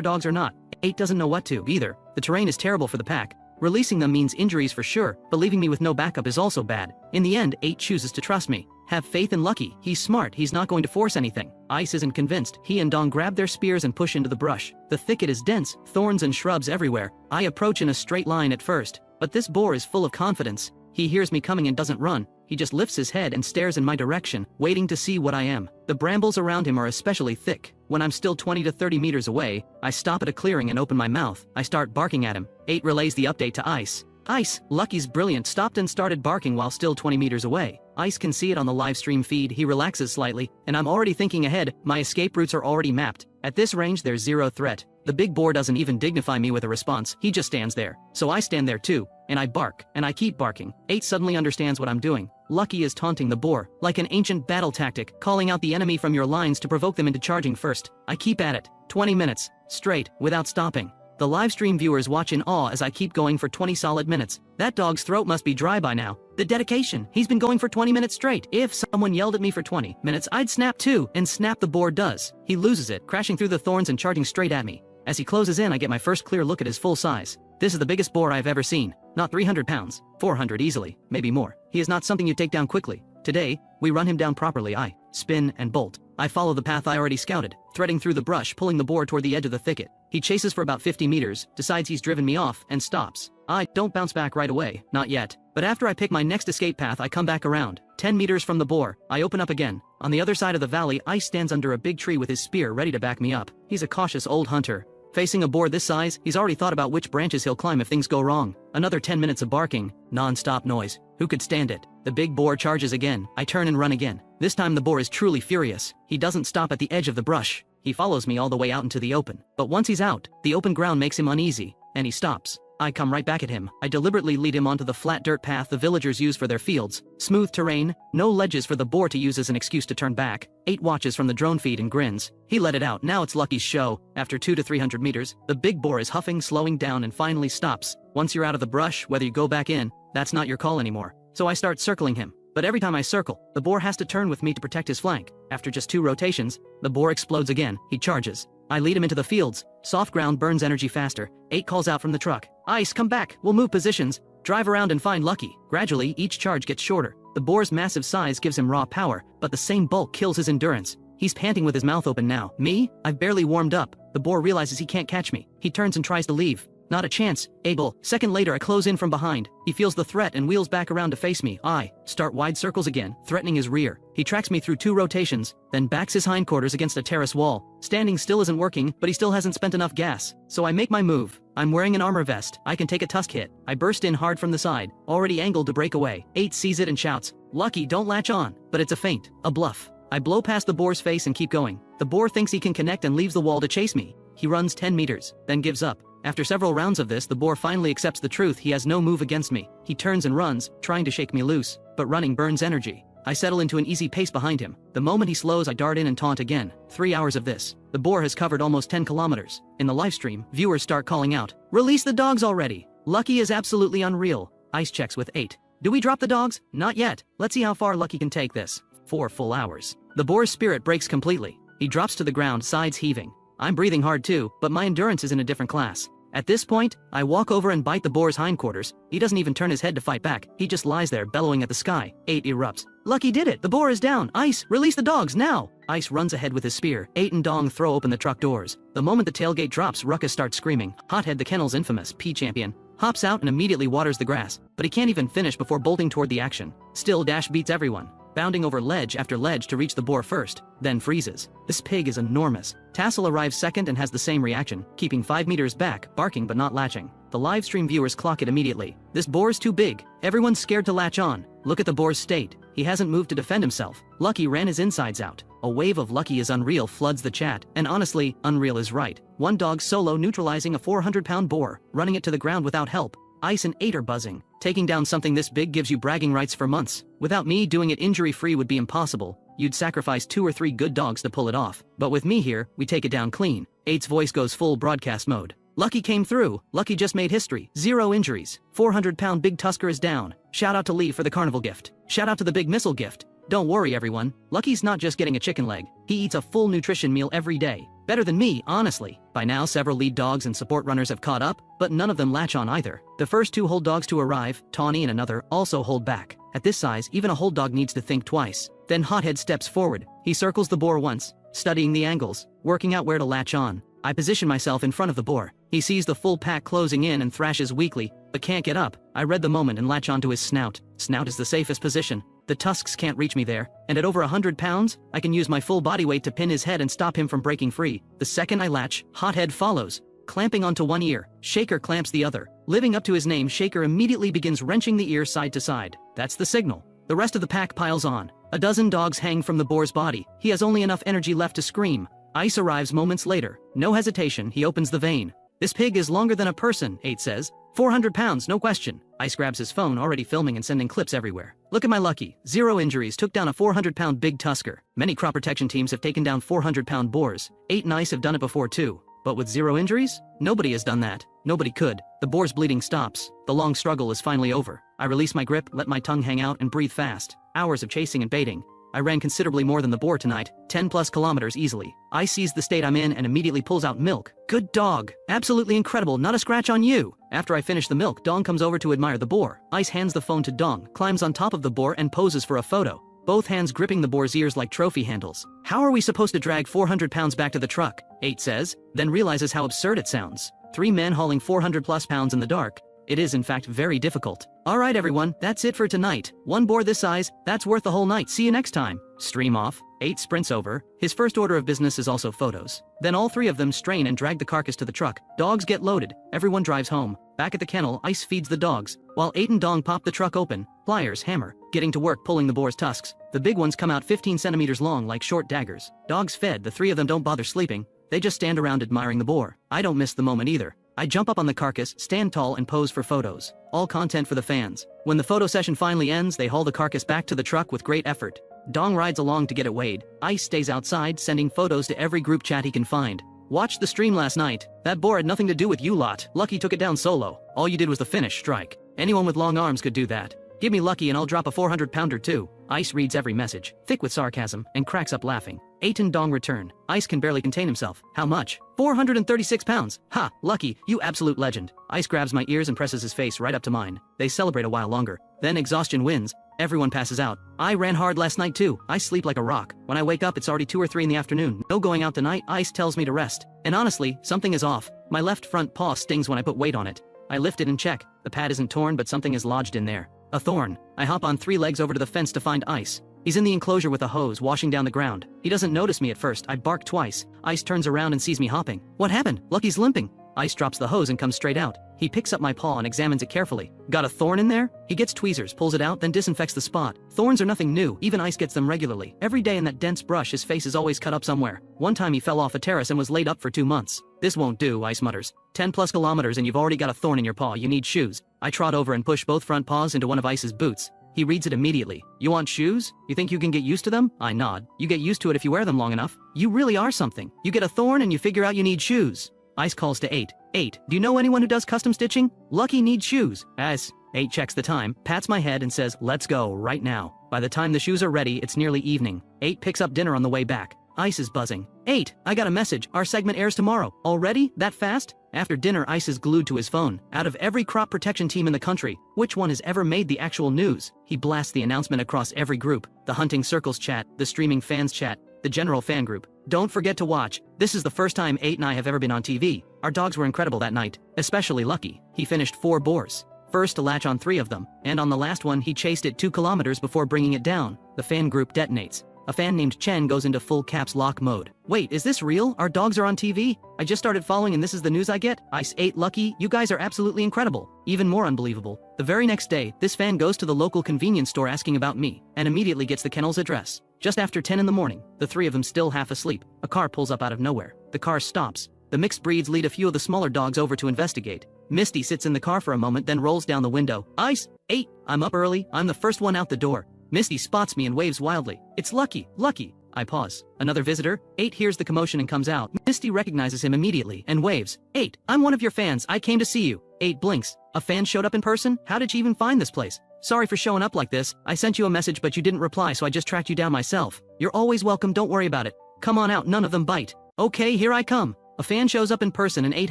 dogs or not? 8 doesn't know what to, either. The terrain is terrible for the pack. Releasing them means injuries for sure, but leaving me with no backup is also bad. In the end, 8 chooses to trust me. Have faith in Lucky. He's smart, he's not going to force anything. Ice isn't convinced. He and Dong grab their spears and push into the brush. The thicket is dense, thorns and shrubs everywhere. I approach in a straight line at first, but this boar is full of confidence. He hears me coming and doesn't run. He just lifts his head and stares in my direction, waiting to see what I am. The brambles around him are especially thick. When I'm still 20 to 30 meters away, I stop at a clearing and open my mouth. I start barking at him. 8 relays the update to Ice. Ice, Lucky's brilliant, stopped and started barking while still 20 meters away. Ice can see it on the live stream feed. He relaxes slightly, and I'm already thinking ahead. My escape routes are already mapped. At this range there's zero threat. The big boar doesn't even dignify me with a response. He just stands there. So I stand there too, and I bark, and I keep barking. 8 suddenly understands what I'm doing. Lucky is taunting the boar, like an ancient battle tactic, calling out the enemy from your lines to provoke them into charging first. I keep at it. 20 minutes, straight, without stopping. The livestream viewers watch in awe as I keep going for 20 solid minutes. That dog's throat must be dry by now. The dedication. He's been going for 20 minutes straight. If someone yelled at me for 20 minutes, I'd snap too, and snap the boar does. He loses it, crashing through the thorns and charging straight at me. As he closes in, I get my first clear look at his full size. This is the biggest boar I've ever seen. Not 300 pounds, 400 easily, maybe more. He is not something you take down quickly. Today, we run him down properly. I spin and bolt. I follow the path I already scouted, threading through the brush, pulling the boar toward the edge of the thicket. He chases for about 50 meters, decides he's driven me off, and stops. I don't bounce back right away, not yet. But after I pick my next escape path, I come back around. 10 meters from the boar, I open up again. On the other side of the valley, Ice stands under a big tree with his spear ready to back me up. He's a cautious old hunter. Facing a boar this size, he's already thought about which branches he'll climb if things go wrong. Another 10 minutes of barking, non-stop noise. Who could stand it? The big boar charges again. I turn and run again. This time the boar is truly furious. He doesn't stop at the edge of the brush. He follows me all the way out into the open. But once he's out, the open ground makes him uneasy, and he stops. I come right back at him. I deliberately lead him onto the flat dirt path the villagers use for their fields. Smooth terrain, no ledges for the boar to use as an excuse to turn back. 8 watches from the drone feed and grins. He let it out. Now it's Lucky's show. After 200 to 300 meters, the big boar is huffing, slowing down, and finally stops. Once you're out of the brush, whether you go back in, that's not your call anymore. So I start circling him. But every time I circle, the boar has to turn with me to protect his flank. After just 2 rotations, the boar explodes again. He charges. I lead him into the fields. Soft ground burns energy faster. 8 calls out from the truck. Ice, come back. We'll move positions. Drive around and find Lucky. Gradually, each charge gets shorter. The boar's massive size gives him raw power, but the same bulk kills his endurance. He's panting with his mouth open now. Me? I've barely warmed up. The boar realizes he can't catch me. He turns and tries to leave. Not a chance. Able. Second later, I close in from behind. He feels the threat and wheels back around to face me. I start wide circles again, threatening his rear. He tracks me through 2 rotations, then backs his hindquarters against a terrace wall. Standing still isn't working, but he still hasn't spent enough gas. So I make my move. I'm wearing an armor vest. I can take a tusk hit. I burst in hard from the side, already angled to break away. 8 sees it and shouts, "Lucky, don't latch on." But it's a feint, a bluff. I blow past the boar's face and keep going. The boar thinks he can connect and leaves the wall to chase me. He runs 10 meters, then gives up. After several rounds of this, the boar finally accepts the truth. He has no move against me. He turns and runs, trying to shake me loose, but running burns energy. I settle into an easy pace behind him. The moment he slows, I dart in and taunt again. 3 hours of this. The boar has covered almost 10 kilometers. In the livestream, viewers start calling out, "Release the dogs already!" Lucky is absolutely unreal. Ice checks with 8. Do we drop the dogs? Not yet. Let's see how far Lucky can take this. 4 full hours. The boar's spirit breaks completely. He drops to the ground, sides heaving. I'm breathing hard too, but my endurance is in a different class. At this point, I walk over and bite the boar's hindquarters. He doesn't even turn his head to fight back. He just lies there bellowing at the sky. 8 erupts. Lucky did it. The boar is down. Ice, release the dogs now. Ice runs ahead with his spear. 8 and Dong throw open the truck doors. The moment the tailgate drops, Ruckus starts screaming. Hothead, the kennel's infamous P champion, hops out and immediately waters the grass. But he can't even finish before bolting toward the action. Still, Dash beats everyone, bounding over ledge after ledge to reach the boar first, then freezes. This pig is enormous. Tassel arrives second and has the same reaction, keeping 5 meters back, barking but not latching. The livestream viewers clock it immediately. This boar's too big. Everyone's scared to latch on. Look at the boar's state. He hasn't moved to defend himself. Lucky ran his insides out. A wave of Lucky is unreal floods the chat, and honestly, unreal is right. 1 dog solo neutralizing a 400-pound boar, running it to the ground without help. Ice and 8 are buzzing. Taking down something this big gives you bragging rights for months. Without me, doing it injury-free would be impossible. You'd sacrifice 2 or 3 good dogs to pull it off. But with me here, we take it down clean. 8's voice goes full broadcast mode. Lucky came through. Lucky just made history. 0 injuries. 400-pound big tusker is down. Shout out to Lee for the carnival gift. Shout out to the big missile gift. Don't worry everyone, Lucky's not just getting a chicken leg. He eats a full nutrition meal every day. Better than me, honestly. By now several lead dogs and support runners have caught up, but none of them latch on either. The first 2 hold dogs to arrive, Tawny and another, also hold back. At this size, even a hold dog needs to think twice. Then Hothead steps forward. He circles the boar once, studying the angles, working out where to latch on. I position myself in front of the boar. He sees the full pack closing in and thrashes weakly, but can't get up. I read the moment and latch onto his snout. Snout is the safest position. The tusks can't reach me there, and at over 100 pounds, I can use my full body weight to pin his head and stop him from breaking free. The second I latch, Hothead follows, clamping onto one ear. Shaker clamps the other. Living up to his name, Shaker immediately begins wrenching the ear side to side. That's the signal. The rest of the pack piles on. A dozen dogs hang from the boar's body. He has only enough energy left to scream. Ice arrives moments later. No hesitation, he opens the vein. This pig is longer than a person, 8 says. 400 pounds, no question. Ice grabs his phone, already filming and sending clips everywhere. Look at my Lucky. 0 injuries, took down a 400-pound big tusker. Many crop protection teams have taken down 400-pound boars. 8 and Ice have done it before too. But with 0 injuries? Nobody has done that. Nobody could. The boar's bleeding stops. The long struggle is finally over. I release my grip, let my tongue hang out, and breathe fast. Hours of chasing and baiting. I ran considerably more than the boar tonight, 10+ kilometers easily. Ice sees the state I'm in and immediately pulls out milk. Good dog. Absolutely incredible, not a scratch on you. After I finish the milk, Dong comes over to admire the boar. Ice hands the phone to Dong, climbs on top of the boar and poses for a photo. Both hands gripping the boar's ears like trophy handles. How are we supposed to drag 400 pounds back to the truck? 8 says, then realizes how absurd it sounds. 3 men hauling 400+ pounds in the dark. It is in fact very difficult. Alright everyone, that's it for tonight. 1 boar this size, that's worth the whole night. See you next time. Stream off. 8 sprints over. His first order of business is also photos. Then all 3 of them strain and drag the carcass to the truck. Dogs get loaded. Everyone drives home. Back at the kennel, Ice feeds the dogs, while 8 and Dong pop the truck open. Pliers, hammer, getting to work pulling the boar's tusks. The big ones come out 15 centimeters long like short daggers. Dogs fed, the 3 of them don't bother sleeping. They just stand around admiring the boar. I don't miss the moment either. I jump up on the carcass, stand tall and pose for photos. All content for the fans. When the photo session finally ends, they haul the carcass back to the truck with great effort. Dong rides along to get it weighed. Ice stays outside, sending photos to every group chat he can find. Watched the stream last night. That boar had nothing to do with you lot. Lucky took it down solo. All you did was the finish strike. Anyone with long arms could do that. Give me Lucky and I'll drop a 400-pounder too. Ice reads every message, thick with sarcasm, and cracks up laughing. 8 and Dong return. Ice can barely contain himself. How much? 436 pounds. Ha, Lucky, you absolute legend. Ice grabs my ears and presses his face right up to mine. They celebrate a while longer. Then exhaustion wins. Everyone passes out. I ran hard last night too. I sleep like a rock. When I wake up it's already 2 or 3 in the afternoon. No going out tonight. Ice tells me to rest. And honestly, something is off. My left front paw stings when I put weight on it. I lift it and check. The pad isn't torn but something is lodged in there. A thorn. I hop on 3 legs over to the fence to find Ice. He's in the enclosure with a hose washing down the ground. He doesn't notice me at first. I bark twice. Ice turns around and sees me hopping. What happened? Lucky's limping. Ice drops the hose and comes straight out. He picks up my paw and examines it carefully. Got a thorn in there? He gets tweezers, pulls it out, then disinfects the spot. Thorns are nothing new. Even Ice gets them regularly. Every day in that dense brush his face is always cut up somewhere. One time he fell off a terrace and was laid up for 2 months. This won't do, Ice mutters. 10+ kilometers and you've already got a thorn in your paw. You need shoes. I trot over and push both front paws into one of Ice's boots. He reads it immediately. You want shoes? You think you can get used to them? I nod. You get used to it if you wear them long enough. You really are something. You get a thorn and you figure out you need shoes. Ice calls to 8. 8, do you know anyone who does custom stitching? Lucky needs shoes. As 8 checks the time, pats my head and says, let's go, right now. By the time the shoes are ready, it's nearly evening. 8 picks up dinner on the way back. Ice is buzzing. 8, I got a message. Our segment airs tomorrow. Already? That fast? After dinner, Ice is glued to his phone. Out of every crop protection team in the country, which one has ever made the actual news? He blasts the announcement across every group. The Hunting Circles chat, the Streaming Fans chat, the general fan group. Don't forget to watch. This is the first time 8 and I have ever been on TV. Our dogs were incredible that night, especially Lucky. He finished 4 boars. First to latch on 3 of them, and on the last one he chased it 2 kilometers before bringing it down. The fan group detonates. A fan named Chen goes into full caps lock mode. Wait, is this real? Our dogs are on TV? I just started following and this is the news I get? Ice 8 Lucky, you guys are absolutely incredible. Even more unbelievable. The very next day, this fan goes to the local convenience store asking about me, and immediately gets the kennel's address. Just after 10 in the morning, the 3 of them still half asleep. A car pulls up out of nowhere. The car stops. The mixed breeds lead a few of the smaller dogs over to investigate. Misty sits in the car for a moment then rolls down the window. Ice 8, I'm up early, I'm the first one out the door. Misty spots me and waves wildly. It's Lucky, Lucky. I pause. Another visitor? 8 hears the commotion and comes out. Misty recognizes him immediately and waves. 8, I'm one of your fans, I came to see you. 8 blinks. A fan showed up in person? How did you even find this place? Sorry for showing up like this. I sent you a message but you didn't reply so I just tracked you down myself. You're always welcome, don't worry about it. Come on out, none of them bite. Okay, here I come. A fan shows up in person and 8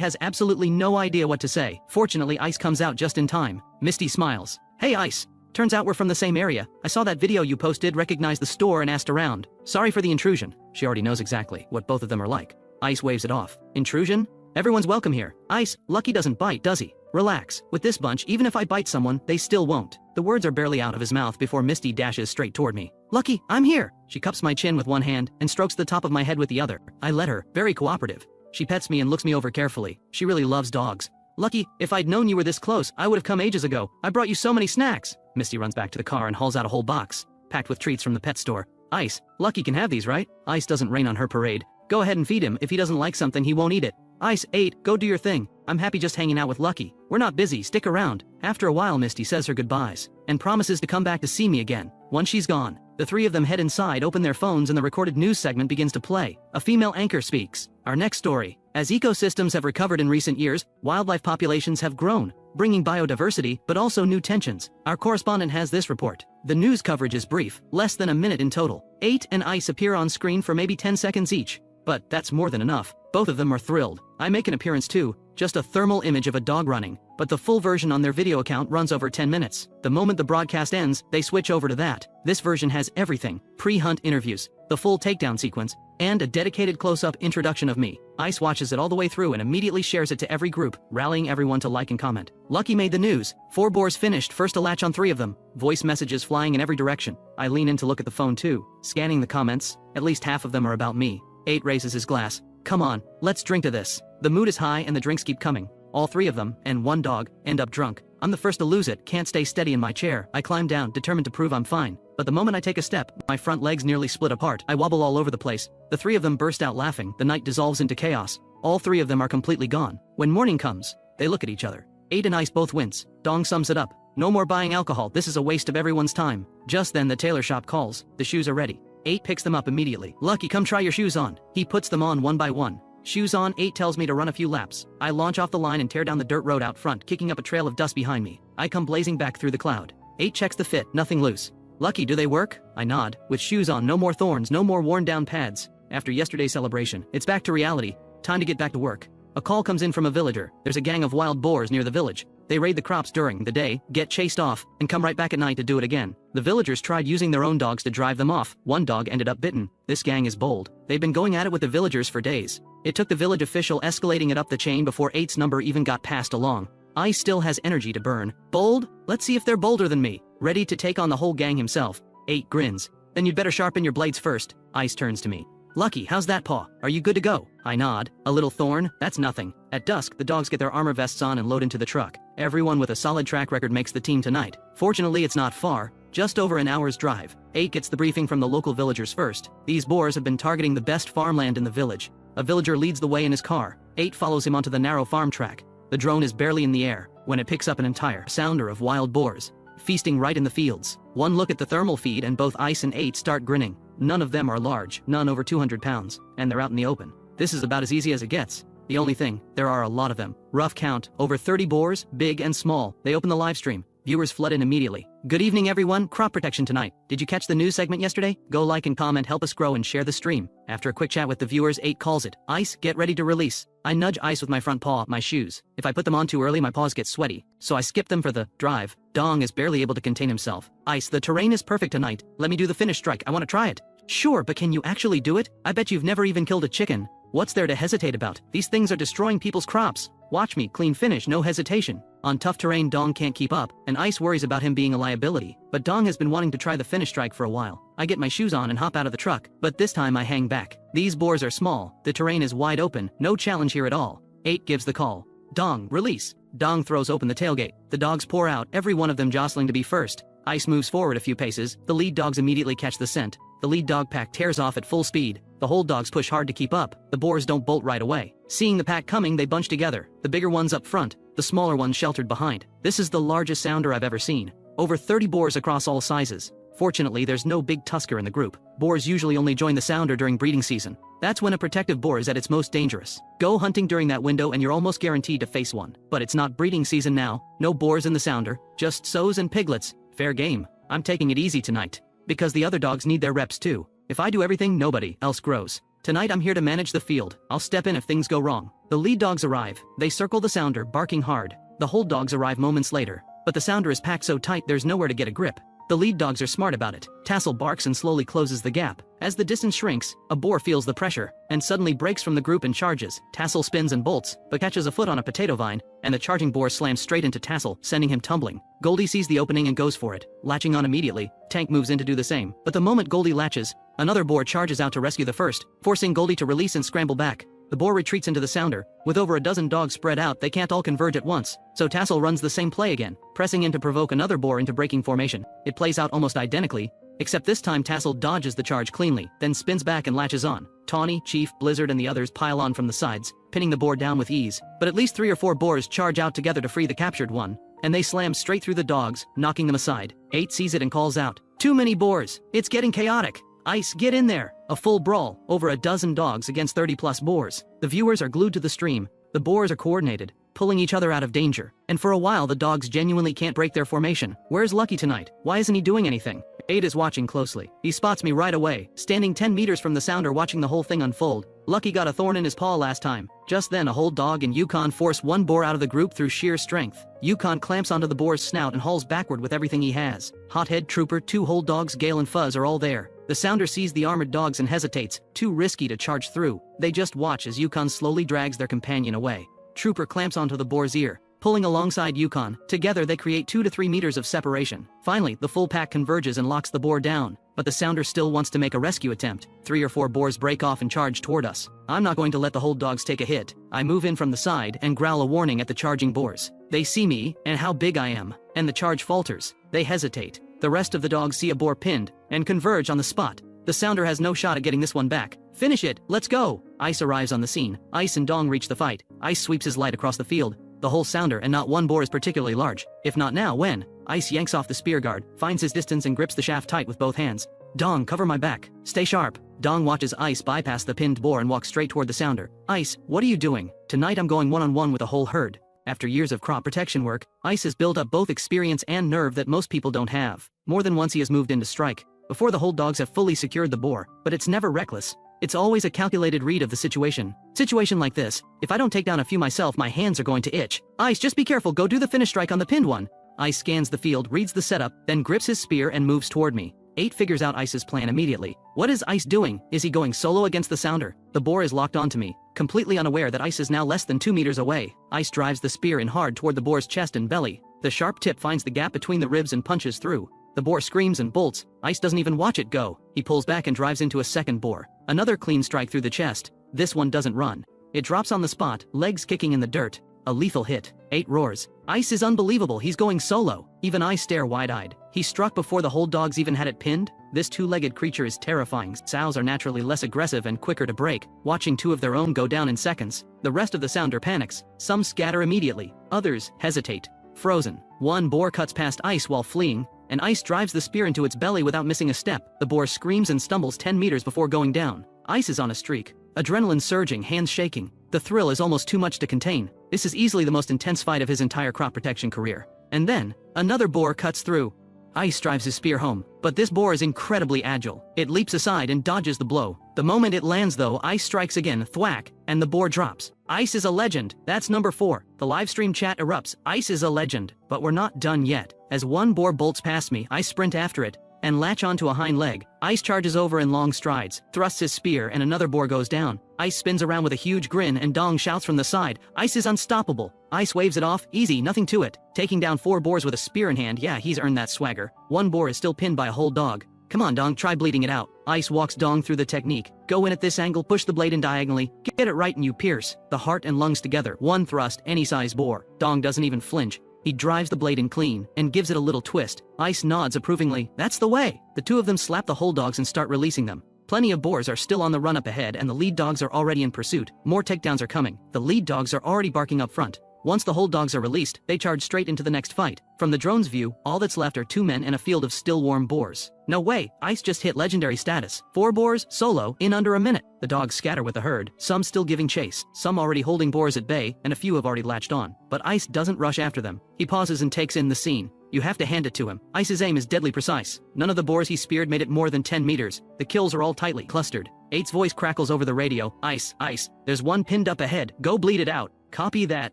has absolutely no idea what to say. Fortunately, Ice comes out just in time. Misty smiles. Hey Ice. Turns out we're from the same area. I saw that video you posted, recognized the store and asked around. Sorry for the intrusion. She already knows exactly what both of them are like. Ice waves it off. Intrusion? Everyone's welcome here. Ice, Lucky doesn't bite, does he? Relax. With this bunch, even if I bite someone, they still won't. The words are barely out of his mouth before Misty dashes straight toward me. Lucky, I'm here. She cups my chin with one hand and strokes the top of my head with the other. I let her, very cooperative. She pets me and looks me over carefully. She really loves dogs. Lucky, if I'd known you were this close, I would have come ages ago. I brought you so many snacks. Misty runs back to the car and hauls out a whole box, packed with treats from the pet store. Ice, Lucky can have these, right? Ice doesn't rain on her parade. Go ahead and feed him. If he doesn't like something, he won't eat it. Ice 8, go do your thing. I'm happy just hanging out with Lucky. We're not busy, stick around. After a while, Misty says her goodbyes and promises to come back to see me again. Once she's gone, the 3 of them head inside, open their phones, and the recorded news segment begins to play. A female anchor speaks. Our next story. As ecosystems have recovered in recent years, wildlife populations have grown, bringing biodiversity, but also new tensions. Our correspondent has this report. The news coverage is brief, less than a minute in total. 8 and Ice appear on screen for maybe 10 seconds each. But that's more than enough. Both of them are thrilled. I make an appearance too, just a thermal image of a dog running, but the full version on their video account runs over 10 minutes. The moment the broadcast ends, they switch over to that. This version has everything: pre-hunt interviews, the full takedown sequence, and a dedicated close-up introduction of me. Ice watches it all the way through and immediately shares it to every group, rallying everyone to like and comment. Lucky made the news. 4 boars finished, first to latch on 3 of them. Voice messages flying in every direction. I lean in to look at the phone too, scanning the comments. At least half of them are about me. 8 raises his glass. Come on, let's drink to this. The mood is high and the drinks keep coming. All 3 of them, and 1 dog, end up drunk. I'm the first to lose it, can't stay steady in my chair. I climb down, determined to prove I'm fine. But the moment I take a step, my front legs nearly split apart. I wobble all over the place. The 3 of them burst out laughing. The night dissolves into chaos. All three of them are completely gone. When morning comes, they look at each other. 8 and Ice both wince. Dong sums it up. No more buying alcohol, this is a waste of everyone's time. Just then the tailor shop calls. The shoes are ready. 8 picks them up immediately. Lucky, come try your shoes on. He puts them on one by one. Shoes on, 8 tells me to run a few laps. I launch off the line and tear down the dirt road out front, kicking up a trail of dust behind me. I come blazing back through the cloud. 8 checks the fit, nothing loose. Lucky, do they work? I nod. With shoes on, no more thorns, no more worn down pads. After yesterday's celebration, it's back to reality. Time to get back to work. A call comes in from a villager. There's a gang of wild boars near the village. They raid the crops during the day, get chased off, and come right back at night to do it again. The villagers tried using their own dogs to drive them off. One dog ended up bitten. This gang is bold. They've been going at it with the villagers for days. It took the village official escalating it up the chain before 8's number even got passed along. Ice still has energy to burn. Bold? Let's see if they're bolder than me. Ready to take on the whole gang himself. 8 grins. Then you'd better sharpen your blades first. Ice turns to me. Lucky, how's that paw? Are you good to go? I nod. A little thorn? That's nothing. At dusk, the dogs get their armor vests on and load into the truck. Everyone with a solid track record makes the team tonight. Fortunately, it's not far. Just over an hour's drive. 8 gets the briefing from the local villagers first. These boars have been targeting the best farmland in the village. A villager leads the way in his car. 8 follows him onto the narrow farm track. The drone is barely in the air when it picks up an entire sounder of wild boars, feasting right in the fields. One look at the thermal feed and both Ice and 8 start grinning. None of them are large, none over 200 pounds, and they're out in the open. This is about as easy as it gets. The only thing, there are a lot of them. Rough count, over 30 boars, big and small. They open the live stream. Viewers flood in immediately. Good evening everyone, crop protection tonight. Did you catch the news segment yesterday? Go like and comment, help us grow and share the stream. After a quick chat with the viewers, 8 calls it. Ice, get ready to release. I nudge Ice with my front paw, my shoes. If I put them on too early, my paws get sweaty, so I skip them for the drive. Dong is barely able to contain himself. Ice, the terrain is perfect tonight. Let me do the finish strike, I want to try it. Sure, but can you actually do it? I bet you've never even killed a chicken. What's there to hesitate about? These things are destroying people's crops. Watch me, clean finish, no hesitation. On tough terrain, Dong can't keep up, and Ice worries about him being a liability. But Dong has been wanting to try the finish strike for a while. I get my shoes on and hop out of the truck, but this time I hang back. These boars are small, the terrain is wide open, no challenge here at all. 8 gives the call. Dong, release. Dong throws open the tailgate. The dogs pour out, every one of them jostling to be first. Ice moves forward a few paces. The lead dogs immediately catch the scent. The lead dog pack tears off at full speed. The hold dogs push hard to keep up. The boars don't bolt right away. Seeing the pack coming, they bunch together. The bigger ones up front, the smaller ones sheltered behind. This is the largest sounder I've ever seen. Over 30 boars across all sizes. Fortunately, there's no big tusker in the group. Boars usually only join the sounder during breeding season. That's when a protective boar is at its most dangerous. Go hunting during that window and you're almost guaranteed to face one. But it's not breeding season now. No boars in the sounder, just sows and piglets. Fair game. I'm taking it easy tonight. Because the other dogs need their reps too. If I do everything, nobody else grows. Tonight I'm here to manage the field. I'll step in if things go wrong. The lead dogs arrive. They circle the sounder, barking hard. The hold dogs arrive moments later. But the sounder is packed so tight there's nowhere to get a grip. The lead dogs are smart about it. Tassel barks and slowly closes the gap. As the distance shrinks, a boar feels the pressure, and suddenly breaks from the group and charges. Tassel spins and bolts, but catches a foot on a potato vine, and the charging boar slams straight into Tassel, sending him tumbling. Goldie sees the opening and goes for it. Latching on immediately, Tank moves in to do the same. But the moment Goldie latches, another boar charges out to rescue the first, forcing Goldie to release and scramble back. The boar retreats into the sounder. With over a dozen dogs spread out, they can't all converge at once, so Tassel runs the same play again, pressing in to provoke another boar into breaking formation. It plays out almost identically, except this time Tassel dodges the charge cleanly, then spins back and latches on. Tawny, Chief, Blizzard and the others pile on from the sides, pinning the boar down with ease. But at least 3 or 4 boars charge out together to free the captured one, and they slam straight through the dogs, knocking them aside. 8 sees it and calls out, "Too many boars! It's getting chaotic! Ice, get in there!" A full brawl, over a dozen dogs against 30+ boars. The viewers are glued to the stream. The boars are coordinated, pulling each other out of danger. And for a while the dogs genuinely can't break their formation. Where's Lucky tonight? Why isn't he doing anything? 8 is watching closely. He spots me right away, standing 10 meters from the sounder watching the whole thing unfold. Lucky got a thorn in his paw last time. Just then a whole dog and Yukon force one boar out of the group through sheer strength. Yukon clamps onto the boar's snout and hauls backward with everything he has. Hothead, Trooper, 2 whole dogs, Gale and Fuzz are all there. The sounder sees the armored dogs and hesitates, too risky to charge through. They just watch as Yukon slowly drags their companion away. Trooper clamps onto the boar's ear, pulling alongside Yukon. Together they create 2 to 3 meters of separation. Finally, the full pack converges and locks the boar down. But the sounder still wants to make a rescue attempt. 3 or 4 boars break off and charge toward us. I'm not going to let the whole dogs take a hit. I move in from the side and growl a warning at the charging boars. They see me, and how big I am, and the charge falters. They hesitate. The rest of the dogs see a boar pinned, and converge on the spot. The sounder has no shot at getting this one back. Finish it, let's go! Ice arrives on the scene. Ice and Dong reach the fight. Ice sweeps his light across the field. The whole sounder and not one boar is particularly large. If not now, when? Ice yanks off the spear guard, finds his distance and grips the shaft tight with both hands. Dong, cover my back. Stay sharp. Dong watches Ice bypass the pinned boar and walks straight toward the sounder. Ice, what are you doing? Tonight I'm going one-on-one with a whole herd. After years of crop protection work, Ice has built up both experience and nerve that most people don't have. More than once he has moved in to strike, before the hold dogs have fully secured the boar, but it's never reckless. It's always a calculated read of the situation. Situation like this, if I don't take down a few myself, my hands are going to itch. Ice, just be careful, go do the finish strike on the pinned one. Ice scans the field, reads the setup, then grips his spear and moves toward me. 8 figures out Ice's plan immediately. What is Ice doing? Is he going solo against the sounder? The boar is locked onto me, completely unaware that Ice is now less than 2 meters away. Ice drives the spear in hard toward the boar's chest and belly. The sharp tip finds the gap between the ribs and punches through. The boar screams and bolts. Ice doesn't even watch it go. He pulls back and drives into a second boar. Another clean strike through the chest. This one doesn't run. It drops on the spot, legs kicking in the dirt. A lethal hit. 8 roars. Ice is unbelievable, he's going solo. Even I stare wide-eyed. He struck before the hold dogs even had it pinned? This 2-legged creature is terrifying. Sows are naturally less aggressive and quicker to break, watching 2 of their own go down in seconds. The rest of the sounder panics. Some scatter immediately. Others hesitate. Frozen. One boar cuts past Ice while fleeing, and Ice drives the spear into its belly without missing a step. The boar screams and stumbles 10 meters before going down. Ice is on a streak. Adrenaline surging, hands shaking. The thrill is almost too much to contain. This is easily the most intense fight of his entire crop protection career. And then, another boar cuts through. Ice drives his spear home, but this boar is incredibly agile. It leaps aside and dodges the blow. The moment it lands though, Ice strikes again, thwack, and the boar drops. Ice is a legend. That's number 4. The livestream chat erupts. Ice is a legend. But we're not done yet. As one boar bolts past me, I sprint after it and latch onto a hind leg. Ice charges over in long strides, thrusts his spear, and another boar goes down. Ice spins around with a huge grin and Dong shouts from the side, Ice is unstoppable. Ice waves it off, easy, nothing to it. Taking down 4 boars with a spear in hand, yeah, he's earned that swagger. One boar is still pinned by a whole dog. Come on Dong, try bleeding it out. Ice walks Dong through the technique. Go in at this angle, push the blade in diagonally, get it right and you pierce the heart and lungs together. One thrust, any size boar. Dong doesn't even flinch. He drives the blade in clean and gives it a little twist. Ice nods approvingly. That's the way. The 2 of them slap the hold dogs and start releasing them. Plenty of boars are still on the run up ahead and the lead dogs are already in pursuit. More takedowns are coming. The lead dogs are already barking up front. Once the hold dogs are released, they charge straight into the next fight. From the drone's view, all that's left are 2 men and a field of still warm boars. No way, Ice just hit legendary status. 4 boars, solo, in under a minute. The dogs scatter with the herd, some still giving chase, some already holding boars at bay, and a few have already latched on. But Ice doesn't rush after them. He pauses and takes in the scene. You have to hand it to him. Ice's aim is deadly precise. None of the boars he speared made it more than 10 meters. The kills are all tightly clustered. 8's voice crackles over the radio. Ice, Ice, there's one pinned up ahead. Go bleed it out. Copy that.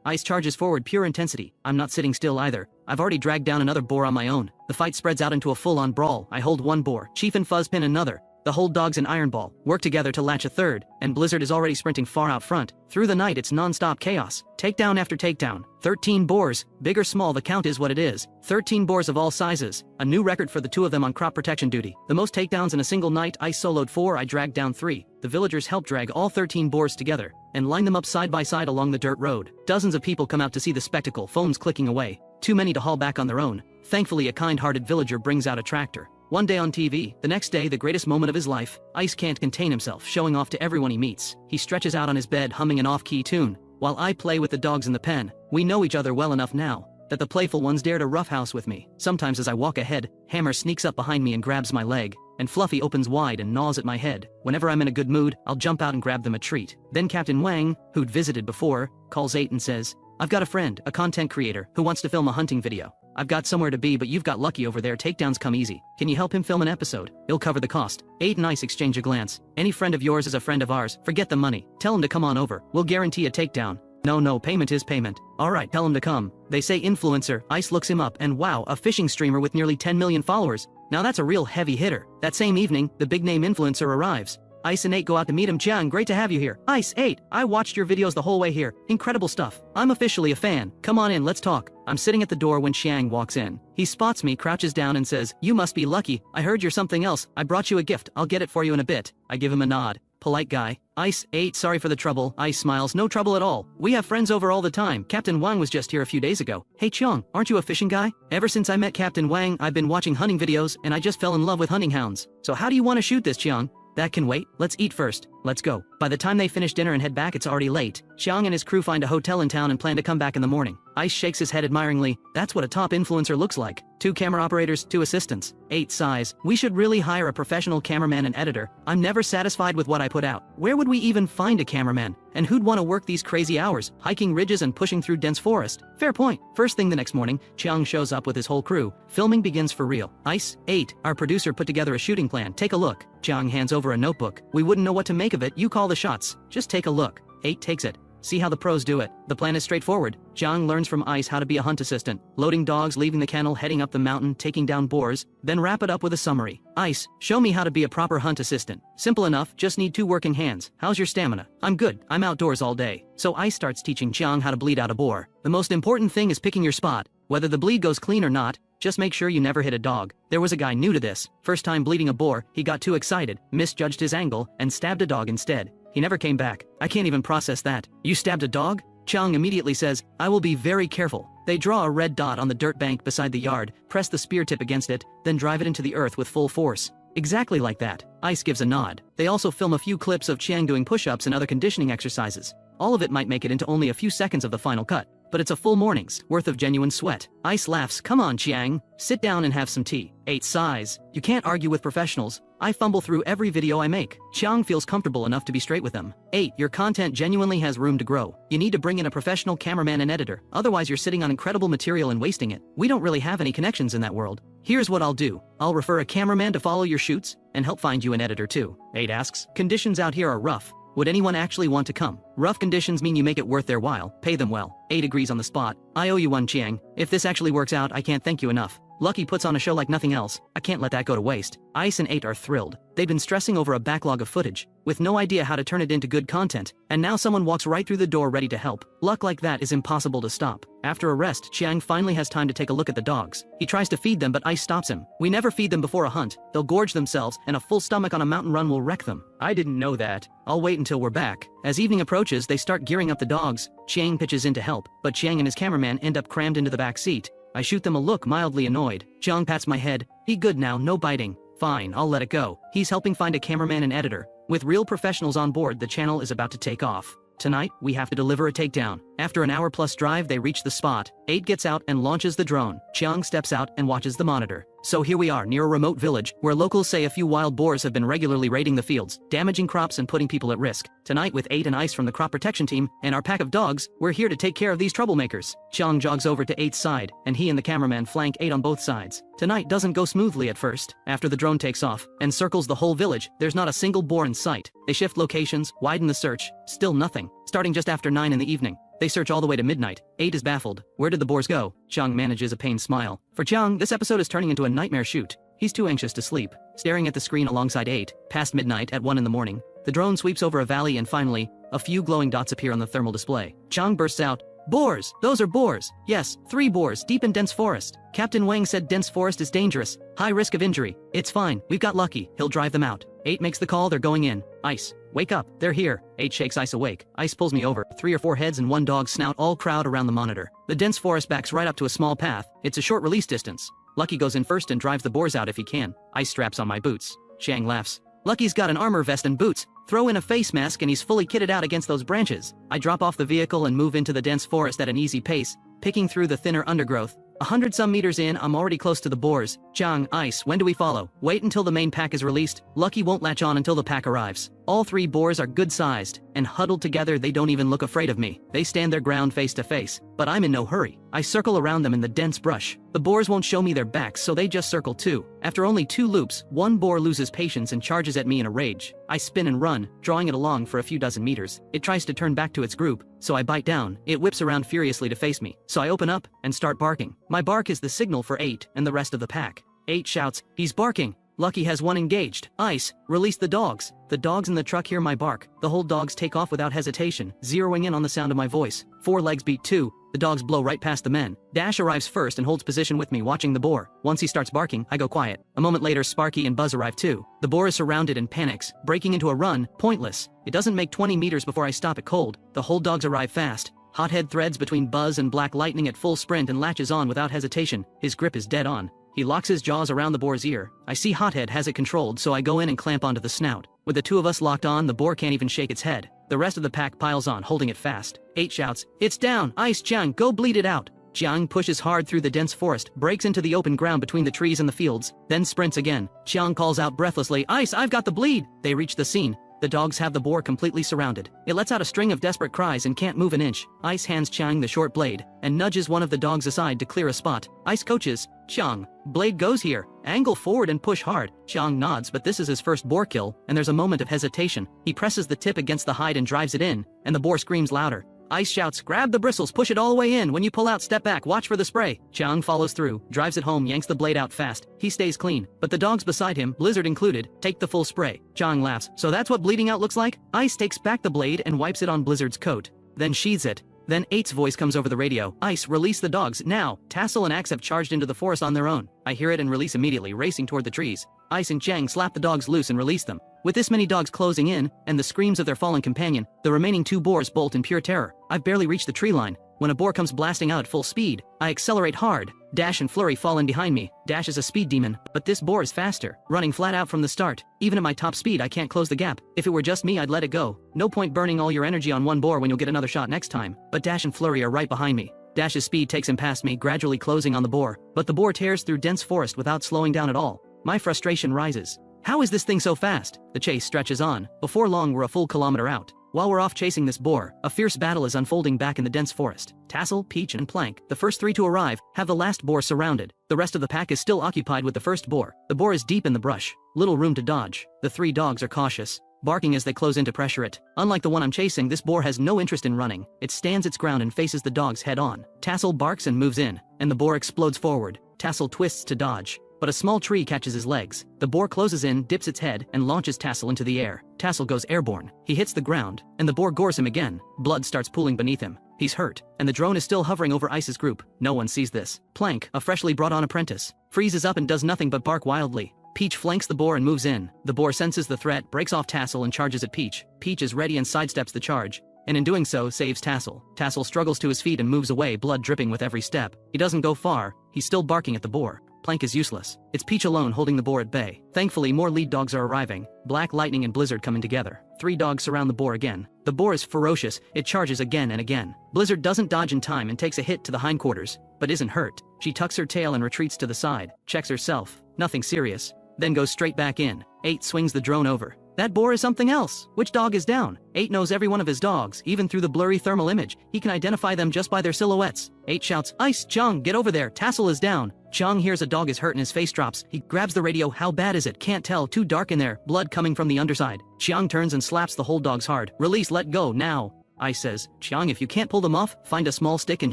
Ice charges forward, pure intensity. I'm not sitting still either. I've already dragged down another boar on my own. The fight spreads out into a full-on brawl. I hold one boar. Chief and Fuzz pin another. The hold dogs and Iron Ball work together to latch a third, and Blizzard is already sprinting far out front. Through the night it's non-stop chaos. Takedown after takedown. 13 boars. Big or small, the count is what it is. 13 boars of all sizes. A new record for the 2 of them on crop protection duty. The most takedowns in a single night. Ice soloed 4, I dragged down 3. The villagers help drag all 13 boars together and line them up side by side along the dirt road. Dozens of people come out to see the spectacle, phones clicking away. Too many to haul back on their own. Thankfully a kind-hearted villager brings out a tractor. One day on TV, the next day the greatest moment of his life. Ice can't contain himself, showing off to everyone he meets. He stretches out on his bed humming an off-key tune, while I play with the dogs in the pen. We know each other well enough now that the playful ones dare to roughhouse with me. Sometimes as I walk ahead, Hammer sneaks up behind me and grabs my leg, and Fluffy opens wide and gnaws at my head. Whenever I'm in a good mood, I'll jump out and grab them a treat. Then Captain Wang, who'd visited before, calls 8 and says, I've got a friend, a content creator, who wants to film a hunting video. I've got somewhere to be, but you've got lucky over there. Takedowns come easy. Can you help him film an episode? He'll cover the cost. 8 and Ice exchange a glance. Any friend of yours is a friend of ours. Forget the money. Tell him to come on over. We'll guarantee a takedown. No, payment is payment. Alright, tell him to come. They say influencer. Ice looks him up and wow, a fishing streamer with nearly 10 million followers. Now that's a real heavy hitter. That same evening, the big name influencer arrives. Ice and 8 go out to meet him. Jiang, great to have you here. Ice, 8, I watched your videos the whole way here. Incredible stuff. I'm officially a fan. Come on in, let's talk. I'm sitting at the door when Xiang walks in. He spots me, crouches down and says, you must be lucky. I heard you're something else. I brought you a gift. I'll get it for you in a bit. I give him a nod. polite guy. Ice, 8, sorry for the trouble. Ice smiles, no trouble at all. We have friends over all the time. Captain Wang was just here a few days ago. Hey Chiang, aren't you a fishing guy? Ever since I met Captain Wang, I've been watching hunting videos, and I just fell in love with hunting hounds. So how do you want to shoot this, Chiang? That can wait, let's eat first. Let's go. By the time they finish dinner and head back, it's already late. Chiang and his crew find a hotel in town and plan to come back in the morning. Ice shakes his head admiringly. That's what a top influencer looks like. 2 camera operators, 2 assistants. 8 sighs. We should really hire a professional cameraman and editor. I'm never satisfied with what I put out. Where would we even find a cameraman? And who'd want to work these crazy hours, hiking ridges and pushing through dense forest? Fair point. First thing the next morning, Chiang shows up with his whole crew. Filming begins for real. Ice, 8. Our producer put together a shooting plan. Take a look. Chiang hands over a notebook. We wouldn't know what to make of it. You call the shots. Just take a look. 8 takes it. See how the pros do it. The plan is straightforward. Chiang learns from Ice how to be a hunt assistant. Loading dogs, leaving the kennel, heading up the mountain, taking down boars, then wrap it up with a summary. Ice, show me how to be a proper hunt assistant. Simple enough, just need 2 working hands. How's your stamina? I'm good. I'm outdoors all day. So Ice starts teaching Chiang how to bleed out a boar. The most important thing is picking your spot. Whether the bleed goes clean or not, just make sure you never hit a dog. There was a guy new to this. First time bleeding a boar, he got too excited, misjudged his angle, and stabbed a dog instead. He never came back. I can't even process that. You stabbed a dog? Chiang immediately says, I will be very careful. They draw a red dot on the dirt bank beside the yard, press the spear tip against it, then drive it into the earth with full force. Exactly like that. Ice gives a nod. They also film a few clips of Chiang doing push-ups and other conditioning exercises. All of it might make it into only a few seconds of the final cut, but it's a full morning's worth of genuine sweat. Ice laughs, come on Chiang, sit down and have some tea. 8 sighs. You can't argue with professionals. I fumble through every video I make. Chiang feels comfortable enough to be straight with them. 8. Your content genuinely has room to grow. You need to bring in a professional cameraman and editor, otherwise you're sitting on incredible material and wasting it. We don't really have any connections in that world. Here's what I'll do. I'll refer a cameraman to follow your shoots, and help find you an editor too. 8 asks, conditions out here are rough. Would anyone actually want to come? Rough conditions mean you make it worth their while, pay them well. 8 agrees on the spot. I owe you one, Chiang. If this actually works out, I can't thank you enough. Lucky puts on a show like nothing else. I can't let that go to waste. Ice and 8 are thrilled. They've been stressing over a backlog of footage, with no idea how to turn it into good content, and now someone walks right through the door ready to help. Luck like that is impossible to stop. After a rest, Chiang finally has time to take a look at the dogs. He tries to feed them, but Ice stops him. We never feed them before a hunt. They'll gorge themselves, and a full stomach on a mountain run will wreck them. I didn't know that. I'll wait until we're back. As evening approaches, they start gearing up the dogs. Chiang pitches in to help, but Chiang and his cameraman end up crammed into the back seat. I shoot them a look, mildly annoyed. Chiang pats my head. Be good now, no biting. Fine, I'll let it go. He's helping find a cameraman and editor. With real professionals on board, the channel is about to take off. Tonight, we have to deliver a takedown. After an hour-plus drive, they reach the spot. 8 gets out and launches the drone. Chiang steps out and watches the monitor. So here we are, near a remote village, where locals say a few wild boars have been regularly raiding the fields, damaging crops and putting people at risk. Tonight, with 8 and Ice from the crop protection team, and our pack of dogs, we're here to take care of these troublemakers. Chiang jogs over to 8's side, and he and the cameraman flank 8 on both sides. Tonight doesn't go smoothly at first. After the drone takes off, and circles the whole village, there's not a single boar in sight. They shift locations, widen the search, still nothing. Starting just after 9 in the evening. They search all the way to midnight. 8 is baffled. Where did the boars go? Chiang manages a pained smile. For Chiang, this episode is turning into a nightmare shoot. He's too anxious to sleep. Staring at the screen alongside 8, past midnight at 1 in the morning, the drone sweeps over a valley and finally, a few glowing dots appear on the thermal display. Chiang bursts out, boars! Those are boars! Yes, 3 boars, deep in dense forest. Captain Wang said dense forest is dangerous. High risk of injury. It's fine, we've got Lucky, he'll drive them out. 8 makes the call, they're going in. Ice, wake up, they're here. 8 shakes Ice awake. Ice pulls me over. 3 or 4 heads and 1 dog's snout all crowd around the monitor. The dense forest backs right up to a small path. It's a short release distance. Lucky goes in first and drives the boars out if he can. Ice straps on my boots. Chiang laughs. Lucky's got an armor vest and boots. Throw in a face mask and he's fully kitted out against those branches. I drop off the vehicle and move into the dense forest at an easy pace, picking through the thinner undergrowth. 100-some meters in, I'm already close to the boars. Chiang, Ice, when do we follow? Wait until the main pack is released. Lucky won't latch on until the pack arrives. All 3 boars are good-sized, and huddled together they don't even look afraid of me. They stand their ground face to face, but I'm in no hurry. I circle around them in the dense brush. The boars won't show me their backs, so they just circle too. After only 2 loops, 1 boar loses patience and charges at me in a rage. I spin and run, drawing it along for a few dozen meters. It tries to turn back to its group, so I bite down. It whips around furiously to face me, so I open up and start barking. My bark is the signal for 8 and the rest of the pack. 8 shouts, he's barking. Lucky has one engaged. Ice, release the dogs. The dogs in the truck hear my bark. The whole dogs take off without hesitation, zeroing in on the sound of my voice. 4 legs beat 2. The dogs blow right past the men. Dash arrives first and holds position with me, watching the boar. Once he starts barking, I go quiet. A moment later, Sparky and Buzz arrive too. The boar is surrounded and panics, breaking into a run, pointless. It doesn't make 20 meters before I stop it cold. The whole dogs arrive fast. Hothead threads between Buzz and Black Lightning at full sprint and latches on without hesitation. His grip is dead on. He locks his jaws around the boar's ear. I see Hothead has it controlled, so I go in and clamp onto the snout. With the 2 of us locked on, the boar can't even shake its head. The rest of the pack piles on, holding it fast. 8 shouts, "It's down! Ice, Chiang, go bleed it out!" Chiang pushes hard through the dense forest, breaks into the open ground between the trees and the fields, then sprints again. Chiang calls out breathlessly, "Ice, I've got the bleed!" They reach the scene. The dogs have the boar completely surrounded. It lets out a string of desperate cries and can't move an inch. Ice hands Chiang the short blade, and nudges one of the dogs aside to clear a spot. Ice coaches, "Chiang, blade goes here. Angle forward and push hard." Chiang nods, but this is his first boar kill, and there's a moment of hesitation. He presses the tip against the hide and drives it in, and the boar screams louder. Ice shouts, "Grab the bristles, push it all the way in. When you pull out, step back, watch for the spray." Chiang follows through, drives it home, yanks the blade out fast. He stays clean, but the dogs beside him, Blizzard included, take the full spray. Chiang laughs, "So that's what bleeding out looks like?" Ice takes back the blade and wipes it on Blizzard's coat, then sheathes it. Then 8's voice comes over the radio. "Ice, release the dogs, now!" Tassel and Axe have charged into the forest on their own. I hear it and release immediately, racing toward the trees. Ice and Chiang slap the dogs loose and release them. With this many dogs closing in, and the screams of their fallen companion, the remaining 2 boars bolt in pure terror. I've barely reached the tree line. When a boar comes blasting out at full speed, I accelerate hard. Dash and Flurry fall in behind me. Dash is a speed demon, but this boar is faster, running flat out from the start. Even at my top speed, I can't close the gap. If it were just me, I'd let it go. No point burning all your energy on one boar when you'll get another shot next time. But Dash and Flurry are right behind me. Dash's speed takes him past me, gradually closing on the boar. But the boar tears through dense forest without slowing down at all. My frustration rises. How is this thing so fast? The chase stretches on. Before long, we're a full kilometer out. While we're off chasing this boar, a fierce battle is unfolding back in the dense forest. Tassel, Peach, and Plank, the first 3 to arrive, have the last boar surrounded. The rest of the pack is still occupied with the first boar. The boar is deep in the brush. Little room to dodge. The 3 dogs are cautious, barking as they close in to pressure it. Unlike the one I'm chasing, this boar has no interest in running. It stands its ground and faces the dogs head on. Tassel barks and moves in, and the boar explodes forward. Tassel twists to dodge, but a small tree catches his legs. The boar closes in, dips its head, and launches Tassel into the air. Tassel goes airborne. He hits the ground, and the boar gores him again. Blood starts pooling beneath him. He's hurt, and the drone is still hovering over Ice's group. No one sees this. Plank, a freshly brought on apprentice, freezes up and does nothing but bark wildly. Peach flanks the boar and moves in. The boar senses the threat, breaks off Tassel and charges at Peach. Peach is ready and sidesteps the charge, and in doing so, saves Tassel. Tassel struggles to his feet and moves away, blood dripping with every step. He doesn't go far. He's still barking at the boar. Plank is useless. It's Peach alone holding the boar at bay. Thankfully, more lead dogs are arriving. Black Lightning and Blizzard coming together. 3 dogs surround the boar again. The boar is ferocious. It charges again and again. Blizzard doesn't dodge in time and takes a hit to the hindquarters, but isn't hurt. She tucks her tail and retreats to the side, checks herself. Nothing serious. Then goes straight back in. 8 swings the drone over. That boar is something else. Which dog is down? 8 knows every one of his dogs, even through the blurry thermal image. He can identify them just by their silhouettes. 8 shouts, "Ice, Chong, get over there, Tassel is down." Chong hears a dog is hurt and his face drops. He grabs the radio. How bad is it? Can't tell, too dark in there, blood coming from the underside. Chiang turns and slaps the whole dogs hard. "Release, let go, now." Ice says, "Chiang, if you can't pull them off, find a small stick and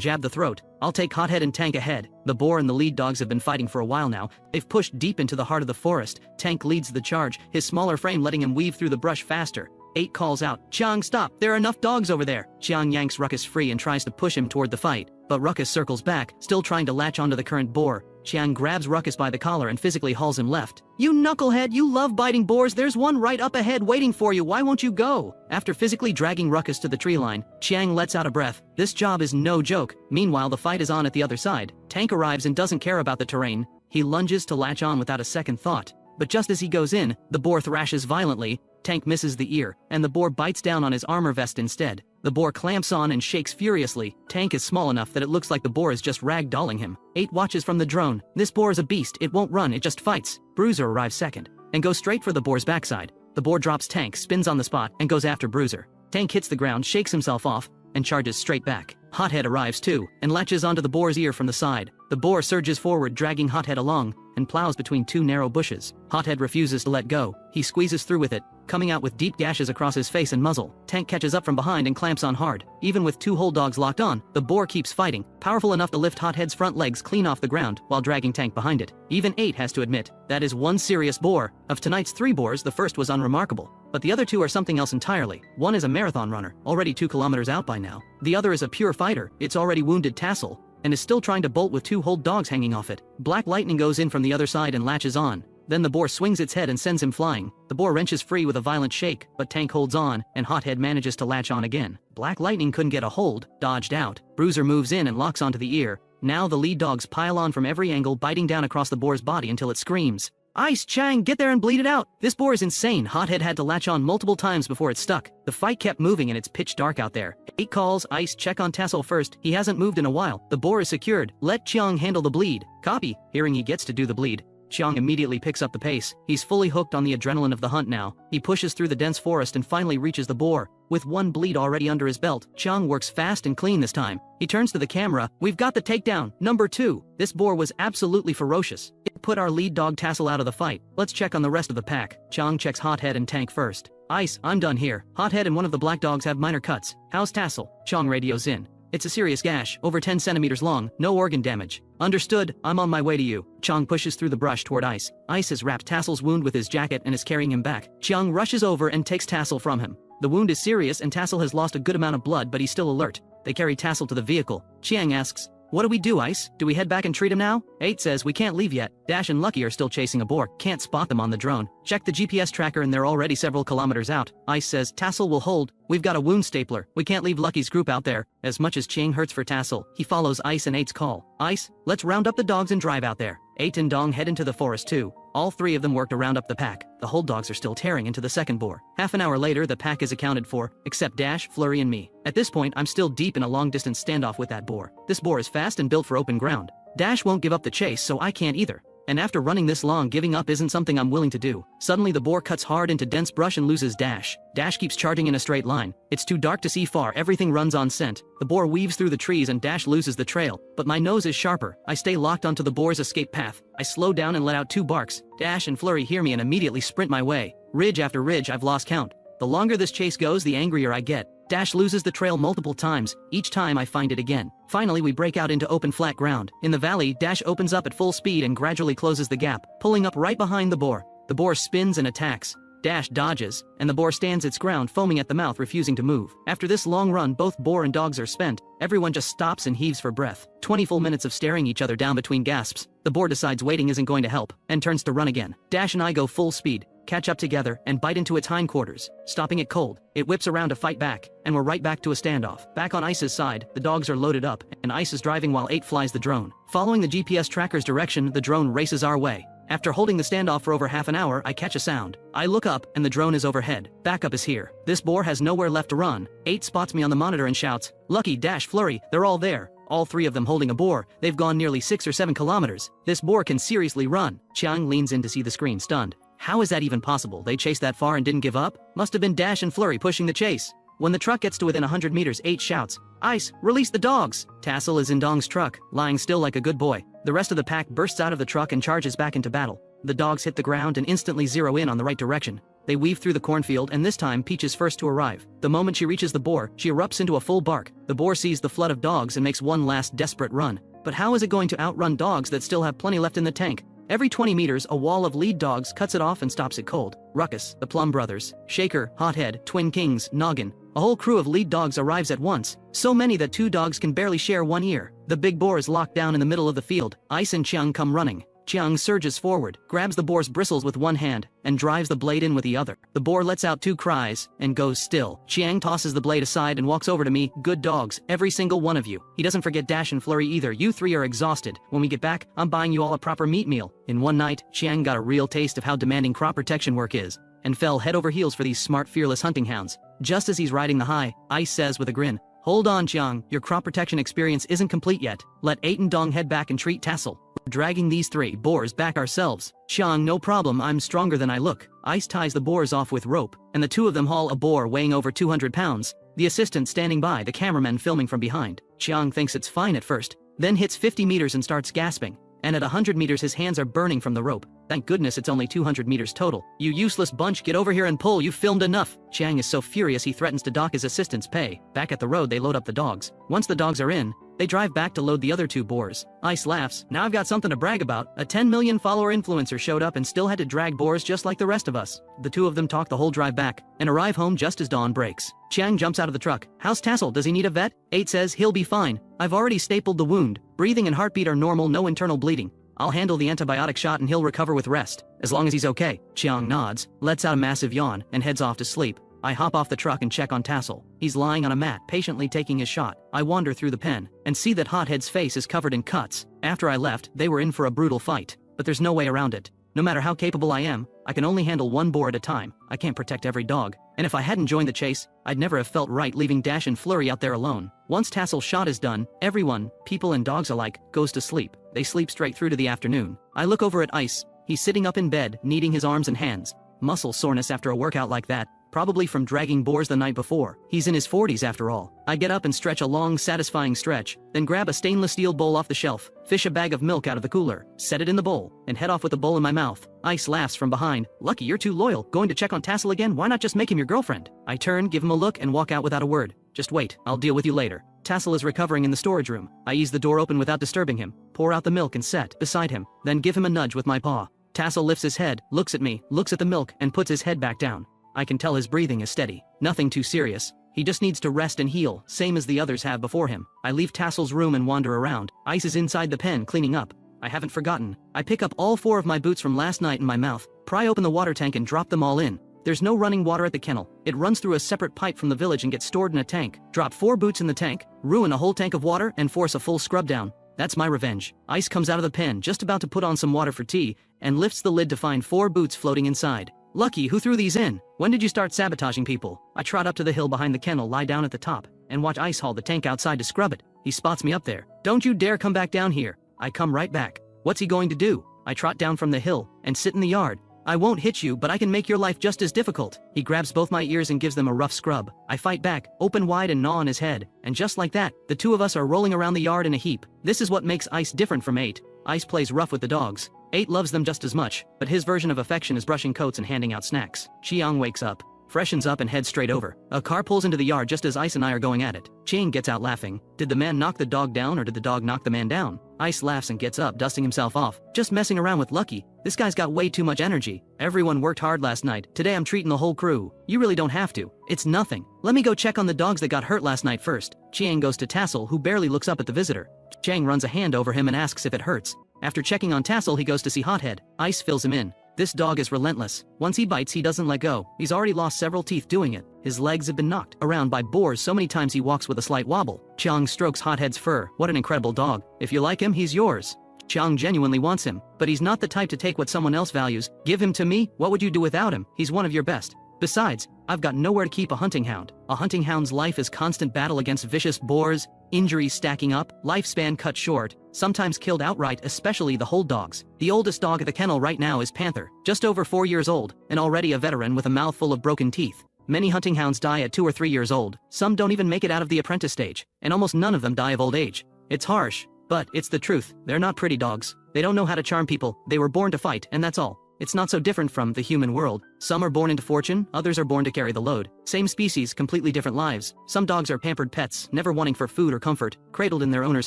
jab the throat. I'll take Hothead and Tank ahead." The boar and the lead dogs have been fighting for a while now. They've pushed deep into the heart of the forest. Tank leads the charge, his smaller frame letting him weave through the brush faster. 8 calls out, "Chiang, stop, there are enough dogs over there." Chiang yanks Ruckus free and tries to push him toward the fight, but Ruckus circles back, still trying to latch onto the current boar. Chiang grabs Ruckus by the collar and physically hauls him left. "You knucklehead, you love biting boars, there's one right up ahead waiting for you, why won't you go?" After physically dragging Ruckus to the tree line, Chiang lets out a breath. This job is no joke. Meanwhile, the fight is on at the other side. Tank arrives and doesn't care about the terrain. He lunges to latch on without a second thought. But just as he goes in, the boar thrashes violently. Tank misses the ear, and the boar bites down on his armor vest instead. The boar clamps on and shakes furiously. Tank is small enough that it looks like the boar is just ragdolling him. 8 watches from the drone. This boar is a beast, it won't run, it just fights. Bruiser arrives second, and goes straight for the boar's backside. The boar drops Tank, spins on the spot, and goes after Bruiser. Tank hits the ground, shakes himself off, and charges straight back. Hothead arrives too, and latches onto the boar's ear from the side. The boar surges forward, dragging Hothead along, and plows between two narrow bushes. Hothead refuses to let go. He squeezes through with it, coming out with deep gashes across his face and muzzle. Tank catches up from behind and clamps on hard. Even with two whole dogs locked on, the boar keeps fighting, powerful enough to lift Hothead's front legs clean off the ground while dragging Tank behind it. Even 8 has to admit, that is one serious boar. Of tonight's 3 boars, the first was unremarkable. But the other 2 are something else entirely. One is a marathon runner, already 2 kilometers out by now. The other is a pure fighter, it's already wounded Tassel, and is still trying to bolt with 2 whole dogs hanging off it. Black lightning goes in from the other side and latches on. Then the boar swings its head and sends him flying. The boar wrenches free with a violent shake, but Tank holds on, and Hothead manages to latch on again. Black lightning couldn't get a hold, dodged out. Bruiser moves in and locks onto the ear. Now the lead dogs pile on from every angle, biting down across the boar's body until it screams. Ice, Chang, get there and bleed it out. This boar is insane. Hothead had to latch on multiple times before it stuck. The fight kept moving and it's pitch dark out there. 8 calls, Ice, check on Tassel first. He hasn't moved in a while. The boar is secured. Let Chiang handle the bleed. Copy. Hearing he gets to do the bleed, Chiang immediately picks up the pace. He's fully hooked on the adrenaline of the hunt now. He pushes through the dense forest and finally reaches the boar. With 1 bleed already under his belt, Chiang works fast and clean this time. He turns to the camera. We've got the takedown. Number 2. This boar was absolutely ferocious. It put our lead dog Tassel out of the fight. Let's check on the rest of the pack. Chiang checks Hothead and Tank first. Ice, I'm done here. Hothead and one of the black dogs have minor cuts. How's Tassel? Chiang radios in. It's a serious gash, over 10 centimeters long, no organ damage. Understood, I'm on my way to you. Chiang pushes through the brush toward Ice. Ice has wrapped Tassel's wound with his jacket and is carrying him back. Chiang rushes over and takes Tassel from him. The wound is serious and Tassel has lost a good amount of blood, but he's still alert. They carry Tassel to the vehicle. Chiang asks, what do we do, Ice? Do we head back and treat him now? 8 says we can't leave yet. Dash and Lucky are still chasing a boar. Can't spot them on the drone. Check the GPS tracker and they're already several kilometers out. Ice says Tassel will hold. We've got a wound stapler. We can't leave Lucky's group out there. As much as Chiang hurts for Tassel, he follows Ice and 8's call. Ice, let's round up the dogs and drive out there. 8 and Dong head into the forest too. All 3 of them work to round up the pack. The whole dogs are still tearing into the second boar. Half an hour later, the pack is accounted for, except Dash, Flurry, and me. At this point, I'm still deep in a long-distance standoff with that boar. This boar is fast and built for open ground. Dash won't give up the chase, so I can't either. And after running this long, giving up isn't something I'm willing to do. Suddenly the boar cuts hard into dense brush and loses Dash. Dash keeps charging in a straight line. It's too dark to see far, everything runs on scent. The boar weaves through the trees and Dash loses the trail. But my nose is sharper. I stay locked onto the boar's escape path. I slow down and let out 2 barks. Dash and Flurry hear me and immediately sprint my way. Ridge after ridge, I've lost count. The longer this chase goes, the angrier I get. Dash loses the trail multiple times. Each time I find it again. Finally, we break out into open flat ground. In the valley, Dash opens up at full speed and gradually closes the gap, pulling up right behind the boar. The boar spins and attacks. Dash dodges, and the boar stands its ground, foaming at the mouth, refusing to move. After this long run, both boar and dogs are spent. Everyone just stops and heaves for breath. 20 full minutes of staring each other down between gasps. The boar decides waiting isn't going to help, and turns to run again. Dash and I go full speed, catch up together, and bite into its hindquarters, stopping it cold. It whips around to fight back, and we're right back to a standoff. Back on Ice's side, the dogs are loaded up, and Ice is driving while 8 flies the drone. Following the GPS tracker's direction, the drone races our way. After holding the standoff for over half an hour, I catch a sound. I look up, and the drone is overhead. Backup is here. This boar has nowhere left to run. 8 spots me on the monitor and shouts, Lucky, Dash, Flurry, they're all there. All 3 of them holding a boar. They've gone nearly 6 or 7 kilometers. This boar can seriously run. Chiang leans in to see the screen, stunned. How is that even possible? They chased that far and didn't give up? Must have been Dash and Flurry pushing the chase. When the truck gets to within 100 meters, 8 shouts, Ice, release the dogs! Tassel is in Dong's truck, lying still like a good boy. The rest of the pack bursts out of the truck and charges back into battle. The dogs hit the ground and instantly zero in on the right direction. They weave through the cornfield, and this time Peach is first to arrive. The moment she reaches the boar, she erupts into a full bark. The boar sees the flood of dogs and makes one last desperate run. But how is it going to outrun dogs that still have plenty left in the tank? Every 20 meters, a wall of lead dogs cuts it off and stops it cold. Ruckus, the Plum Brothers, Shaker, Hothead, Twin Kings, Noggin. A whole crew of lead dogs arrives at once. So many that 2 dogs can barely share one ear. The big boar is locked down in the middle of the field. Ice and Chiang come running. Chiang surges forward, grabs the boar's bristles with one hand, and drives the blade in with the other. The boar lets out 2 cries, and goes still. Chiang tosses the blade aside and walks over to me. Good dogs, every single one of you. He doesn't forget Dash and Flurry either. You 3 are exhausted. When we get back, I'm buying you all a proper meat meal. In one night, Chiang got a real taste of how demanding crop protection work is, and fell head over heels for these smart, fearless hunting hounds. Just as he's riding the high, Ice says with a grin, Hold on, Chiang, your crop protection experience isn't complete yet. Let 8 and Dong head back and treat Tassel. We're dragging these 3 boars back ourselves. Chiang, no problem, I'm stronger than I look. Ice ties the boars off with rope, and the 2 of them haul a boar weighing over 200 pounds. The assistant standing by, the cameraman filming from behind. Chiang thinks it's fine at first, then hits 50 meters and starts gasping. And at 100 meters his hands are burning from the rope. Thank goodness it's only 200 meters total. You useless bunch, get over here and pull, you've filmed enough. Chiang is so furious he threatens to dock his assistant's pay. Back at the road they load up the dogs. Once the dogs are in, they drive back to load the other 2 boars. Ice laughs. Now I've got something to brag about. A 10 million follower influencer showed up and still had to drag boars just like the rest of us. The 2 of them talk the whole drive back and arrive home just as dawn breaks. Chiang jumps out of the truck. How's Tassel? Does he need a vet? 8 says he'll be fine. I've already stapled the wound. Breathing and heartbeat are normal, no internal bleeding. I'll handle the antibiotic shot and he'll recover with rest. As long as he's okay. Chiang nods, lets out a massive yawn, and heads off to sleep. I hop off the truck and check on Tassel. He's lying on a mat, patiently taking his shot. I wander through the pen, and see that Hothead's face is covered in cuts. After I left, they were in for a brutal fight. But there's no way around it. No matter how capable I am, I can only handle 1 boar at a time. I can't protect every dog. And if I hadn't joined the chase, I'd never have felt right leaving Dash and Flurry out there alone. Once Tassel's shot is done, everyone, people and dogs alike, goes to sleep. They sleep straight through to the afternoon. I look over at Ice. He's sitting up in bed, kneading his arms and hands. Muscle soreness after a workout like that. Probably from dragging boars the night before. He's in his 40s after all. I get up and stretch a long, satisfying stretch, then grab a stainless steel bowl off the shelf, fish a bag of milk out of the cooler, set it in the bowl, and head off with the bowl in my mouth. Ice laughs from behind. Lucky you're too loyal. Going to check on Tassel again? Why not just make him your girlfriend? I turn, give him a look, and walk out without a word. Just wait, I'll deal with you later. Tassel is recovering in the storage room. I ease the door open without disturbing him, pour out the milk and set beside him, then give him a nudge with my paw. Tassel lifts his head, looks at me, looks at the milk, and puts his head back down. I can tell his breathing is steady. Nothing too serious. He just needs to rest and heal, same as the others have before him. I leave Tassel's room and wander around. Ice is inside the pen cleaning up. I haven't forgotten. I pick up all 4 of my boots from last night in my mouth, pry open the water tank and drop them all in. There's no running water at the kennel. It runs through a separate pipe from the village and gets stored in a tank. Drop 4 boots in the tank, ruin a whole tank of water, and force a full scrub down. That's my revenge. Ice comes out of the pen just about to put on some water for tea, and lifts the lid to find 4 boots floating inside. Lucky, who threw these in? When did you start sabotaging people? I trot up to the hill behind the kennel, lie down at the top, and watch Ice haul the tank outside to scrub it. He spots me up there. Don't you dare come back down here. I come right back. What's he going to do? I trot down from the hill, and sit in the yard. I won't hit you, but I can make your life just as difficult. He grabs both my ears and gives them a rough scrub. I fight back, open wide and gnaw on his head, and just like that, the 2 of us are rolling around the yard in a heap. This is what makes Ice different from 8. Ice plays rough with the dogs. 8 loves them just as much, but his version of affection is brushing coats and handing out snacks. Chiang wakes up, freshens up and heads straight over. A car pulls into the yard just as Ice and I are going at it. Chiang gets out laughing. Did the man knock the dog down or did the dog knock the man down? Ice laughs and gets up, dusting himself off. Just messing around with Lucky. This guy's got way too much energy. Everyone worked hard last night. Today I'm treating the whole crew. You really don't have to. It's nothing. Let me go check on the dogs that got hurt last night first. Chiang goes to Tassel, who barely looks up at the visitor. Chiang runs a hand over him and asks if it hurts. After checking on Tassel, he goes to see Hothead. Ice fills him in. This dog is relentless. Once he bites, he doesn't let go. He's already lost several teeth doing it. His legs have been knocked around by boars so many times he walks with a slight wobble. Chiang strokes Hothead's fur. What an incredible dog. If you like him, he's yours. Chiang genuinely wants him, but he's not the type to take what someone else values. Give him to me. What would you do without him? He's one of your best. Besides, I've got nowhere to keep a hunting hound. A hunting hound's life is constant battle against vicious boars, injuries stacking up, lifespan cut short, sometimes killed outright, especially the hold dogs. The oldest dog at the kennel right now is Panther, just over 4 years old, and already a veteran with a mouthful of broken teeth. Many hunting hounds die at 2 or 3 years old. Some don't even make it out of the apprentice stage, and almost none of them die of old age. It's harsh, but it's the truth. They're not pretty dogs. They don't know how to charm people. They were born to fight, and that's all. It's not so different from the human world. Some are born into fortune, others are born to carry the load. Same species, completely different lives. Some dogs are pampered pets, never wanting for food or comfort, cradled in their owner's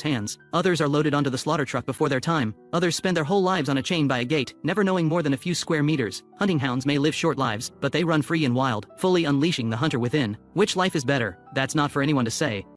hands. Others are loaded onto the slaughter truck before their time. Others spend their whole lives on a chain by a gate, never knowing more than a few square meters. Hunting hounds may live short lives, but they run free and wild, fully unleashing the hunter within. Which life is better? That's not for anyone to say.